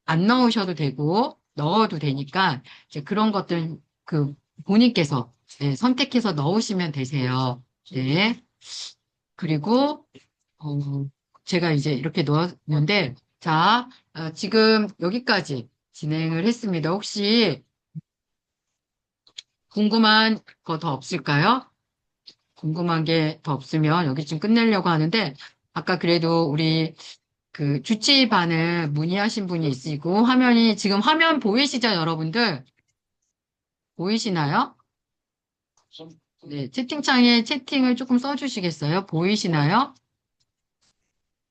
안 넣으셔도 되고, 넣어도 되니까, 이제 그런 것들, 본인께서, 네, 선택해서 넣으시면 되세요. 네. 그리고, 어, 제가 이제 이렇게 넣었는데, 자, 지금 여기까지 진행을 했습니다. 혹시, 궁금한 거 더 없을까요? 궁금한 게 더 없으면 여기 좀 끝내려고 하는데, 아까 그래도 우리 주치반을 문의하신 분이 있으시고, 지금 화면 보이시죠, 여러분들? 보이시나요? 네, 채팅창에 채팅을 조금 써주시겠어요? 보이시나요?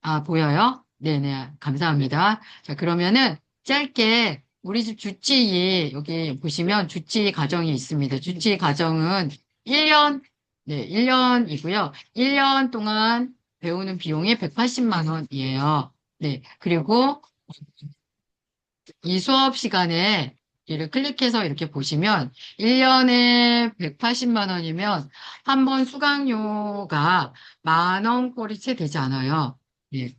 아, 보여요? 네네, 감사합니다. 자, 그러면은 짧게 우리 집 주치의 여기 보시면 주치의 과정이 있습니다. 주치의 과정은 1년, 네, 1년이고요. 1년 동안 배우는 비용이 180만 원이에요. 네, 그리고 이 수업 시간에 얘를 클릭해서 이렇게 보시면 1년에 180만 원이면 한 번 수강료가 만 원꼴이 채 되지 않아요. 예.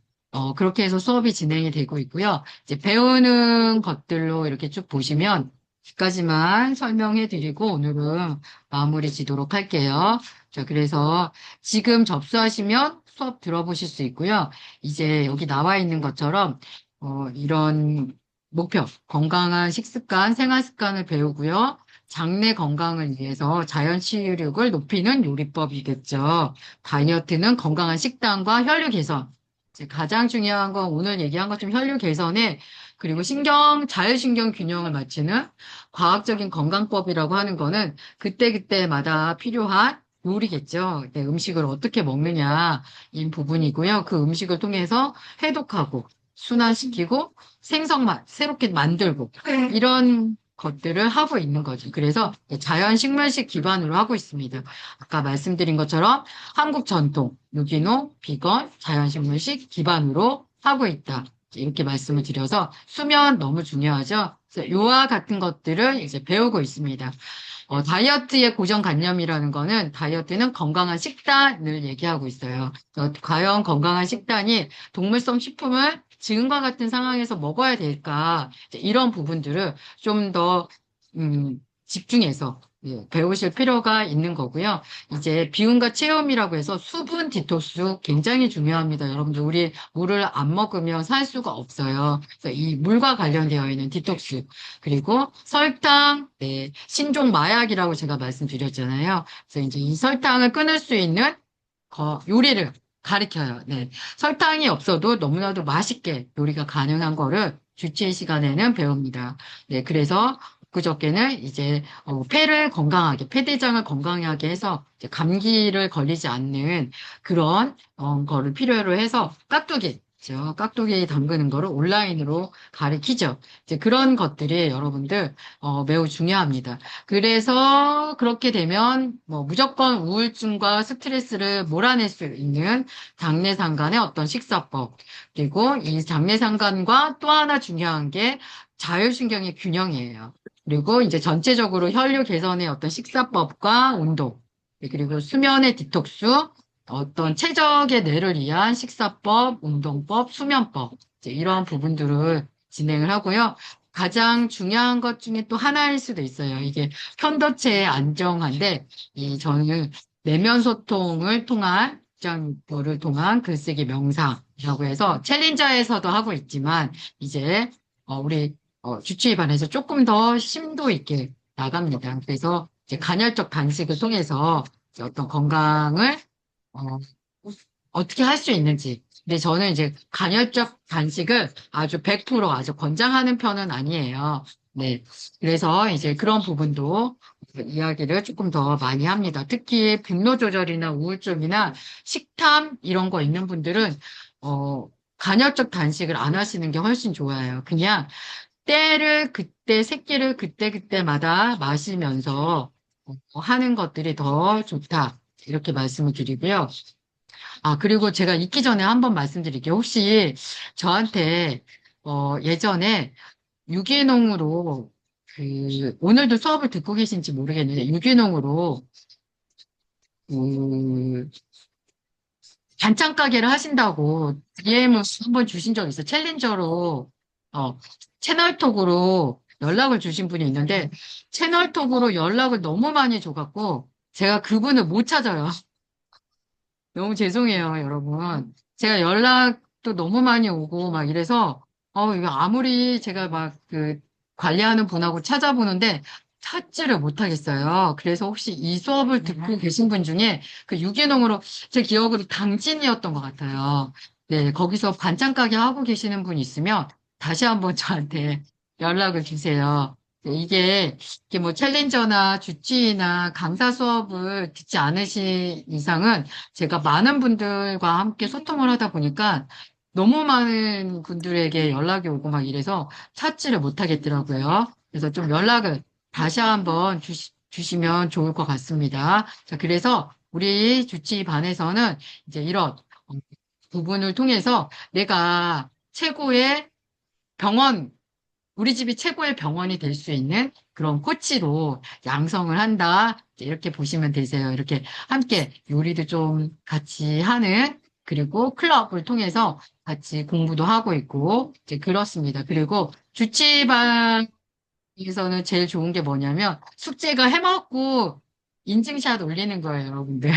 그렇게 해서 수업이 진행이 되고 있고요. 이제 배우는 것들로 이렇게 쭉 보시면 여기까지만 설명해 드리고 오늘은 마무리 지도록 할게요. 자, 그래서 지금 접수하시면 수업 들어보실 수 있고요. 이제 여기 나와 있는 것처럼, 이런 목표, 건강한 식습관, 생활 습관을 배우고요. 장내 건강을 위해서 자연 치유력을 높이는 요리법이겠죠. 다이어트는 건강한 식단과 혈류 개선. 이제 가장 중요한 건 오늘 얘기한 것처럼 혈류 개선에 그리고 자율신경 균형을 맞추는 과학적인 건강법이라고 하는 거는 그때그때마다 필요한 요리겠죠. 네, 음식을 어떻게 먹느냐인 부분이고요. 그 음식을 통해서 해독하고 순환시키고 생성만 새롭게 만들고 이런 것들을 하고 있는 거죠. 그래서 자연 식물식 기반으로 하고 있습니다. 아까 말씀드린 것처럼 한국 전통, 유기농, 비건, 자연식물식 기반으로 하고 있다. 이렇게 말씀을 드려서 수면 너무 중요하죠. 그래서 요와 같은 것들을 이제 배우고 있습니다. 다이어트의 고정관념이라는 거는 다이어트는 건강한 식단을 얘기하고 있어요. 과연 건강한 식단이 동물성 식품을 지금과 같은 상황에서 먹어야 될까? 이제 이런 부분들을 좀 더 집중해서 배우실 필요가 있는 거고요. 이제 비움과 체험이라고 해서 수분 디톡스 굉장히 중요합니다. 여러분들 우리 물을 안 먹으면 살 수가 없어요. 그래서 이 물과 관련되어 있는 디톡스 그리고 설탕, 네, 신종 마약이라고 제가 말씀드렸잖아요. 그래서 이제 이 설탕을 끊을 수 있는 요리를 가르쳐요. 네. 설탕이 없어도 너무나도 맛있게 요리가 가능한 거를 주치의 시간에는 배웁니다. 네. 그래서 그저께는 이제 폐를 건강하게, 폐대장을 건강하게 해서 이제 감기를 걸리지 않는 그런 거를 필요로 해서 깍두기, 그죠? 깍두기 담그는 거를 온라인으로 가르치죠. 이제 그런 것들이 여러분들 매우 중요합니다. 그래서 그렇게 되면 뭐 무조건 우울증과 스트레스를 몰아낼 수 있는 장내상간의 어떤 식사법 그리고 이 장내상간과 또 하나 중요한 게 자율신경의 균형이에요. 그리고 이제 전체적으로 혈류 개선의 어떤 식사법과 운동 그리고 수면의 디톡스 어떤 최적의 뇌를 위한 식사법, 운동법, 수면법 이제 이런 부분들을 진행을 하고요. 가장 중요한 것 중에 또 하나일 수도 있어요. 이게 편도체의 안정화인데, 저는 내면 소통을 통한, 입장을 통한 글쓰기 명상이라고 해서 챌린저에서도 하고 있지만, 이제, 우리, 주치의반에서 조금 더 심도 있게 나갑니다. 그래서 이제 간헐적 단식을 통해서 이제 어떤 건강을, 어, 어떻게 할 수 있는지. 근데 저는 이제 간헐적 단식을 아주 100% 아주 권장하는 편은 아니에요. 네. 그래서 이제 그런 부분도 이야기를 조금 더 많이 합니다. 특히 분노 조절이나 우울증이나 식탐 이런 거 있는 분들은, 간헐적 단식을 안 하시는 게 훨씬 좋아요. 그냥 새끼를 그때그때마다 마시면서 하는 것들이 더 좋다. 이렇게 말씀을 드리고요. 그리고 제가 있기 전에 한번 말씀드릴게요. 혹시 저한테, 예전에 유기농으로, 오늘도 수업을 듣고 계신지 모르겠는데, 유기농으로, 그, 반찬 가게를 하신다고 DM을 한번 주신 적 있어요. 챌린저로, 어, 채널톡으로 연락을 주신 분이 있는데, 채널톡으로 연락을 너무 많이 줘갖고, 제가 그분을 못 찾아요. 너무 죄송해요, 여러분. 제가 연락도 너무 많이 오고 막 이래서, 이거 아무리 제가 막 관리하는 분하고 찾아보는데 찾지를 못하겠어요. 그래서 혹시 이 수업을 듣고 계신 분 중에 그 유기농으로 제 기억으로 당진이었던 것 같아요. 네, 거기서 반찬 가게 하고 계시는 분 있으면 다시 한번 저한테 연락을 주세요. 네, 이게 뭐 챌린저나 주치의나 강사 수업을 듣지 않으신 이상은 제가 많은 분들과 함께 소통을 하다 보니까 너무 많은 분들에게 연락이 오고 막 이래서 찾지를 못하겠더라고요. 그래서 좀 연락을 다시 한번 주시면 좋을 것 같습니다. 자, 그래서 우리 주치의 반에서는 이제 이런 부분을 통해서 내가 최고의 병원 우리 집이 최고의 병원이 될 수 있는 그런 코치로 양성을 한다. 이렇게 보시면 되세요. 이렇게 함께 요리도 좀 같이 하는 그리고 클럽을 통해서 같이 공부도 하고 있고, 이제 그렇습니다. 그리고 주치반 에서는 제일 좋은 게 뭐냐면 숙제가 해먹고 인증샷 올리는 거예요, 여러분들.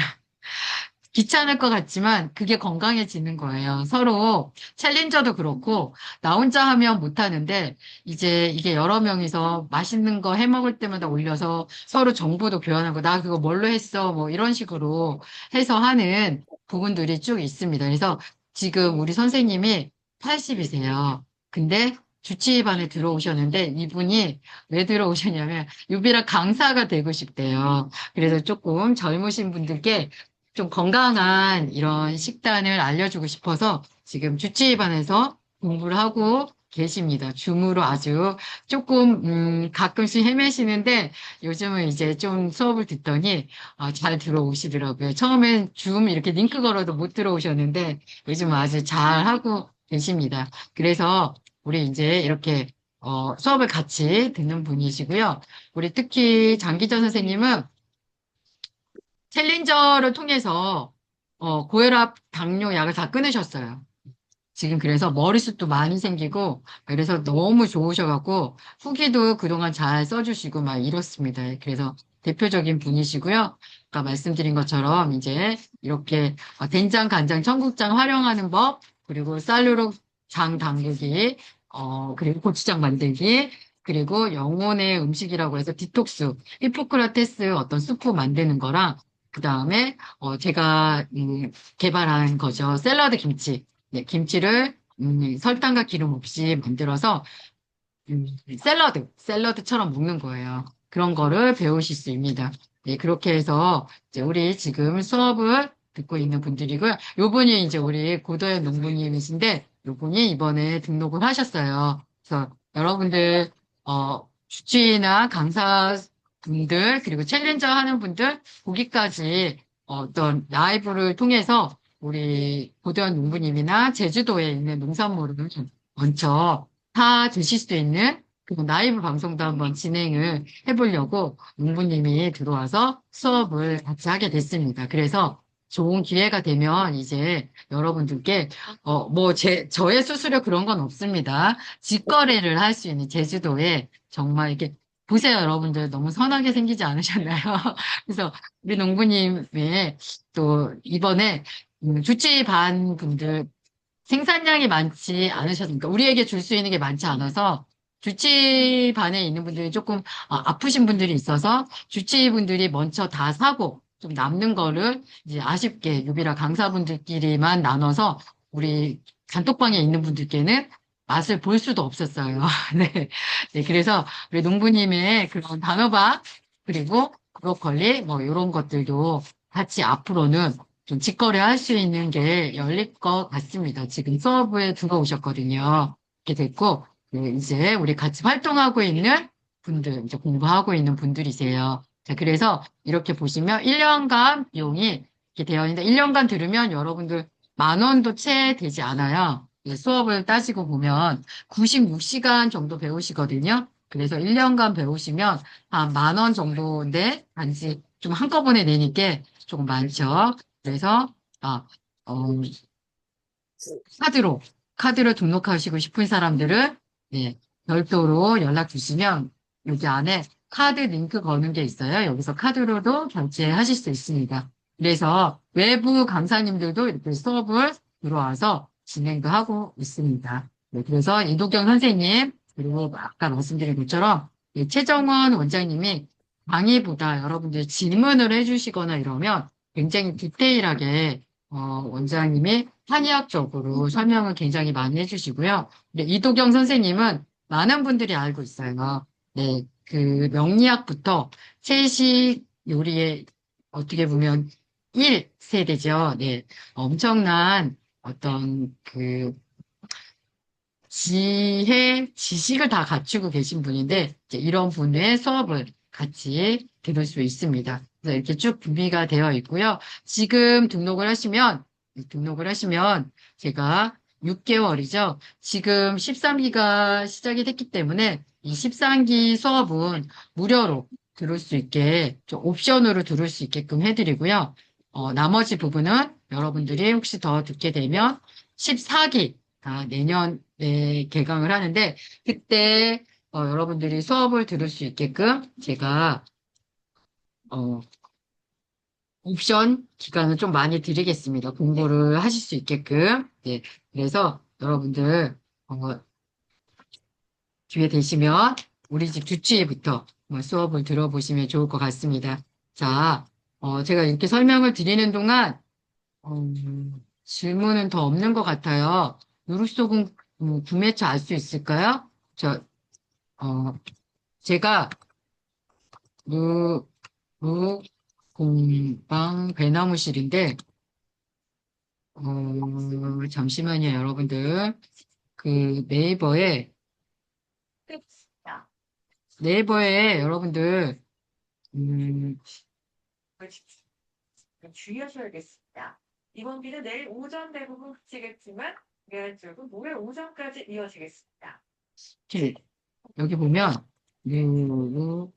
귀찮을 것 같지만 그게 건강해지는 거예요. 서로 챌린저도 그렇고 나 혼자 하면 못하는데 이제 이게 여러 명이서 맛있는 거 해먹을 때마다 올려서 서로 정보도 교환하고 나 그거 뭘로 했어 뭐 이런 식으로 해서 하는 부분들이 쭉 있습니다. 그래서 지금 우리 선생님이 80이세요. 근데 주치반에 들어오셨는데 이분이 왜 들어오셨냐면 유비라 강사가 되고 싶대요. 그래서 조금 젊으신 분들께 좀 건강한 이런 식단을 알려주고 싶어서 지금 주치의반에서 공부를 하고 계십니다. 줌으로 아주 조금 가끔씩 헤매시는데 요즘은 이제 좀 수업을 듣더니 잘 들어오시더라고요. 처음엔 줌 이렇게 링크 걸어도 못 들어오셨는데 요즘은 아주 잘 하고 계십니다. 그래서 우리 이제 이렇게 수업을 같이 듣는 분이시고요. 우리 특히 장기전 선생님은 챌린저를 통해서 고혈압, 당뇨 약을 다 끊으셨어요. 지금 그래서 머리숱도 많이 생기고 그래서 너무 좋으셔갖고 후기도 그동안 잘 써주시고 막 이렇습니다. 그래서 대표적인 분이시고요. 아까 말씀드린 것처럼 이제 이렇게 된장, 간장, 청국장 활용하는 법 그리고 쌀로로 장 담그기 그리고 고추장 만들기 그리고 영혼의 음식이라고 해서 디톡스 히포크라테스 어떤 수프 만드는 거랑 그 다음에 제가 개발한 거죠. 샐러드 김치. 네, 김치를 설탕과 기름 없이 만들어서 샐러드처럼 먹는 거예요. 그런 거를 배우실 수 있습니다. 네, 그렇게 해서 이제 우리 지금 수업을 듣고 있는 분들이고요. 요분이 이제 우리 고도현 농부님이신데 요분이 이번에 등록을 하셨어요. 그래서 여러분들 주치의나 강사분들 그리고 챌린저 하는 분들 거기까지 어떤 라이브를 통해서 우리 고도현 농부님이나 제주도에 있는 농산물을 먼저 다 드실 수 있는 그 라이브 방송도 한번 진행을 해보려고 농부님이 들어와서 수업을 같이 하게 됐습니다. 그래서 좋은 기회가 되면 이제 여러분들께 저의 수수료 그런 건 없습니다. 직거래를 할 수 있는 제주도에 정말 이렇게 보세요, 여러분들 너무 선하게 생기지 않으셨나요? 그래서 우리 농부님의 또 이번에 주치반 분들 생산량이 많지 않으셨으니까 우리에게 줄 수 있는 게 많지 않아서 주치반에 있는 분들이 조금 아프신 분들이 있어서 주치의분들이 먼저 다 사고 좀 남는 거를 이제 아쉽게 유비라 강사분들끼리만 나눠서 우리 단톡방에 있는 분들께는 맛을 볼 수도 없었어요. 네. 네, 그래서 우리 농부님의 그런 단호박 그리고 브로콜리 뭐 이런 것들도 같이 앞으로는 좀 직거래할 수 있는 게 열릴 것 같습니다. 지금 수업에 들어오셨거든요. 이렇게 됐고, 네, 이제 우리 같이 활동하고 있는 분들, 이제 공부하고 있는 분들이세요. 자, 그래서 이렇게 보시면 1년간 비용이 이렇게 되어 있는데 1년간 들으면 여러분들 10,000원도 채 되지 않아요. 네, 수업을 따지고 보면 96시간 정도 배우시거든요. 그래서 1년간 배우시면 한 10,000원 정도인데 단지 좀 한꺼번에 내니까 조금 많죠. 그래서 아, 어, 카드로 카드로 등록하시고 싶은 사람들은 네, 별도로 연락 주시면 여기 안에 카드 링크 거는 게 있어요. 여기서 카드로도 결제하실 수 있습니다. 그래서 외부 강사님들도 이렇게 수업을 들어와서 진행도 하고 있습니다. 네, 그래서 이도경 선생님 그리고 아까 말씀드린 것처럼 최정원 원장님이 강의보다 여러분들 질문을 해주시거나 이러면 굉장히 디테일하게 원장님이 한의학적으로 설명을 굉장히 많이 해주시고요. 네, 이도경 선생님은 많은 분들이 알고 있어요. 네, 그 명리학부터 채식 요리의 어떻게 보면 1세대죠. 네, 엄청난 어떤 그 지식을 다 갖추고 계신 분인데, 이제 이런 분의 수업을 같이 들을 수 있습니다. 그래서 이렇게 쭉 준비가 되어 있고요. 지금 등록을 하시면 제가 6개월이죠. 지금 13기가 시작이 됐기 때문에 이 13기 수업은 무료로 들을 수 있게, 좀 옵션으로 들을 수 있게끔 해드리고요. 나머지 부분은 여러분들이 혹시 더 듣게 되면 14기가 내년에 개강을 하는데 그때 여러분들이 수업을 들을 수 있게끔 제가 어, 옵션 기간을 좀 많이 드리겠습니다. 공부를 하실 수 있게끔. 네, 그래서 여러분들 기회 되시면 우리 집 주치의부터 수업을 들어보시면 좋을 것 같습니다. 자, 제가 이렇게 설명을 드리는 동안 질문은 더 없는 것 같아요. 누룩소금 구매처 알 수 있을까요? 어, 제가 루, 루 공방 배나무실인데, 잠시만요, 여러분들. 그 끝이야. 네이버에 여러분들, 음, 주의하셔야겠습니다. 이번 비는 내일 오전 대부분 그치겠지만 내일 쪽은 모레 오전까지 이어지겠습니다. 이렇게 여기 보면, 누,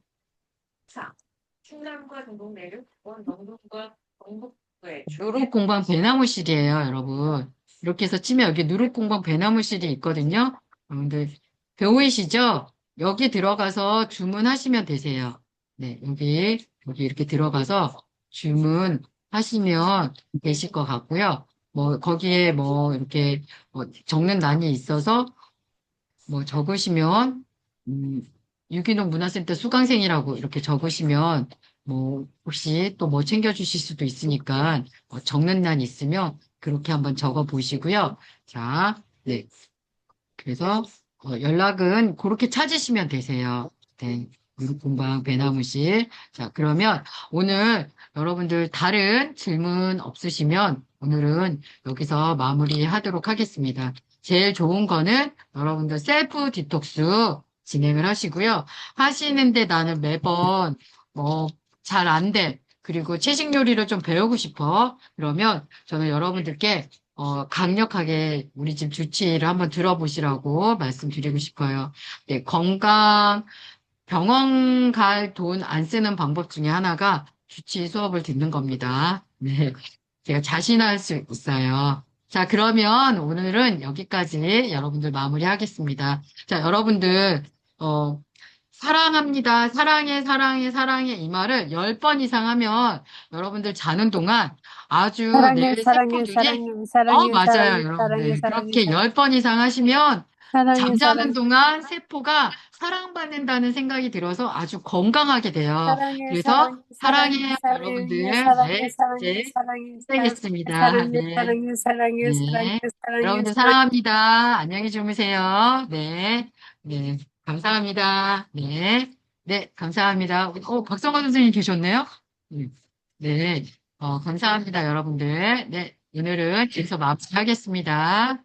자, 충남과 동북 내륙, 영동과 경북부의 누룩공방 배나무실이에요, 여러분. 이렇게 해서 치면 여기 누룩공방 배나무실이 있거든요. 여러분들, 보이시죠? 여기 들어가서 주문하시면 되세요. 네, 여기 이렇게 들어가서 주문하시면 되실 것 같고요. 거기에 이렇게 적는欄이 있어서 적으시면, 음, 유기농 문화센터 수강생이라고 이렇게 적으시면, 혹시 또 챙겨주실 수도 있으니까, 적는 란 있으면 그렇게 한번 적어 보시고요. 자, 네. 그래서, 연락은 그렇게 찾으시면 되세요. 네. 무릎공방 배나무실. 자, 그러면 오늘 여러분들 다른 질문 없으시면 오늘은 여기서 마무리하도록 하겠습니다. 제일 좋은 거는 여러분들 셀프 디톡스 진행을 하시고요. 하시는데 나는 매번 잘 안 돼. 그리고 채식 요리를 좀 배우고 싶어. 그러면 저는 여러분들께 강력하게 우리 집 주치의를 한번 들어보시라고 말씀드리고 싶어요. 네, 병원 갈 돈 안 쓰는 방법 중에 하나가 주치의 수업을 듣는 겁니다. 네, 제가 자신할 수 있어요. 자, 그러면 오늘은 여기까지 여러분들 마무리하겠습니다. 자, 여러분들, 사랑합니다. 사랑해, 사랑해, 사랑해. 이 말을 10번 이상 하면 여러분들 자는 동안 아주 사랑해, 뇌 사랑해, 세포들이 사랑해, 사랑해, 맞아요, 사랑해, 사랑해, 여러분들. 사랑해, 그렇게 10번 이상 하시면 사랑해, 잠자는 사랑해, 동안 세포가 사랑받는다는 생각이 들어서 아주 건강하게 돼요. 사랑해, 그래서 사랑해, 사랑해요, 사랑해, 여러분들. 사랑해, 네, 사랑해, 이제 사랑해, 끝내겠습니다. 사랑해, 네, 사랑해, 사랑해, 사랑해, 네. 사랑해, 여러분들 사랑해. 사랑합니다. 안녕히 주무세요. 네, 네. 감사합니다. 네, 네, 감사합니다. 박성관 선생님 계셨네요? 네, 네. 감사합니다, 여러분들. 네, 오늘은 여기서 마무리하겠습니다.